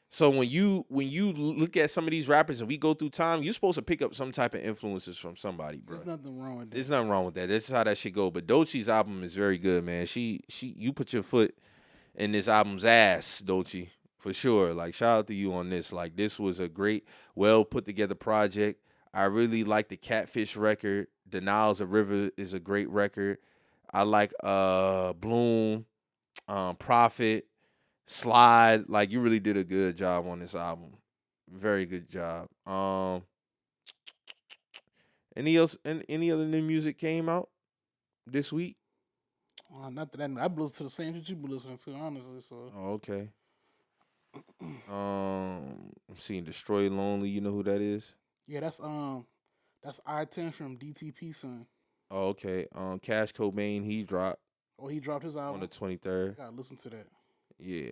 So when you look at some of these rappers and we go through time, you're supposed to pick up some type of influences from somebody, bro. There's nothing wrong with that. There's nothing wrong with that. That's how that shit go. But Doechii's album is very good, man. You put your foot in this album's ass, Doechii, for sure. Like, shout out to you on this. Like, this was a great, well put together project. I really like the Catfish record. Denial's a River is a great record. I like Bloom, Prophet, Slide. Like, you really did a good job on this album. Very good job. Any other new music came out this week? Not that I listened to the same shit you've been listening to, honestly. So. Oh, okay. I'm seeing Destroy Lonely. You know who that is? Yeah, that's I-10 from DTP, son. Oh, okay. Cash Cobain, he dropped. Oh, he dropped his album on the 23rd. Gotta listen to that. Yeah.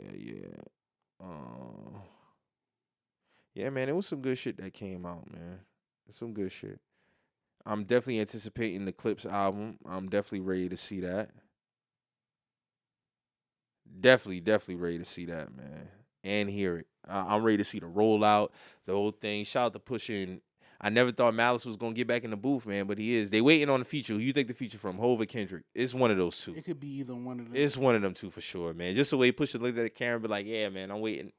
Yeah, man, it was some good shit that came out, man. Some good shit. I'm definitely anticipating the Clips album. I'm definitely ready to see that. Definitely ready to see that, man. And hear it. I'm ready to see the rollout, the whole thing. Shout out to Pusha. I never thought Malice was going to get back in the booth, man, but he is. They waiting on the feature. Who you think the feature from, Hov or Kendrick? It's one of those two. It could be either one of them. It's one of them two for sure, man. Just the way Pusha looked at the camera and be like, yeah, man, I'm waiting.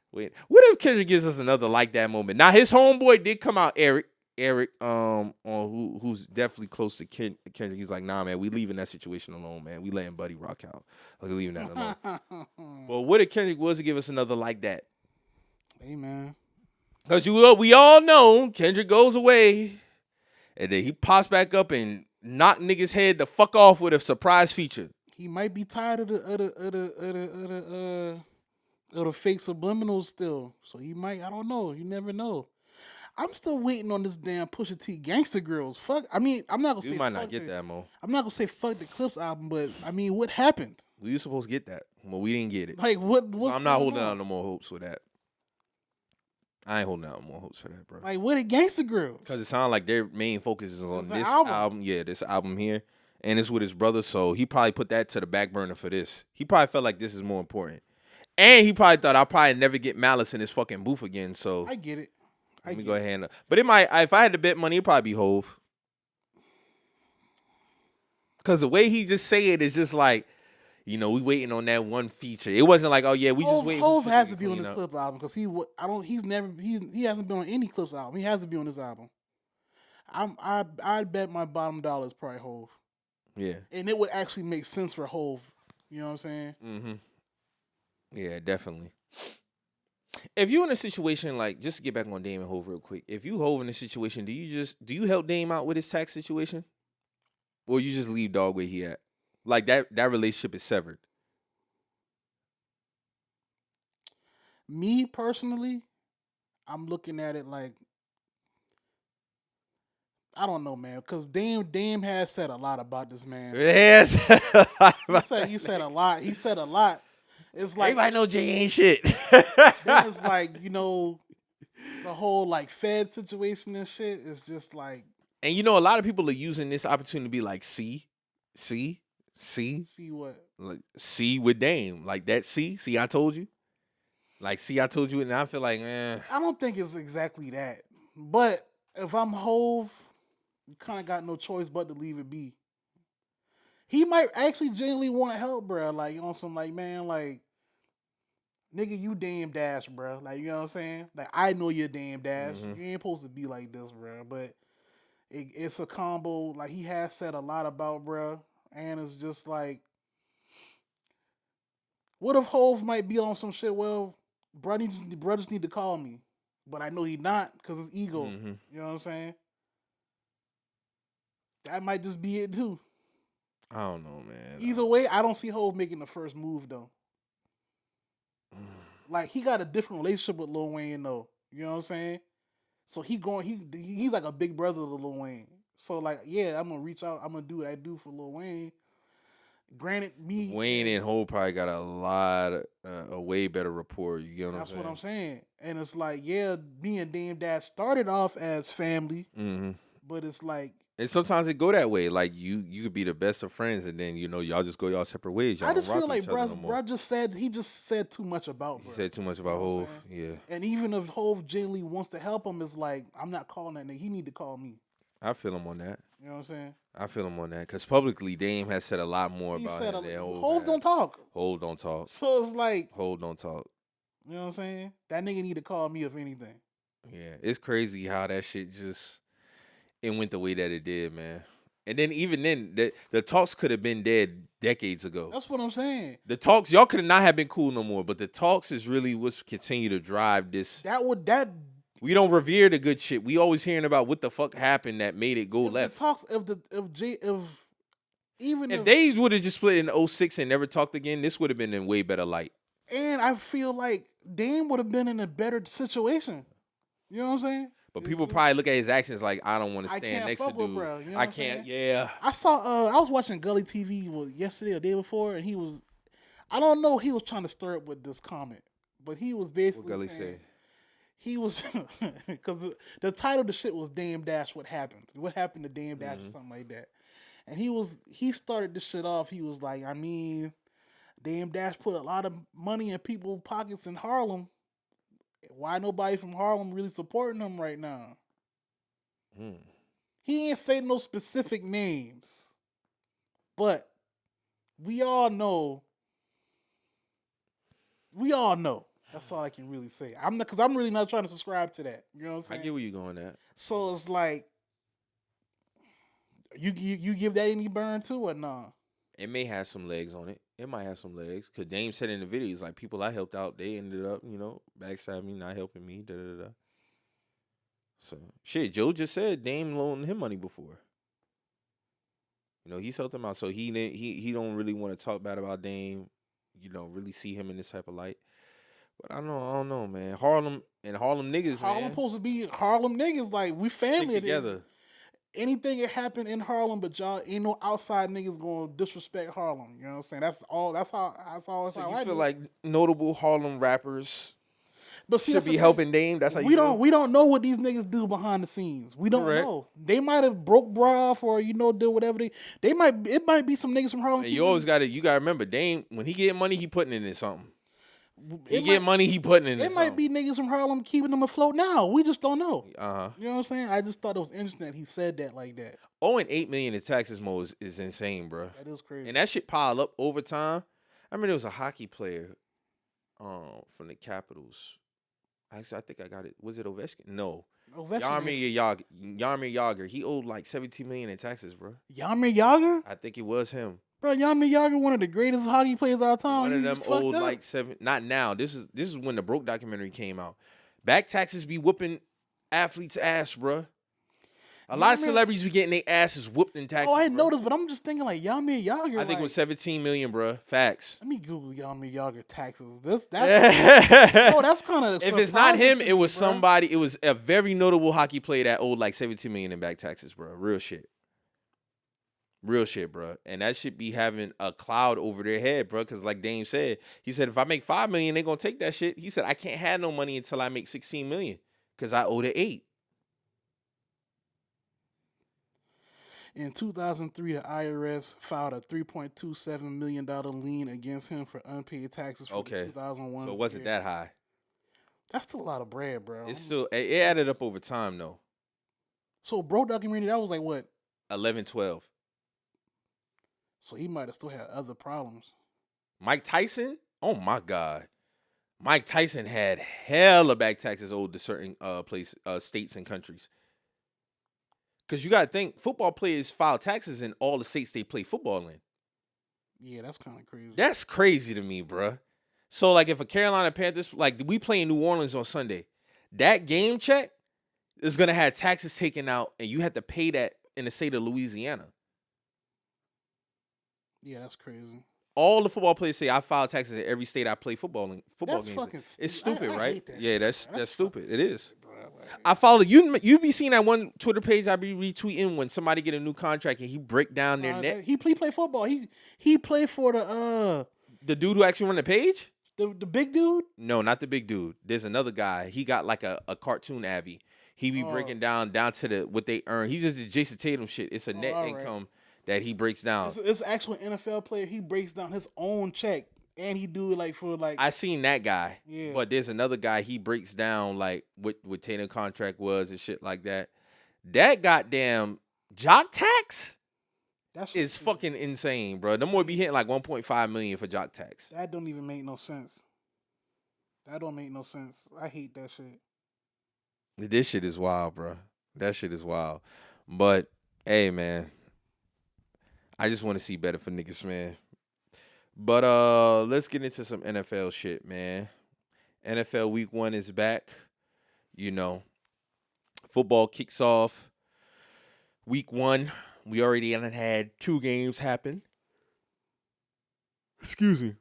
What if Kendrick gives us another like that moment? Now, his homeboy did come out, Eric, who's definitely close to Kendrick. He's like, nah, man, we leaving that situation alone, man. We letting Buddy rock out. Like, we leaving that alone. But what if Kendrick was to give us another like that? Hey, man. Because we all know Kendrick goes away, and then he pops back up and knock niggas' head the fuck off with a surprise feature. He might be tired of the fake subliminals still. So he might, I don't know. You never know. I'm still waiting on this damn Pusha T Gangsta Girls. Fuck. I mean, I'm not gonna say. You might not get that, Mo. I'm not gonna say fuck the Clips album, but I mean, what happened? We were supposed to get that, but we didn't get it. Like what? So I'm not holding out no more hopes for that. I ain't holding out more hopes for that, bro. Like, what a Gangsta Girl? Because it sounds like their main focus is on this album. Yeah, this album here. And it's with his brother, so he probably put that to the back burner for this. He probably felt like this is more important. And he probably thought I'll probably never get Malice in his fucking booth again. So I get it. let me go ahead and. But it might. If I had to bet money, it'd probably be Hove. Because the way he just say it is just like, we waiting on that one feature. It wasn't like, oh yeah, we just waiting. Hove for has to be on clean this up. Clip album because he hasn't been on any Clips album. He has to be on this album. I'd bet my bottom dollar is probably Hove. Yeah. And it would actually make sense for Hove. You know what I'm saying? Mm-hmm. Yeah, definitely. If you're in a situation like, just to get back on Dame and Hove real quick, if you Hove in a situation, do you help Dame out with his tax situation, or you just leave dog where he at? Like that relationship is severed. Me personally, I'm looking at it like, I don't know, man, because Dame has said a lot about this man. Yes. He said a lot. He said a lot. It's like Everybody know Jay ain't shit. then it's like, the whole like Fed situation and shit is just like. And a lot of people are using this opportunity to be like, see what? like see with Dame, like that. See, I told you. Like, see, I told you, and I feel like, I don't think it's exactly that. But if I'm Hove, you kind of got no choice but to leave it be. He might actually genuinely want to help, bro. Like, on some, like, man, like, nigga, you damn Dash, bro. Like, you know what I'm saying? Like, I know you're damn Dash. Mm-hmm. You ain't supposed to be like this, bro. But it's a combo. Like, he has said a lot about, bro. And it's just like, what if Hove might be on some shit? Well, brothers need to call me. But I know he not because it's ego. Mm-hmm. You know what I'm saying? That might just be it, too. I don't know, man. Either way, I don't see Hove making the first move, though. Like, he got a different relationship with Lil Wayne, though. You know what I'm saying? So he's like a big brother to Lil Wayne. So, like, yeah, I'm going to reach out. I'm going to do what I do for Lil Wayne. Granted, Wayne and Hove probably got a way better rapport. You get what I'm saying? That's what I'm saying. And it's like, yeah, me and Dame Dash started off as family, but it's like. And sometimes it go that way. Like, you could be the best of friends, and then, y'all just go y'all separate ways. Y'all I just don't rock feel like with each other no more. he just said too much about bro. He said too much about Hove. Yeah. And even if Hove genuinely wants to help him, it's like, I'm not calling that nigga. He need to call me. I feel him on that. You know what I'm saying? I feel him on that. Because publicly, Dame has said a lot more He about said him than Hove don't talk. Hove don't talk. So it's like. Hove don't talk. You know what I'm saying? That nigga need to call me if anything. Yeah. It's crazy how that shit just, it went the way that it did, man. And then even then, the talks could have been dead decades ago. That's what I'm saying. The talks, y'all could not have been cool no more. But the talks is really what's continue to drive this. We don't revere the good shit. We always hearing about what the fuck happened that made it go left. The talks, if they would have just split in 2006 and never talked again, this would have been in way better light. And I feel like Dame would have been in a better situation. You know what I'm saying? But people probably look at his actions like, I don't want to stand next to dude. Bro, you know I can't. Yeah. I saw. I was watching Gully TV yesterday or the day before, and he was. I don't know. He was trying to stir up with this comment, but he was basically what Gully saying say? He was because the title of the shit was Dame Dash. What happened? What happened to Dame Dash or something like that? And he started this shit off. He was like, I mean, Dame Dash put a lot of money in people's pockets in Harlem. Why nobody from Harlem really supporting him right now? He ain't say no specific names, but we all know. That's all I can really say. Because I'm really not trying to subscribe to that. You know what I'm saying? I get where you're going at. So it's like, you give that any burn too or nah? It may have some legs on it. It might have some legs. Because Dame said in the video, he's like, people I helped out, they ended up, backstabbing me, not helping me, da-da-da-da. So, shit, Joe just said Dame loaned him money before. He's helped him out. So, he don't really want to talk bad about Dame, really see him in this type of light. But I don't know, man. Harlem niggas, Harlem supposed to be Harlem niggas. Like, we family together. Anything that happened in Harlem, but y'all ain't no outside niggas gonna disrespect Harlem. You know what I'm saying? That's how. So you feel like notable Harlem rappers but see, should be helping Dame? That's how we don't know what these niggas do behind the scenes. We don't know. They might have broke bra off or do whatever they might. It might be some niggas from Harlem. And you gotta remember, Dame, when he get money, he putting it in something. He get money, he putting in It might be niggas from Harlem keeping them afloat now. We just don't know. You know what I'm saying? I just thought it was interesting that he said that like that. Owing $8 million in taxes, Mo, is insane, bro. That is crazy. And that shit piled up over time. I mean, there was a hockey player from the Capitals. Actually, I think I got it. Was it Ovechkin? No. Jaromir Jagr. He owed like $17 million in taxes, bro. Jaromir Jagr? I think it was him. Bro, Jaromir Jagr, one of the greatest hockey players of our time. One of them owed like seven. Not now. This is when the Broke documentary came out. Back taxes be whooping athletes' ass, bro. A lot of celebrities be getting their asses whooped in taxes. Oh, I didn't bro. notice, but I'm just thinking like Jaromir Jagr. I think it was $17 million, bro. Facts. Let me Google Jaromir Jagr taxes. That's kind of. If it's not him, it was somebody. It was a very notable hockey player that owed like $17 million in back taxes, bro. Real shit. Real shit, bro. And that should be having a cloud over their head, bro. Because like Dame said, he said, if I make $5 million, they're going to take that shit. He said, I can't have no money until I make $16 million because I owe the $8 million. In 2003, the IRS filed a $3.27 million lien against him for unpaid taxes for the 2001 So it wasn't that high. That's still a lot of bread, bro. It added up over time, though. So Bro documentary, that was like what? 11, 12. So he might have still had other problems. Mike Tyson? Oh, my God. Mike Tyson had hella back taxes owed to certain states and countries. Because you got to think, football players file taxes in all the states they play football in. Yeah, that's kind of crazy. That's crazy to me, bruh. So, like, if a Carolina Panthers, like, we play in New Orleans on Sunday, that game check is going to have taxes taken out, and you have to pay that in the state of Louisiana. Yeah, that's crazy. All the football players say I file taxes in every state I play football games. Fucking it's stupid, I right? hate that Yeah, shit, that's stupid. It is. Bro. I follow you. You be seeing that one Twitter page I be retweeting when somebody get a new contract and he break down their net. He play football. He played for the dude who actually run the page. The big dude. No, not the big dude. There's another guy. He got like a cartoon Abby. He be breaking down to what they earn. He just did Jason Tatum shit. It's a net income that he breaks down. It's actual NFL player. He breaks down his own check. And he do it like for like I seen that guy. Yeah. But there's another guy, he breaks down like what Tatum contract was and shit like that. That goddamn jock tax is fucking insane, bro. Them boy be hitting like 1.5 million for jock tax. That don't even make no sense. That don't make no sense. I hate that shit. This shit is wild, bro. That shit is wild. But hey, man, I just want to see better for niggas, man. But let's get into some NFL shit, man. NFL Week 1 is back. You know, football kicks off Week 1. We already had 2 games happen. Excuse me.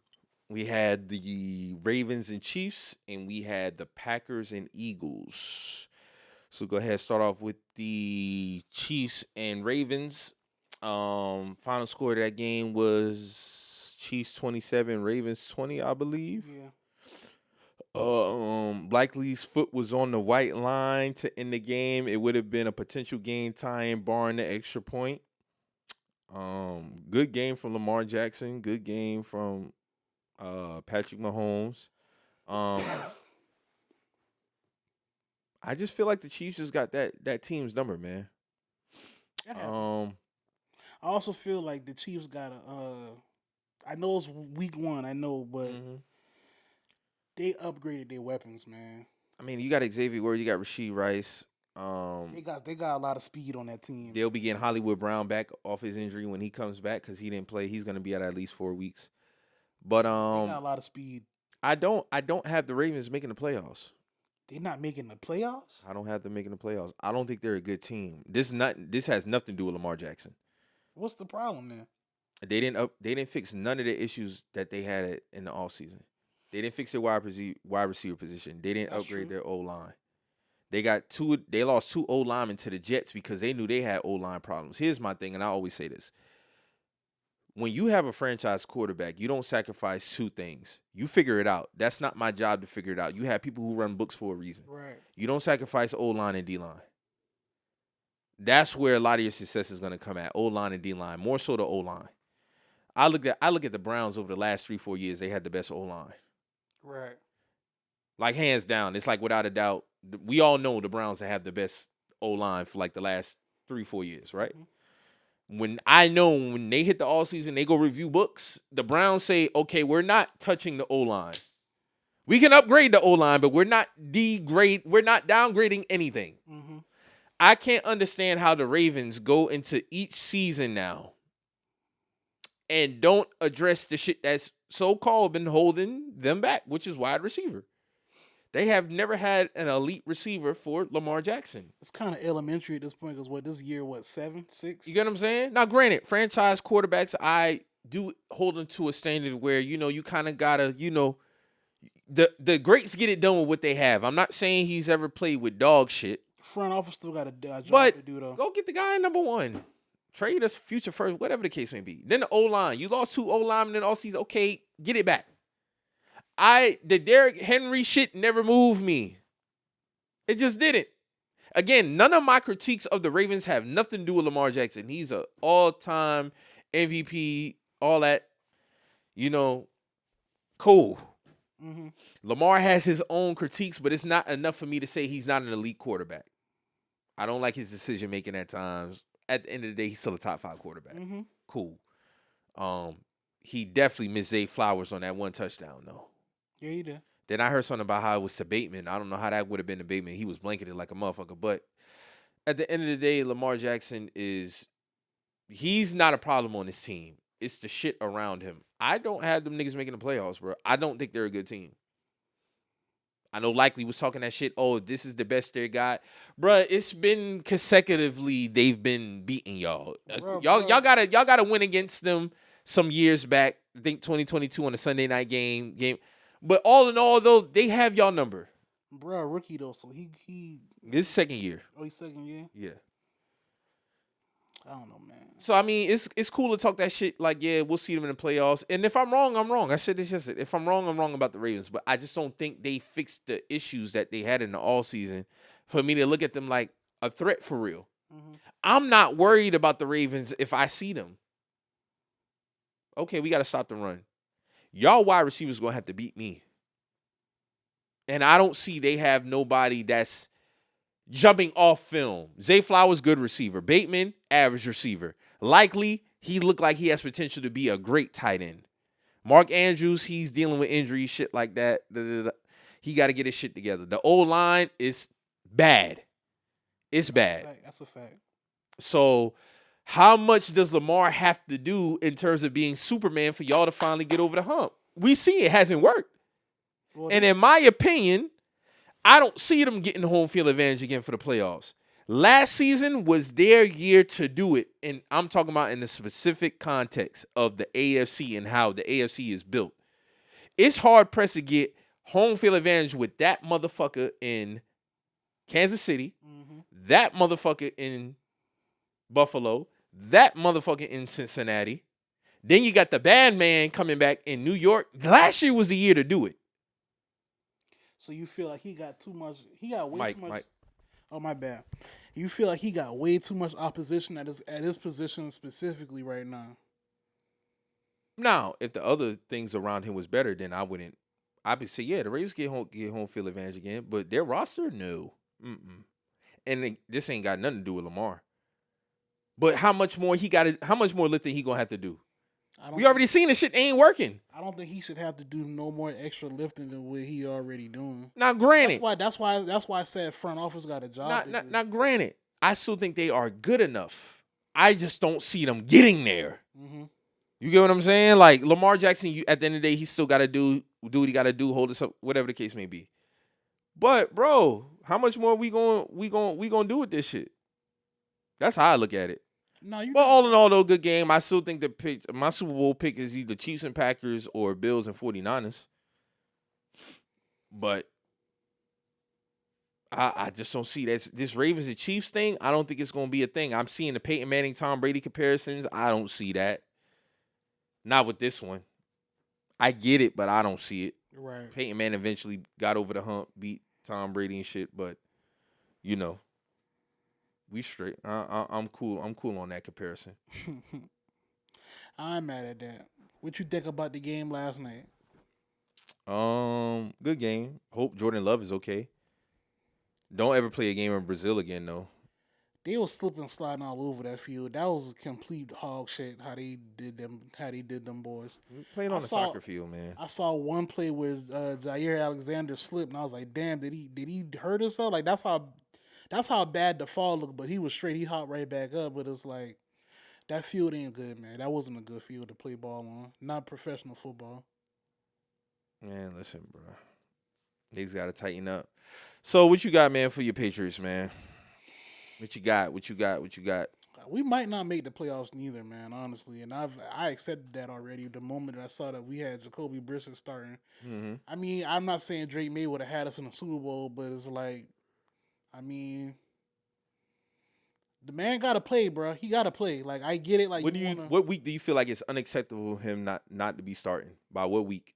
We had the Ravens and Chiefs, and we had the Packers and Eagles. So go ahead and start off with the Chiefs and Ravens. Final score of that game was Chiefs 27, Ravens 20, I believe. Yeah. Blakely's foot was on the white line to end the game. It would have been a potential game tying, barring the extra point. Good game from Lamar Jackson. Good game from Patrick Mahomes. I just feel like the Chiefs just got that team's number, man. I also feel like the Chiefs got I know it's Week 1, I know, but they upgraded their weapons, man. I mean, you got Xavier Ward, you got Rashee Rice. They got a lot of speed on that team. They'll be getting Hollywood Brown back off his injury when he comes back because he didn't play. He's going to be out at least 4 weeks. But they got a lot of speed. I don't have the Ravens making the playoffs. They're not making the playoffs? I don't have them making the playoffs. I don't think they're a good team. This has nothing to do with Lamar Jackson. What's the problem then? They didn't fix none of the issues that they had in the offseason. They didn't fix their wide receiver position. They didn't upgrade their O-line. They lost 2 O-linemen to the Jets because they knew they had O-line problems. Here's my thing, and I always say this. When you have a franchise quarterback, you don't sacrifice 2 things. You figure it out. That's not my job to figure it out. You have people who run books for a reason. Right. You don't sacrifice O-line and D-line. That's where a lot of your success is going to come at, O-line and D-line, more so the O-line. I look at the Browns over the last 3-4 years. They had the best O-line. Right. Like hands down, it's like without a doubt. We all know the Browns have the best O-line for like the last 3-4 years, right? When they hit the all season, they go review books. The Browns say, okay, we're not touching the O-line. We can upgrade the O-line, but we're not downgrading anything. Mm-hmm. I can't understand how the Ravens go into each season now and don't address the shit that's so-called been holding them back, which is wide receiver. They have never had an elite receiver for Lamar Jackson. It's kind of elementary at this point because this year, 7, 6? You get what I'm saying? Now, granted, franchise quarterbacks, I do hold them to a standard where, you kind of got to, the greats get it done with what they have. I'm not saying he's ever played with dog shit. Front office still got a job But to do, though. go get the guy in number one. Trade us future first, whatever the case may be. Then the O-line. You lost 2 O-linemen in all season. Okay, get it back. The Derrick Henry shit never moved me. It just didn't. Again, none of my critiques of the Ravens have nothing to do with Lamar Jackson. He's an all-time MVP, all that. Cool. Mm-hmm. Lamar has his own critiques, but it's not enough for me to say he's not an elite quarterback. I don't like his decision-making at times. At the end of the day, he's still a top 5 quarterback. Mm-hmm. Cool. He definitely missed Zay Flowers on that one touchdown, though. Yeah, he did. Then I heard something about how it was to Bateman. I don't know how that would have been to Bateman. He was blanketed like a motherfucker. But at the end of the day, Lamar Jackson he's not a problem on this team. It's the shit around him. I don't have them niggas making the playoffs, bro. I don't think they're a good team. I know Likely was talking that shit. Oh, this is the best they got. Bruh, it's been consecutively they've been beating y'all. Y'all gotta win against them some years back. I think 2022 on the Sunday night game. But all in all, though, they have y'all number. Bro, rookie though, so he This is second year. Oh, he's second year? Yeah. I don't know, man. So I mean, it's cool to talk that shit. Like, yeah, we'll see them in the playoffs. And if I'm wrong, I'm wrong. I said this yesterday. If I'm wrong about the Ravens. But I just don't think they fixed the issues that they had in the all season for me to look at them like a threat for real. Mm-hmm. I'm not worried about the Ravens if I see them. Okay, we got to stop the run. Y'all wide receivers going to have to beat me. And I don't see they have nobody that's jumping off film. Zay Flowers, good receiver. Bateman, average receiver. Likely, he looked like he has potential to be a great tight end. Mark Andrews, he's dealing with injury, shit like that. He got to get his shit together. The O-line is bad. It's bad. That's a fact. So, how much does Lamar have to do in terms of being Superman for y'all to finally get over the hump? We see it hasn't worked. Well, and in my opinion, I don't see them getting home field advantage again for the playoffs. Last season was their year to do it, and I'm talking about in the specific context of the AFC and how the AFC is built. It's hard pressed to get home field advantage with that motherfucker in Kansas City, that motherfucker in Buffalo, that motherfucker in Cincinnati. Then you got the bad man coming back in New York. Last year was the year to do it. So you feel like he got too much? He got way too much. Mike. Oh, my bad. You feel like he got way too much opposition at his position specifically right now? Now, if the other things around him was better, then I wouldn't. I'd say, yeah, the Ravens get home field advantage again, but their roster, no. And this ain't got nothing to do with Lamar. But how much more lifting he gonna have to do? We already seen this shit ain't working. I don't think he should have to do no more extra lifting than what he already doing. Now, granted, that's why I said front office got a job. Now, granted, I still think they are good enough. I just don't see them getting there. You get what I'm saying? Like Lamar Jackson, at the end of the day, he still got to do what he got to do, hold us up, whatever the case may be. But bro, how much more we gonna do with this shit? That's how I look at it. But all in all, though, good game. I still think my Super Bowl pick is either Chiefs and Packers or Bills and 49ers. But I just don't see this Ravens and Chiefs thing. I don't think it's going to be a thing. I'm seeing the Peyton Manning, Tom Brady comparisons. I don't see that. Not with this one. I get it, but I don't see it. Right. Peyton Manning eventually got over the hump, beat Tom Brady and shit, but we straight. I'm cool. I'm cool on that comparison. I'm mad at that. What you think about the game last night? Good game. Hope Jordan Love is okay. Don't ever play a game in Brazil again, though. They was slipping and sliding all over that field. That was complete hog shit. How they did them boys. Playing on a soccer field, man. I saw one play where Jair Alexander slipped, and I was like, "Damn, did he hurt himself?" Like that's how bad the fall looked. But he was straight. He hopped right back up. But it's like that field ain't good, man. That wasn't a good field to play ball on. Not professional football. Man, listen, bro. Niggas got to tighten up. So what you got, man, for your Patriots, man? What you got? We might not make the playoffs neither, man, honestly. And I accepted that already the moment that I saw that we had Jacoby Brissett starting. Mm-hmm. I mean, I'm not saying Drake May would have had us in the Super Bowl, but it's like, I mean, the man got to play, bro. He got to play. Like, I get it. Like, What week do you feel like it's unacceptable for him not to be starting? By what week?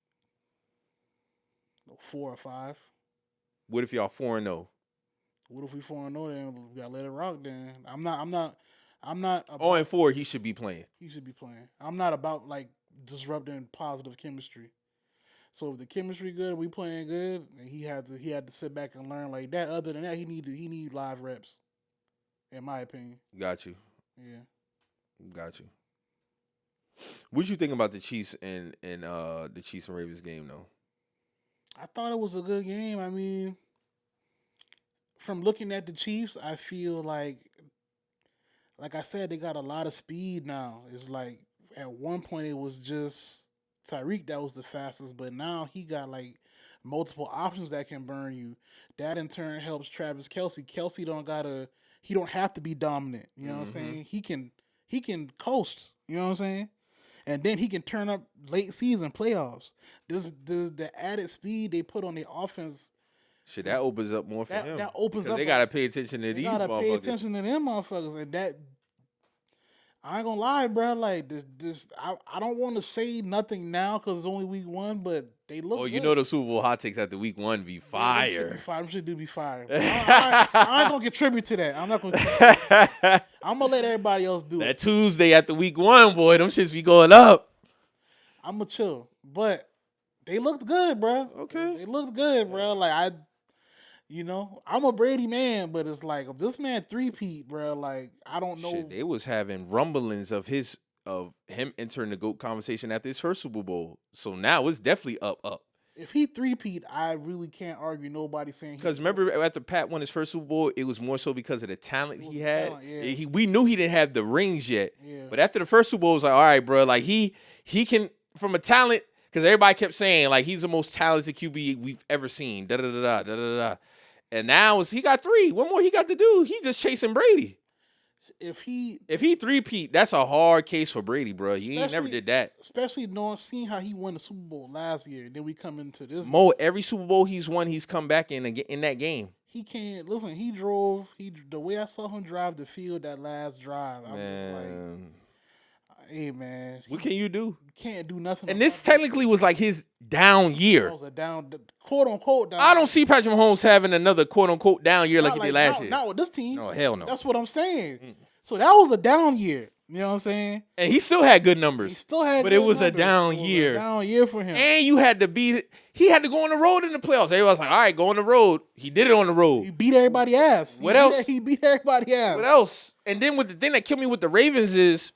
4 or 5. What if y'all 4-0? What if we 4-0? Then we gotta let it rock. Then I'm not. 0-4, he should be playing. He should be playing. I'm not about like disrupting positive chemistry. So if the chemistry good, we playing good, and he had to sit back and learn like that. Other than that, he need live reps. In my opinion. Got you. Yeah. Got you. What you think about the Chiefs and the Chiefs and Ravens game though? I thought it was a good game. I mean, from looking at the Chiefs, I feel like I said, they got a lot of speed now. It's like at one point it was just Tyreek that was the fastest, but now he got like multiple options that can burn you. That in turn helps Travis Kelce. Kelce he don't have to be dominant. You know what I'm saying? He can coast. You know what I'm saying? And then he can turn up late season playoffs. The added speed they put on the offense. Shit, that opens up more for him. That opens up. They gotta pay attention to these motherfuckers. They gotta pay attention to them motherfuckers, and that I ain't gonna lie, bro. Like this, I don't want to say nothing now because it's only week 1, but they look. Oh, you good. know the Super Bowl hot takes after week 1 be fire. Them shit do be fire. I ain't gonna contribute to that. I'm not gonna. I'm gonna let everybody else do that it. Tuesday after week 1, boy, them shits be going up. I'm gonna chill, but they looked good, bro. Okay, they looked good, bro. Like I'm a Brady man, but it's like if this man three-peat, bro. Like I don't know. Shit, they was having rumblings of him entering the GOAT conversation after his first Super Bowl. So now it's definitely up. If he three-peat, I really can't argue nobody saying. Because remember, after Pat won his first Super Bowl, it was more so because of the talent he had. Yeah. We knew he didn't have the rings yet. Yeah. But after the first Super Bowl, it was like, all right, bro, like he can, from a talent, because everybody kept saying like he's the most talented QB we've ever seen. Da da da da da da da. And now he got 3. What more he got to do? He just chasing Brady. If he three-peat, that's a hard case for Brady, bro. He ain't never did that. Especially seeing how he won the Super Bowl last year. Then we come into this. Mo, every Super Bowl he's won, he's come back in that game. He can't listen. He drove. The way I saw him drive the field that last drive, I was like, "Hey, man, what can you do? You can't do nothing." And this technically was like his down year. That was a quote unquote down. I don't see Patrick Mahomes having another quote unquote down year like he did last year. Not with this team. No, hell no. That's what I'm saying. So that was a down year. You know what I'm saying? And he still had good numbers. He still had, but it was a down year. A down year for him. And you had to he had to go on the road in the playoffs. Everybody's like, all right, go on the road. He did it on the road. He beat everybody's ass. What else? He beat everybody's ass. What else? And then the thing that killed me with the Ravens is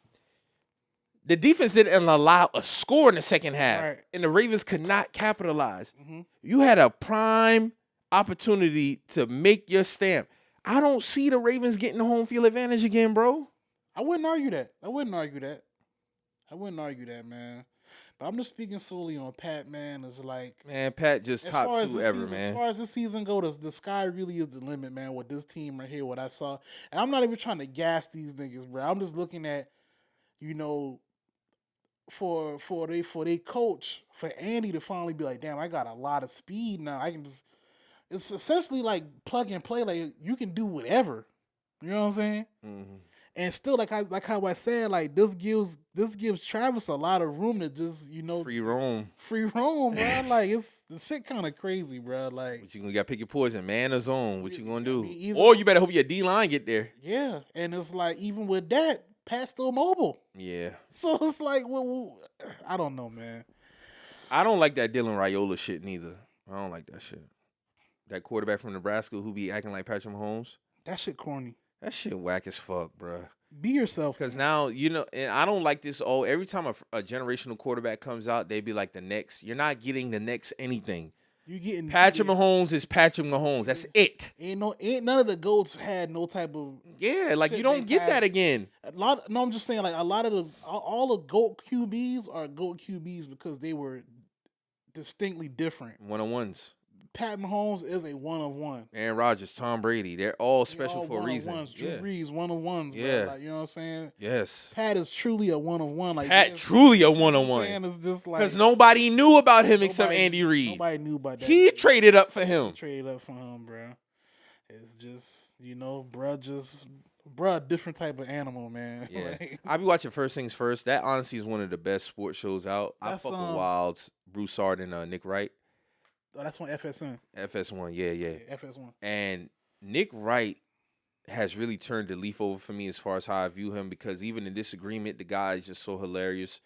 the defense didn't allow a score in the second half. Right. And the Ravens could not capitalize. Mm-hmm. You had a prime opportunity to make your stamp. I don't see the Ravens getting the home field advantage again, bro. I wouldn't argue that. I wouldn't argue that, man. But I'm just speaking solely on Pat, man. It's like, man, Pat just top 2 ever, man. As far as this season goes, the sky really is the limit, man. With this team right here, what I saw, and I'm not even trying to gas these niggas, bro. I'm just looking at, for they coach, for Andy to finally be like, damn, I got a lot of speed now. I can just. It's essentially like plug and play. Like you can do whatever. You know what I'm saying? Mm-hmm. And still, like how I said, like this gives Travis a lot of room to just free roam, bro. Like the shit kind of crazy, bro. Like what you got to pick your poison, man or zone. What you gonna do? Either, or you better hope your D-line get there. Yeah, and it's like even with that, Pat's still mobile. Yeah. So it's like, well, I don't know, man. I don't like that Dylan Raiola shit neither. I don't like that shit. That quarterback from Nebraska who be acting like Patrick Mahomes. That shit corny. That shit whack as fuck, bruh. Be yourself. Because now, and I don't like this. Oh, every time a generational quarterback comes out, they be like the next. You're not getting the next anything. You getting Patrick Mahomes is Patrick Mahomes. That's it. Ain't none of the GOATs had no type of Like you don't get that again. I'm just saying like a lot of all the GOAT QBs are GOAT QBs because they were distinctly different. One-on-ones. Pat Mahomes is a one-of-one. Aaron Rodgers, Tom Brady, they're all special for a reason. Drew Brees, one-of-ones. Yeah. Bro. Like, you know what I'm saying? Yes. Pat is truly a one-of-one. Like Pat truly a one-on-one. It's just like Because nobody knew about him except Andy Reid. Nobody knew about that. He traded up for him. Bro. It's just, different type of animal, man. Yeah. Like, I be watching First Things First. That honestly is one of the best sports shows out. I fuck with Wilds, Broussard, and Nick Wright. That's on FSN. FS1, yeah. FS1. And Nick Wright has really turned the leaf over for me as far as how I view him because even in disagreement, the guy is just so hilarious.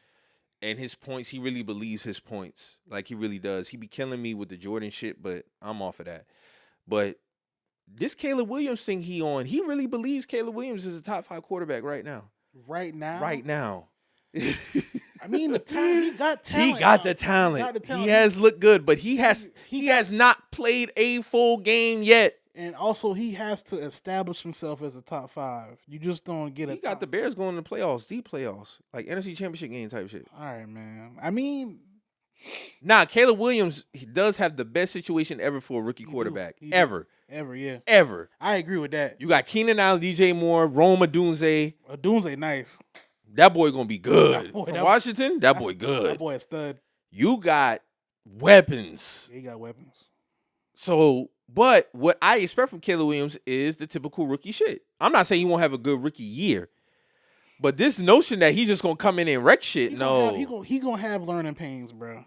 And his points, he really believes his points. Like, he really does. He be killing me with the Jordan shit, but I'm off of that. But this Caleb Williams thing he really believes Caleb Williams is a top 5 quarterback right now. Right now? Right now. I mean, the talent, he got talent. He got the talent. He has looked good, but he has not played a full game yet. And also, he has to establish himself as a top 5. You just don't get He got the Bears going to the playoffs, deep playoffs, like NFC Championship game type shit. All right, man. I mean, Caleb Williams, he does have the best situation ever for a rookie quarterback. Ever, yeah. Ever. I agree with that. You got Keenan Allen, DJ Moore, Rome Odunze. Odunze, nice. That boy gonna be good. From Washington, that boy good. That boy a stud. You got weapons. Yeah, he got weapons. So, but what I expect from Caleb Williams is the typical rookie shit. I'm not saying he won't have a good rookie year, but this notion that he's just gonna come in and wreck shit, He gonna have learning pains, bro.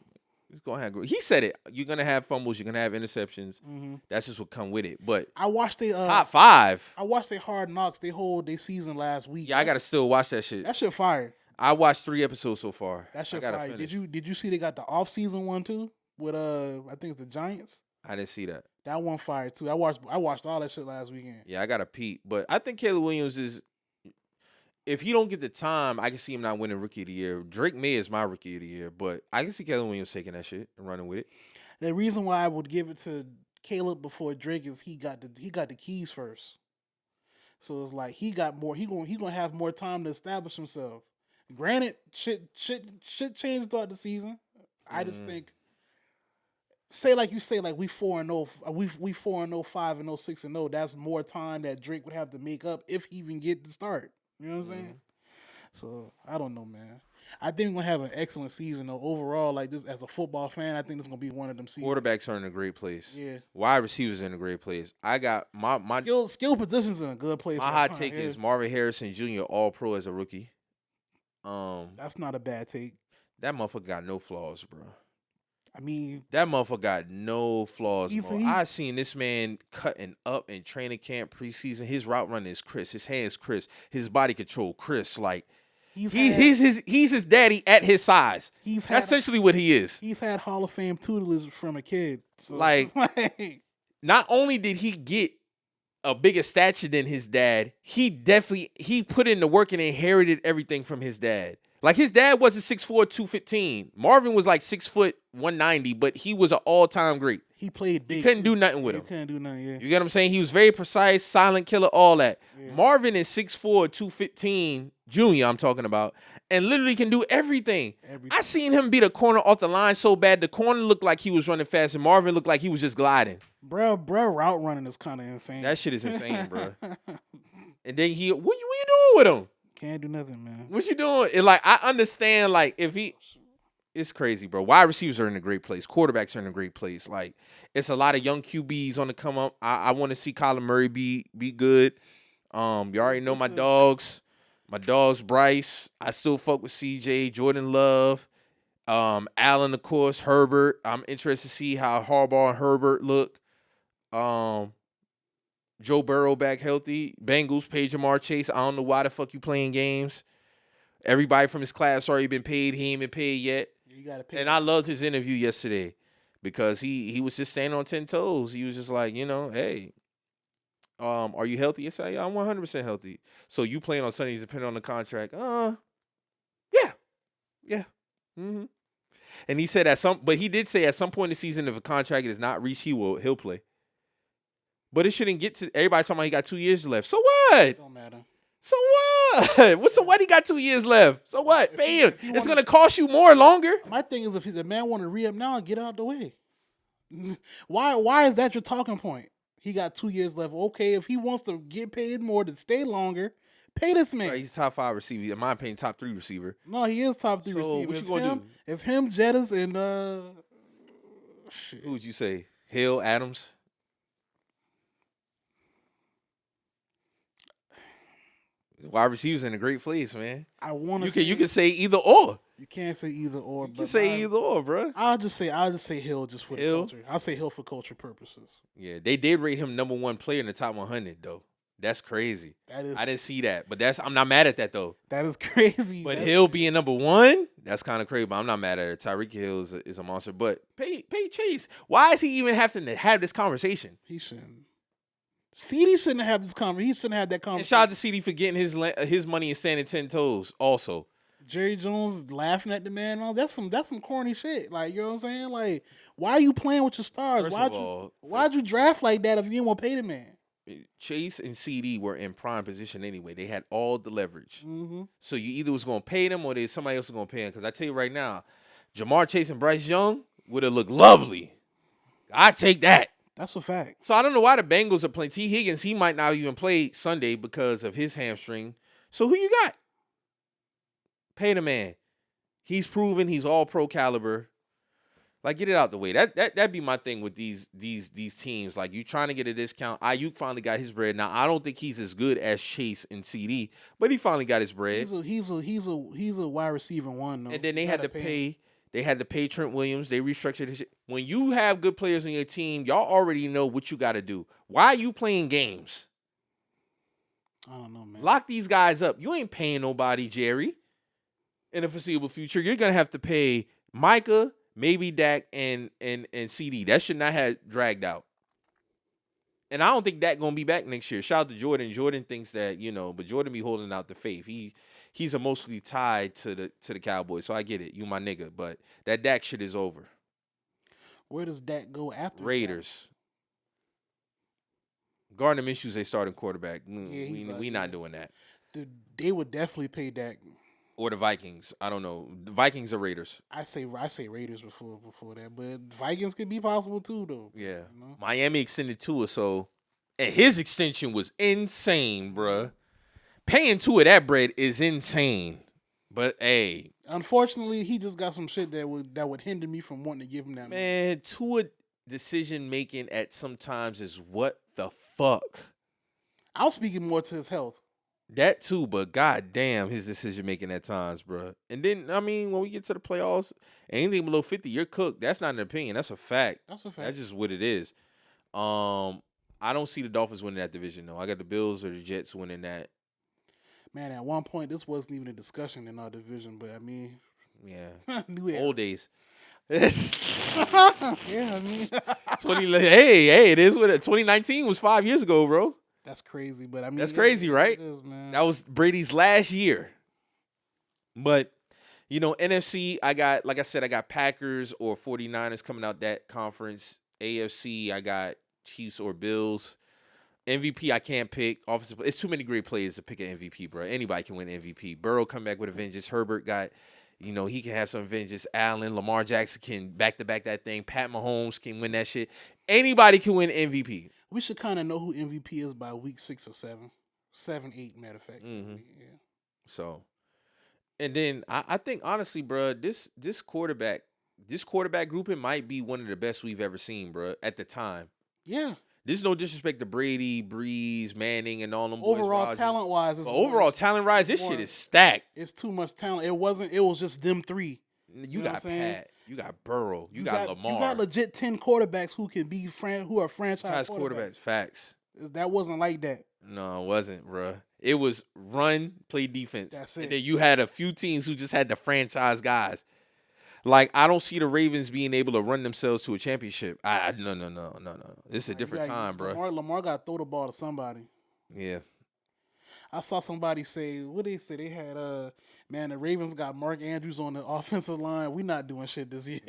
He's gonna have. He said it. You're gonna have fumbles. You're gonna have interceptions. Mm-hmm. That's just what come with it. But I watched top 5. I watched their Hard Knocks. They hold their season last week. Yeah, I gotta still watch that shit. That shit fire. I watched 3 episodes so far. That shit fire. Finish. Did you see they got the off season one too with I think it's the Giants. I didn't see that. That one fire too. I watched all that shit last weekend. Yeah, I got to peep. But I think Caleb Williams is. If he don't get the time, I can see him not winning Rookie of the Year. Drake May is my Rookie of the Year, but I can see Caleb Williams taking that shit and running with it. The reason why I would give it to Caleb before Drake is he got the keys first. So it's like he got more. He gonna have more time to establish himself. Granted, shit changed throughout the season. I just think, like we 4-0, we 4-0, 5-0, 6-0. That's more time that Drake would have to make up if he even get the start. You know what I'm saying? So I don't know, man. I think we're gonna have an excellent season though. Overall, like this as a football fan, I think this is gonna be one of them seasons. Quarterbacks are in a great place. Yeah. Wide receivers in a great place. I got my skill positions in a good place. My hot take is Marvin Harrison Jr. All Pro as a rookie. That's not a bad take. That motherfucker got no flaws, bro. I mean, that motherfucker got no flaws, bro. I seen this man cutting up in training camp preseason. His route running is crisp. His hands crisp. His body control crisp. Like he's his daddy at his size. That's essentially what he is. He's had Hall of Fame tutelage from a kid. So. Like, not only did he get a bigger stature than his dad, he put in the work and inherited everything from his dad. Like, his dad wasn't 6'4", 215. Marvin was like 6 foot, 190, but he was an all-time great. He played big. You couldn't do nothing with him. Couldn't do nothing, yeah. You get what I'm saying? He was very precise, silent killer, all that. Yeah. Marvin is 6'4", 215, junior I'm talking about, and literally can do everything. I seen him beat a corner off the line so bad, the corner looked like he was running fast, and Marvin looked like he was just gliding. Bro, route running is kind of insane. That shit is insane, bro. And then what you doing with him? Can't do nothing, man. What you doing? I understand, like, it's crazy, bro. Wide receivers are in a great place. Quarterbacks are in a great place. Like, it's a lot of young QBs on the come up. I want to see Kyler Murray be good. You already know my dogs. My dogs, Bryce. I still fuck with CJ, Jordan Love, Allen, of course, Herbert. I'm interested to see how Harbaugh and Herbert look. Joe Burrow back healthy. Bengals, pay Jamar Chase. I don't know why the fuck you playing games. Everybody from his class already been paid. He ain't been paid yet. Yeah. You got to pay. And I loved his interview yesterday because he was just standing on 10 toes. He was just like, hey, are you healthy? I said, yeah, I'm 100% healthy. So you playing on Sundays depending on the contract? Yeah. Mm-hmm. And he said but he did say at some point in the season, if a contract is not reached, he'll play. But it shouldn't get to everybody talking about he got 2 years left. So what? Don't matter. So what? So what? He got 2 years left. So what? Pay him. It's gonna cost you more longer. My thing is, if the man want to re-up now, get out the way. Why is that your talking point? He got 2 years left. Okay, if he wants to get paid more to stay longer, pay this man. Right, he's top 5 receiver. In my opinion, top 3 receiver. No, he is top 3 So receiver. what you gonna do? It's him, Jettis, and Who would you say? Hill, Adams. Wide receivers in a great place, man. I want to. You can say either or. You can't say either or. You can say either or, bro. I'll just say Hill just for Hill? the culture. I'll say Hill for culture purposes. Yeah, they did rate him number 1 player in the top 100 though. That's crazy. That is. I didn't see that, but I'm not mad at that though. That is crazy. But Hill being number 1, that's kind of crazy. But I'm not mad at it. Tyreek Hill is a monster. But pay Chase. Why is he even having to have this conversation? He shouldn't. CD shouldn't have this conversation. He shouldn't have that And conversation. shout out to CD for getting his money and standing 10 toes. Also, Jerry Jones laughing at the man. Oh, that's some corny shit. Like, you know what I'm saying? Like, why are you playing with your stars? Why'd you draft like that if you didn't want to pay the man? Chase and CD were in prime position anyway. They had all the leverage. Mm-hmm. So you either was going to pay them or somebody else was going to pay them. Because I tell you right now, Jamar Chase and Bryce Young would have looked lovely. I'd take that. That's a fact. So I don't know why the Bengals are playing T. Higgins. He might not even play Sunday because of his hamstring. So who you got? Pay the man. He's proven he's all pro caliber. Like, get it out the way. That'd be my thing with these teams. Like, you trying to get a discount. Ayuk finally got his bread. Now I don't think he's as good as Chase and CD, but he finally got his bread. He's a wide receiver 1 though. And then they had to pay. They had to pay Trent Williams. They restructured his shit. When you have good players on your team, y'all already know what you got to do. Why are you playing games? I don't know, man. Lock these guys up. You ain't paying nobody, Jerry. In the foreseeable future, you're gonna have to pay Micah, maybe Dak, and CD. That should not have dragged out. And I don't think Dak gonna be back next year. Shout out to Jordan. Jordan thinks that, but Jordan be holding out the faith. He's emotionally tied to the Cowboys, so I get it. You my nigga, but that Dak shit is over. Where does Dak go after Raiders. Gardner Minshew's a starting quarterback. Yeah, we not doing that. Dude, they would definitely pay Dak. Or the Vikings. I don't know. The Vikings or Raiders. I say Raiders before that, but Vikings could be possible too, though. Yeah. You know? Miami extended Tua, so and his extension was insane, bruh. Paying Tua that bread is insane. But hey, unfortunately, he just got some shit that would hinder me from wanting to give him that. Man, Tua decision making at sometimes is what the fuck. I was speaking more to his health. That too, but goddamn, his decision making at times, bro. And then I mean, when we get to the playoffs, anything below 50, you're cooked. That's not an opinion. That's a fact. That's a fact. That's just what it is. I don't see the Dolphins winning that division though. I got the Bills or the Jets winning that. Man, at one point, this wasn't even a discussion in our division, but I mean, yeah, new era. Old days. Yeah, I mean, 20. Hey, it is what 2019 was 5 years ago, bro. That's crazy, but I mean, That's crazy, right? It is, man. That was Brady's last year. But, NFC, I got Packers or 49ers coming out that conference. AFC, I got Chiefs or Bills. MVP, I can't pick. Offensive, it's too many great players to pick an MVP, bro. Anybody can win MVP. Burrow come back with a vengeance. Herbert got, he can have some vengeance. Allen, Lamar Jackson can back-to-back that thing. Pat Mahomes can win that shit. Anybody can win MVP. We should kind of know who MVP is by week 6 or 7. 7, 8, matter of fact. Mm-hmm. Yeah. So, and then I think, honestly, bro, this quarterback grouping might be one of the best we've ever seen, bro, at the time. Yeah. There's no disrespect to Brady, Breeze, Manning, and all them boys. Overall, talent-wise, this shit is stacked. It's too much talent. It was just them three. You got Pat. You got Burrow. You got Lamar. You got legit 10 quarterbacks who can be who are franchise quarterbacks. Facts. That wasn't like that. No, it wasn't, bro. It was run, play defense. That's it. And then you had a few teams who just had the franchise guys. Like, I don't see the Ravens being able to run themselves to a championship. No. This is a different time, bro. Lamar got to throw the ball to somebody. Yeah. I saw somebody say, what they say? They had, man, the Ravens got Mark Andrews on the offensive line. We not doing shit this year.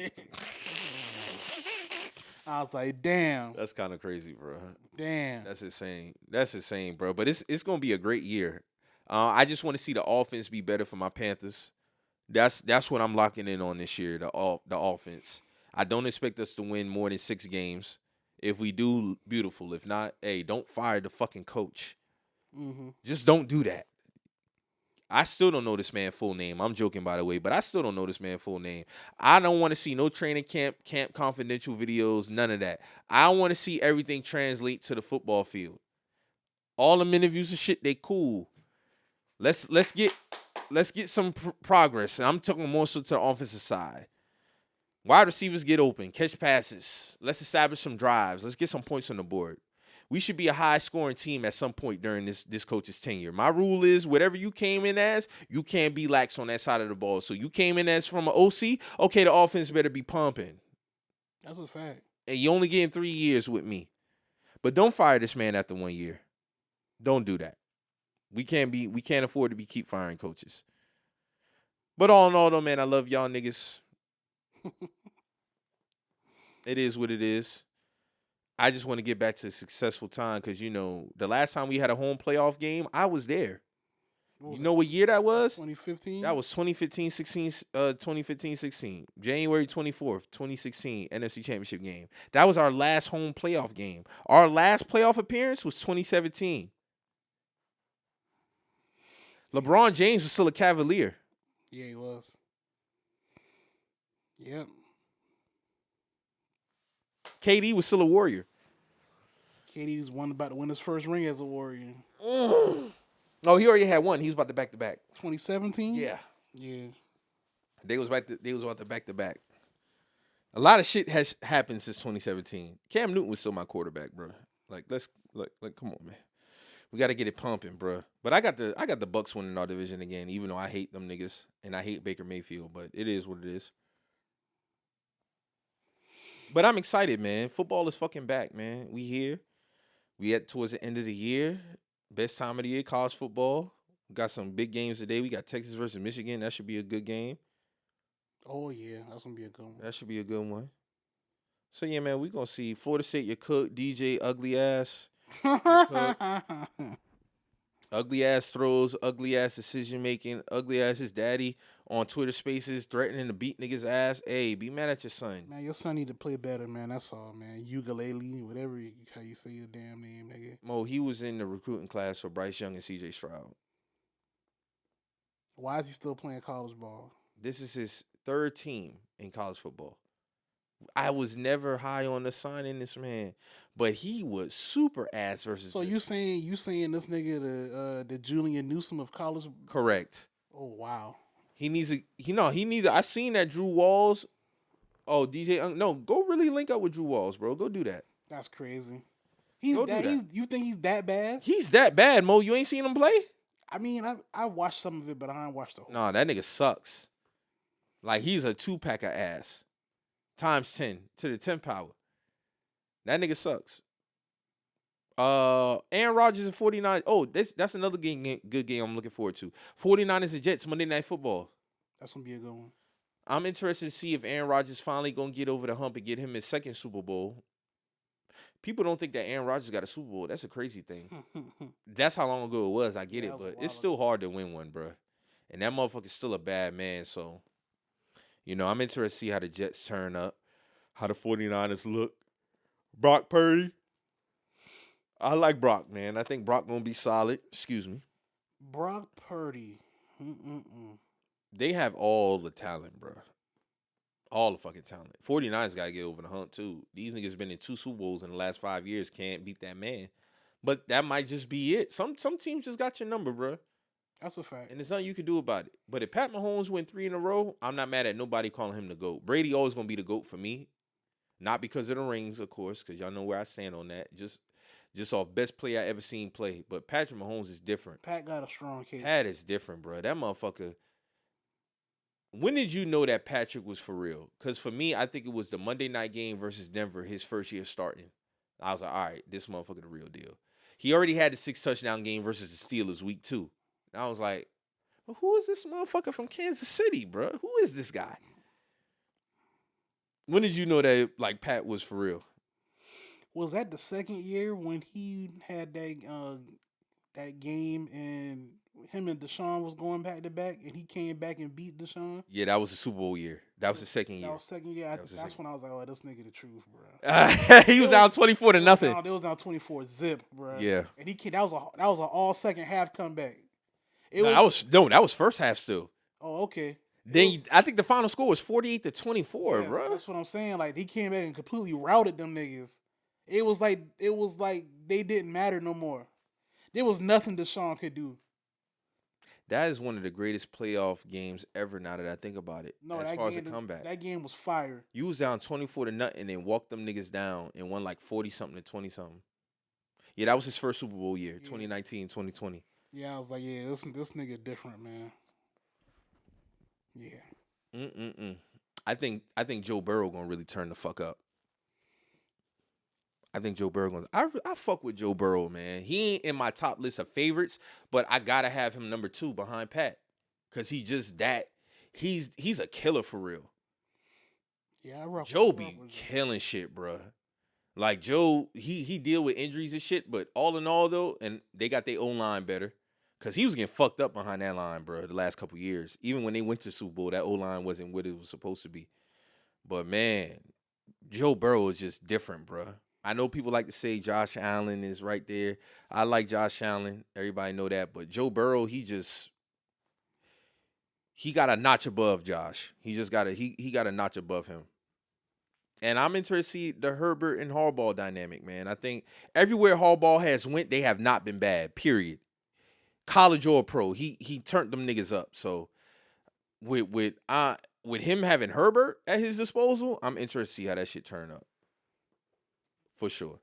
I was like, damn. That's kind of crazy, bro. Damn. That's insane, bro. But it's gonna be a great year. I just want to see the offense be better for my Panthers. That's what I'm locking in on this year. The offense. I don't expect us to win more than 6 games. If we do, beautiful. If not, hey, don't fire the fucking coach. Mm-hmm. Just don't do that. I still don't know this man's full name. I'm joking, by the way, but I still don't know this man's full name. I don't want to see no training camp confidential videos, none of that. I want to see everything translate to the football field. All them interviews and shit, they cool. Let's get some progress. And I'm talking more so to the offensive side. Wide receivers get open, catch passes. Let's establish some drives. Let's get some points on the board. We should be a high-scoring team at some point during this coach's tenure. My rule is whatever you came in as, you can't be lax on that side of the ball. So you came in as from an OC, okay, the offense better be pumping. That's a fact. And you only getting 3 years with me. But don't fire this man after 1 year. Don't do that. We can't afford to keep firing coaches. But all in all, though, man, I love y'all niggas. It is what it is. I just want to get back to a successful time because, the last time we had a home playoff game, I was there. You know what year that was? 2015? That was 2015-16. January 24th, 2016, NFC Championship game. That was our last home playoff game. Our last playoff appearance was 2017. LeBron James was still a Cavalier. Yeah, he was. Yep. KD was still a Warrior. KD's about to win his first ring as a Warrior. Oh, he already had one. He was about to back-to-back. 2017? Yeah. Yeah. They was about to back-to-back. A lot of shit has happened since 2017. Cam Newton was still my quarterback, bro. Like, come on, man. We got to get it pumping, bro. But I got the Bucks winning our division again, even though I hate them niggas and I hate Baker Mayfield. But it is what it is. But I'm excited, man. Football is fucking back, man. We here. We at towards the end of the year. Best time of the year, college football. We got some big games today. We got Texas versus Michigan. That should be a good game. Oh, yeah. That's going to be a good one. That should be a good one. So, yeah, man, we going to see Florida State, your cook, DJ, ugly ass. Ugly ass throws, ugly ass decision making, ugly ass his daddy on Twitter Spaces threatening to beat niggas ass. Hey, be mad at your son. Man, your son need to play better, man. That's all, man. Ukulele, whatever how you say your damn name, nigga. Mo, he was in the recruiting class for Bryce Young and CJ Stroud. Why is he still playing college ball? This is his 3rd team in college football. I was never high on the signing this man, but he was super ass versus. So you saying this nigga the Julian Newsom of college? Correct. Oh wow. He needs. I seen that Drew Walls. Oh, DJ. No, go really link up with Drew Walls, bro. Go do that. That's crazy. You think he's that bad? He's that bad, Mo. You ain't seen him play? I mean, I watched some of it, but I ain't watched the whole. Nah, that nigga sucks. Like, he's a 2-pack of ass. Times 10 to the 10th power. That nigga sucks. Aaron Rodgers and 49. Oh, that's another good game I'm looking forward to. 49ers and Jets, Monday Night Football. That's going to be a good one. I'm interested to see if Aaron Rodgers finally going to get over the hump and get him his 2nd Super Bowl. People don't think that Aaron Rodgers got a Super Bowl. That's a crazy thing. That's how long ago it was. I get it, but it's still hard to win one, bro. And that motherfucker's still a bad man, so... I'm interested to see how the Jets turn up, how the 49ers look. Brock Purdy. I like Brock, man. I think Brock going to be solid. Excuse me. Brock Purdy. They have all the talent, bro. All the fucking talent. 49ers got to get over the hump, too. These niggas been in 2 Super Bowls in the last 5 years. Can't beat that man. But that might just be it. Some teams just got your number, bro. That's a fact. And there's nothing you can do about it. But if Pat Mahomes win 3 in a row, I'm not mad at nobody calling him the GOAT. Brady always going to be the GOAT for me. Not because of the rings, of course, because y'all know where I stand on that. Just off best play I ever seen play. But Patrick Mahomes is different. Pat got a strong case. Pat is different, bro. That motherfucker, when did you know that Patrick was for real? Because for me, I think it was the Monday night game versus Denver, his first year starting. I was like, all right, this motherfucker the real deal. He already had the 6 touchdown game versus the Steelers week 2. And I was like, well, who is this motherfucker from Kansas City, bro? Who is this guy? When did you know that like Pat was for real? Was that the second year when he had that game and him and Deshaun was going back to back and he came back and beat Deshaun? Yeah, that was the Super Bowl year. That was the second year. That was second year. That was the That's second. when I was like, oh, this nigga the truth, bro. He was down 24 to nothing. It was down 24 zip, bro. Yeah. And he came, that was an all second half comeback. That was first half still. Oh, okay. Then I think the final score was 48 to 24, Yes, bro. that's what I'm saying. Like he came back and completely routed them niggas. It was like they didn't matter no more. There was nothing Deshaun could do. That is one of the greatest playoff games ever. Now that I think about it, No, as far as a comeback, that game was fire. you was down 24 to nothing and then walked them niggas down and won like 40 something to 20 something. Yeah, that was his first Super Bowl year, 2019, 2020. Yeah, I was like, yeah, this nigga different, man. Yeah. I think Joe Burrow gonna really turn the fuck up. I think Joe Burrow gonna. I fuck with Joe Burrow, man. He ain't in my top list of favorites, but I gotta have him number 2 behind Pat, cause he just that. He's a killer for real. Yeah, I rock. Joe be killing shit, bruh. Like Joe, he deal with injuries and shit, but all in all though, and they got their own line better. Cause he was getting fucked up behind that line, bro, the last couple years. Even when they went to Super Bowl, that O-line wasn't what it was supposed to be. But man, Joe Burrow is just different, bro. I know people like to say Josh Allen is right there. I like Josh Allen. Everybody know that. But Joe Burrow, he got a notch above Josh. He got a notch above him. And I'm interested to see the Herbert and Harbaugh dynamic, man. I think everywhere Harbaugh has went, they have not been bad, period. College or pro, he turned them niggas up. So with him having Herbert at his disposal, I'm interested to see how that shit turn up. For sure.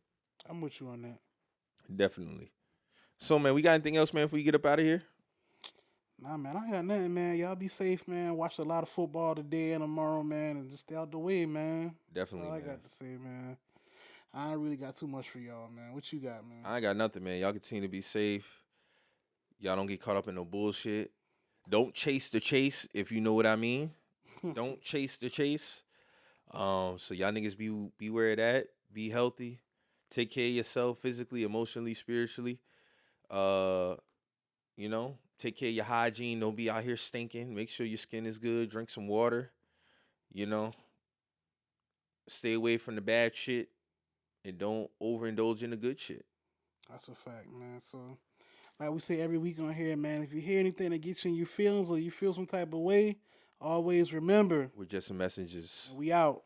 I'm with you on that. Definitely. So man, we got anything else, man, before we get up out of here? Nah, man, I ain't got nothing, man. Y'all be safe, man. Watch a lot of football today and tomorrow, man, and just stay out the way, man. Definitely, That's all man. I got to say, man. I ain't really got too much for y'all, man. What you got, man? I ain't got nothing, man. Y'all continue to be safe. Y'all don't get caught up in no bullshit. Don't chase the chase, if you know what I mean. Don't chase the chase. So y'all niggas beware of that. Be healthy. Take care of yourself physically, emotionally, spiritually. Take care of your hygiene. Don't be out here stinking. Make sure your skin is good. Drink some water. Stay away from the bad shit. And don't overindulge in the good shit. That's a fact, man. So, like we say every week on here, man, if you hear anything that gets you in your feelings or you feel some type of way, always remember. We're just some messengers. We out.